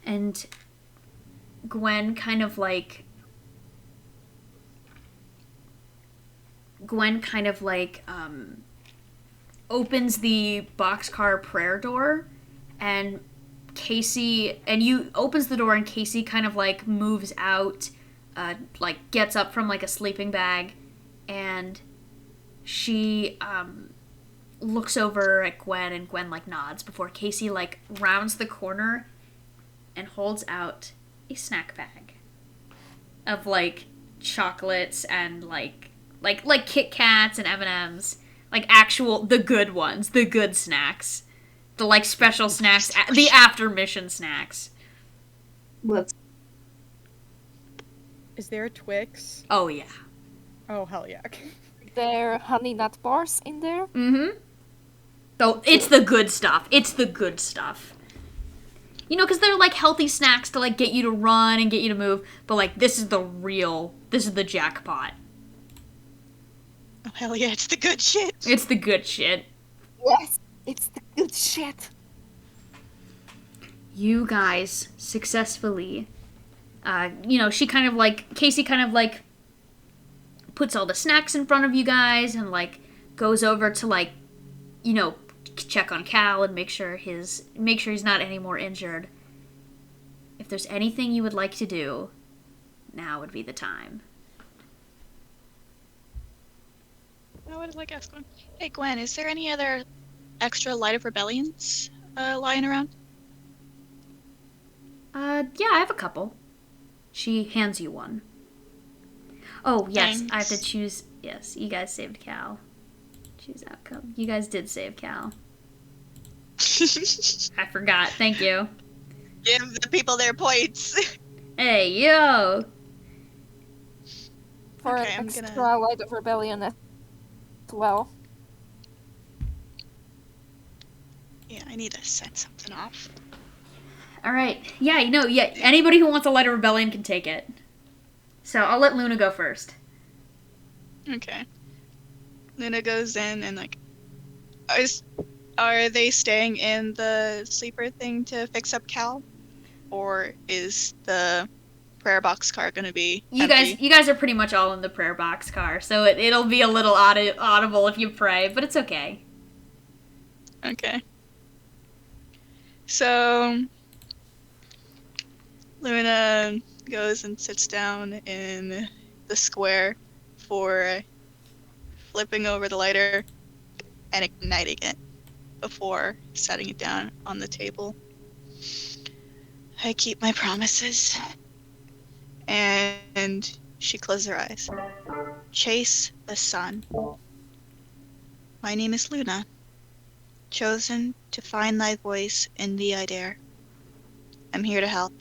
and Gwen kind of like opens the boxcar prayer door, and you opens the door, and Casey kind of like moves out, like gets up from like a sleeping bag, and she looks over at Gwen, and Gwen like nods before Casey like rounds the corner and holds out a snack bag of like chocolates and like Kit Kats and M&Ms, like actual the good ones, the good snacks, the like special snacks, the after mission snacks. Is there a Twix? Oh yeah. Oh hell yeah. There are honey nut bars in there. Mm-hmm. Oh, it's the good stuff. It's the good stuff. You know, because they're like healthy snacks to like get you to run and get you to move, but like this is the jackpot. Oh hell yeah, it's the good shit. It's the good shit. Yes, it's the good shit. You guys successfully, Casey kind of like puts all the snacks in front of you guys and like goes over to like, check on Cal and make sure he's not any more injured. If there's anything you would like to do, now would be the time. I would like ask Gwen. Hey Gwen, is there any other extra Light of Rebellions lying around? Yeah, I have a couple. She hands you one. Oh, yes, Thanks. I have to choose. Yes, you guys saved Cal. Choose outcome. You guys did save Cal. I forgot. Thank you. Give the people their points. Hey, yo! For Okay, an I'm extra gonna- Light of Rebellion as well. Yeah, I need to set something off. Alright. Yeah, anybody who wants a Light of Rebellion can take it. So, I'll let Luna go first. Okay. Luna goes in and like, are they staying in the sleeper thing to fix up Cal, or is the prayer box car gonna be empty? You guys are pretty much all in the prayer box car, so it'll be a little audible if you pray, but it's okay. Okay. So Luna goes and sits down in the square for flipping over the lighter and igniting it before setting it down on the table. I keep my promises. And she closes her eyes. Chase the sun. My name is Luna, chosen to find thy voice in the idea. I'm here to help.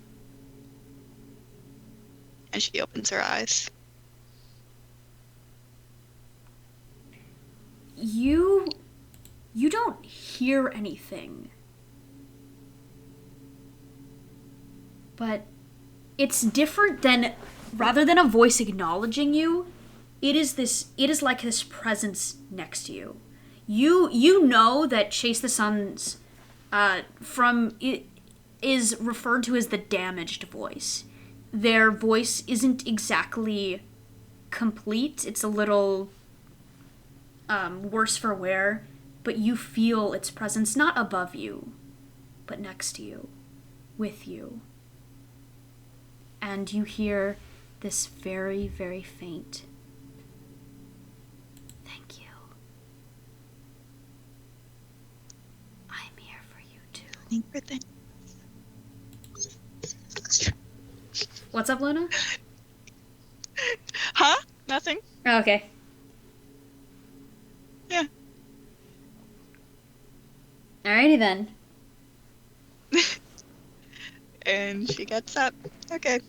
And she opens her eyes. You don't hear anything. But it's different than, rather than a voice acknowledging you, it is like this presence next to you. You know that Chase the Sun's from it is referred to as the damaged voice. Their voice isn't exactly complete. It's a little worse for wear, but you feel its presence not above you, but next to you, with you. And you hear this very, very faint thank you. I'm here for you too. What's up, Luna? Huh? Nothing. Oh, okay. Yeah. Alrighty then. And she gets up. Okay.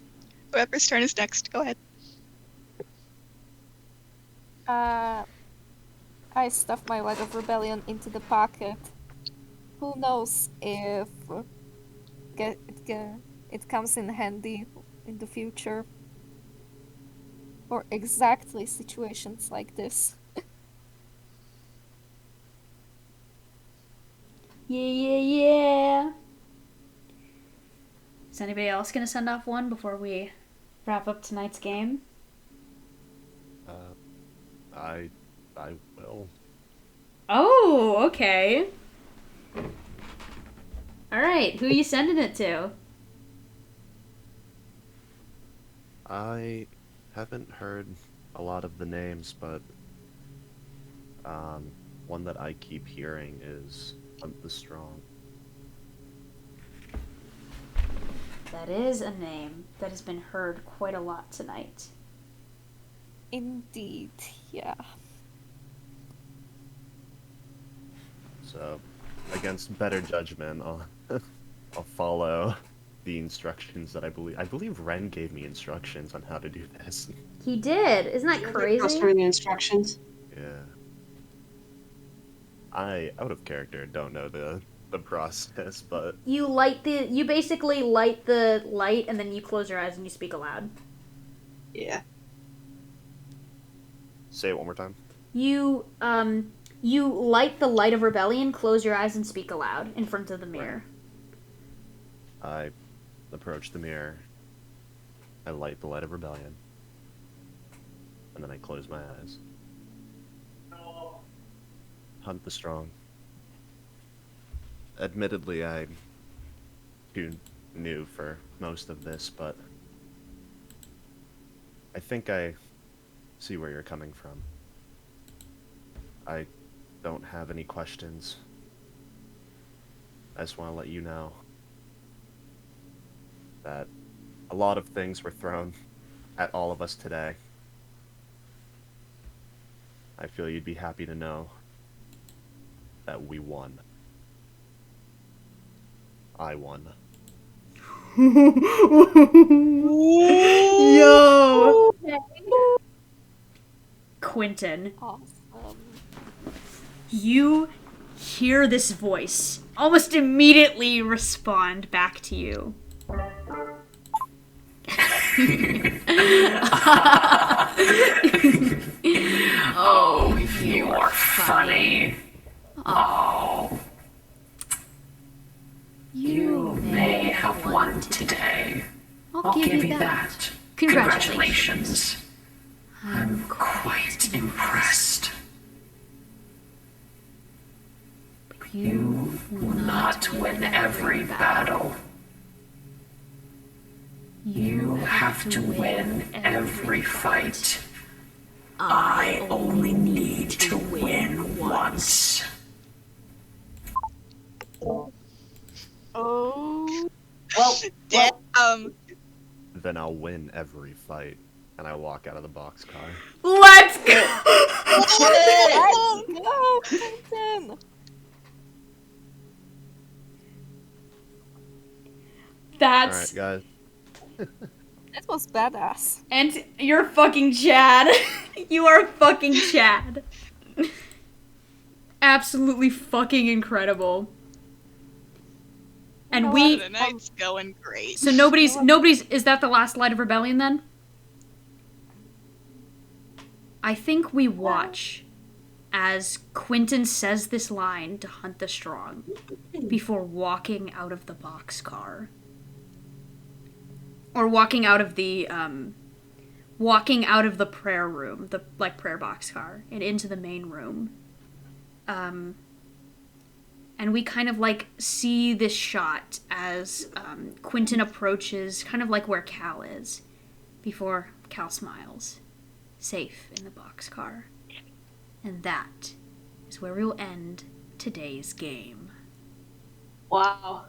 Whoever's turn is next. Go ahead. I stuff my Light of Rebellion into the pocket. Who knows if it comes in handy in the future. Or exactly situations like this. Yeah. Is anybody else gonna send off one before we wrap up tonight's game? I will. Oh, okay. Alright, who are you sending it to? I haven't heard a lot of the names, but one that I keep hearing is Hunt the Strong. That is a name that has been heard quite a lot tonight. Indeed, yeah. So, against better judgment, I'll follow the instructions that I believe Ren gave me instructions on how to do this. He did. Isn't that Trust crazy? her in the instructions. Yeah. I, out of character, don't know the process, but You basically light the light and then you close your eyes and you speak aloud. Yeah. say it one more time. You light the light of rebellion, close your eyes and speak aloud in front of the mirror. I approach the mirror. I light the light of rebellion. And then I close my eyes. Hunt the strong. Admittedly, I'm too new for most of this, but I think I see where you're coming from. I don't have any questions. I just want to let you know that a lot of things were thrown at all of us today. I feel you'd be happy to know that we won. I won. Yo! Quentin, Awesome. you hear this voice almost immediately respond back to you. Oh, you are funny. Oh. You may have won today. I'll give you that. Congratulations. I'm quite impressed. But You will not win every battle. You have to win every fight. I only need to win once. Oh. Well, Then I'll win every fight. And I walk out of the boxcar. Let's go! Let's go, Quentin! That's... Alright, guys. That was badass. And you're fucking Chad. You are fucking Chad. Absolutely fucking incredible. And we... The night's going great. So nobody's... Is that the last Light of Rebellion then? I think we watch as Quentin says this line to Hunt the Strong before walking out of the boxcar. Or walking out of the prayer room, the prayer boxcar, and into the main room. And we kind of see this shot as Quentin approaches kind of where Cal is, before Cal smiles, safe in the boxcar. And that is where we will end today's game. wow.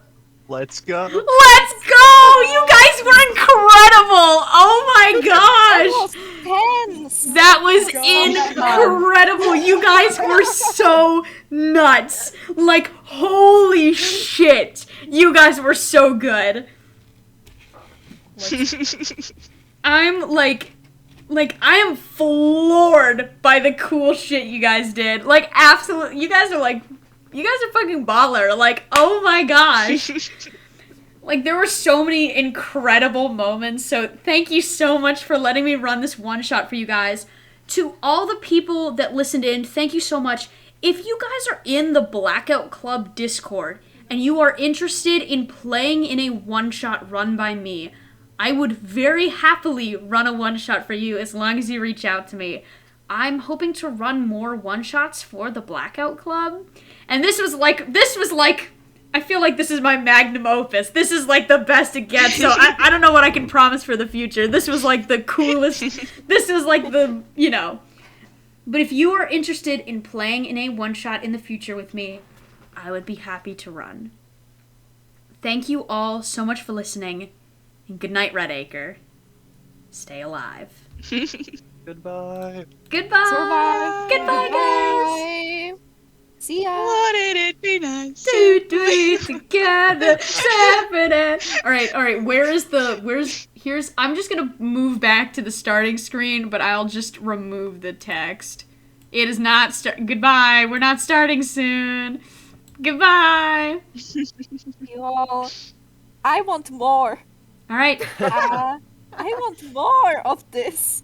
Let's go. Let's go! You guys were incredible! Oh my gosh! That was tense! That was incredible! You guys were so nuts! Holy shit! You guys were so good! I'm I am floored by the cool shit you guys did. Absolutely, you guys are fucking baller. Oh my gosh. There were so many incredible moments, so thank you so much for letting me run this one shot for you guys. To all the people that listened in, thank you so much. If you guys are in the Blackout Club Discord, and you are interested in playing in a one-shot run by me, I would very happily run a one-shot for you as long as you reach out to me. I'm hoping to run more one-shots for the Blackout Club. And this was I feel like this is my magnum opus. This is the best it gets, so I don't know what I can promise for the future. This was the coolest, this was But if you are interested in playing in a one-shot in the future with me, I would be happy to run. Thank you all so much for listening, and good night, Redacre. Stay alive. Goodbye. Goodbye. Survive. Goodbye, guys. Bye. See ya. Wouldn't it be nice? To do it together, separate. All right. I'm just gonna move back to the starting screen, but I'll just remove the text. It is not goodbye. We're not starting soon. Goodbye. You all. I want more. All right. I want more of this.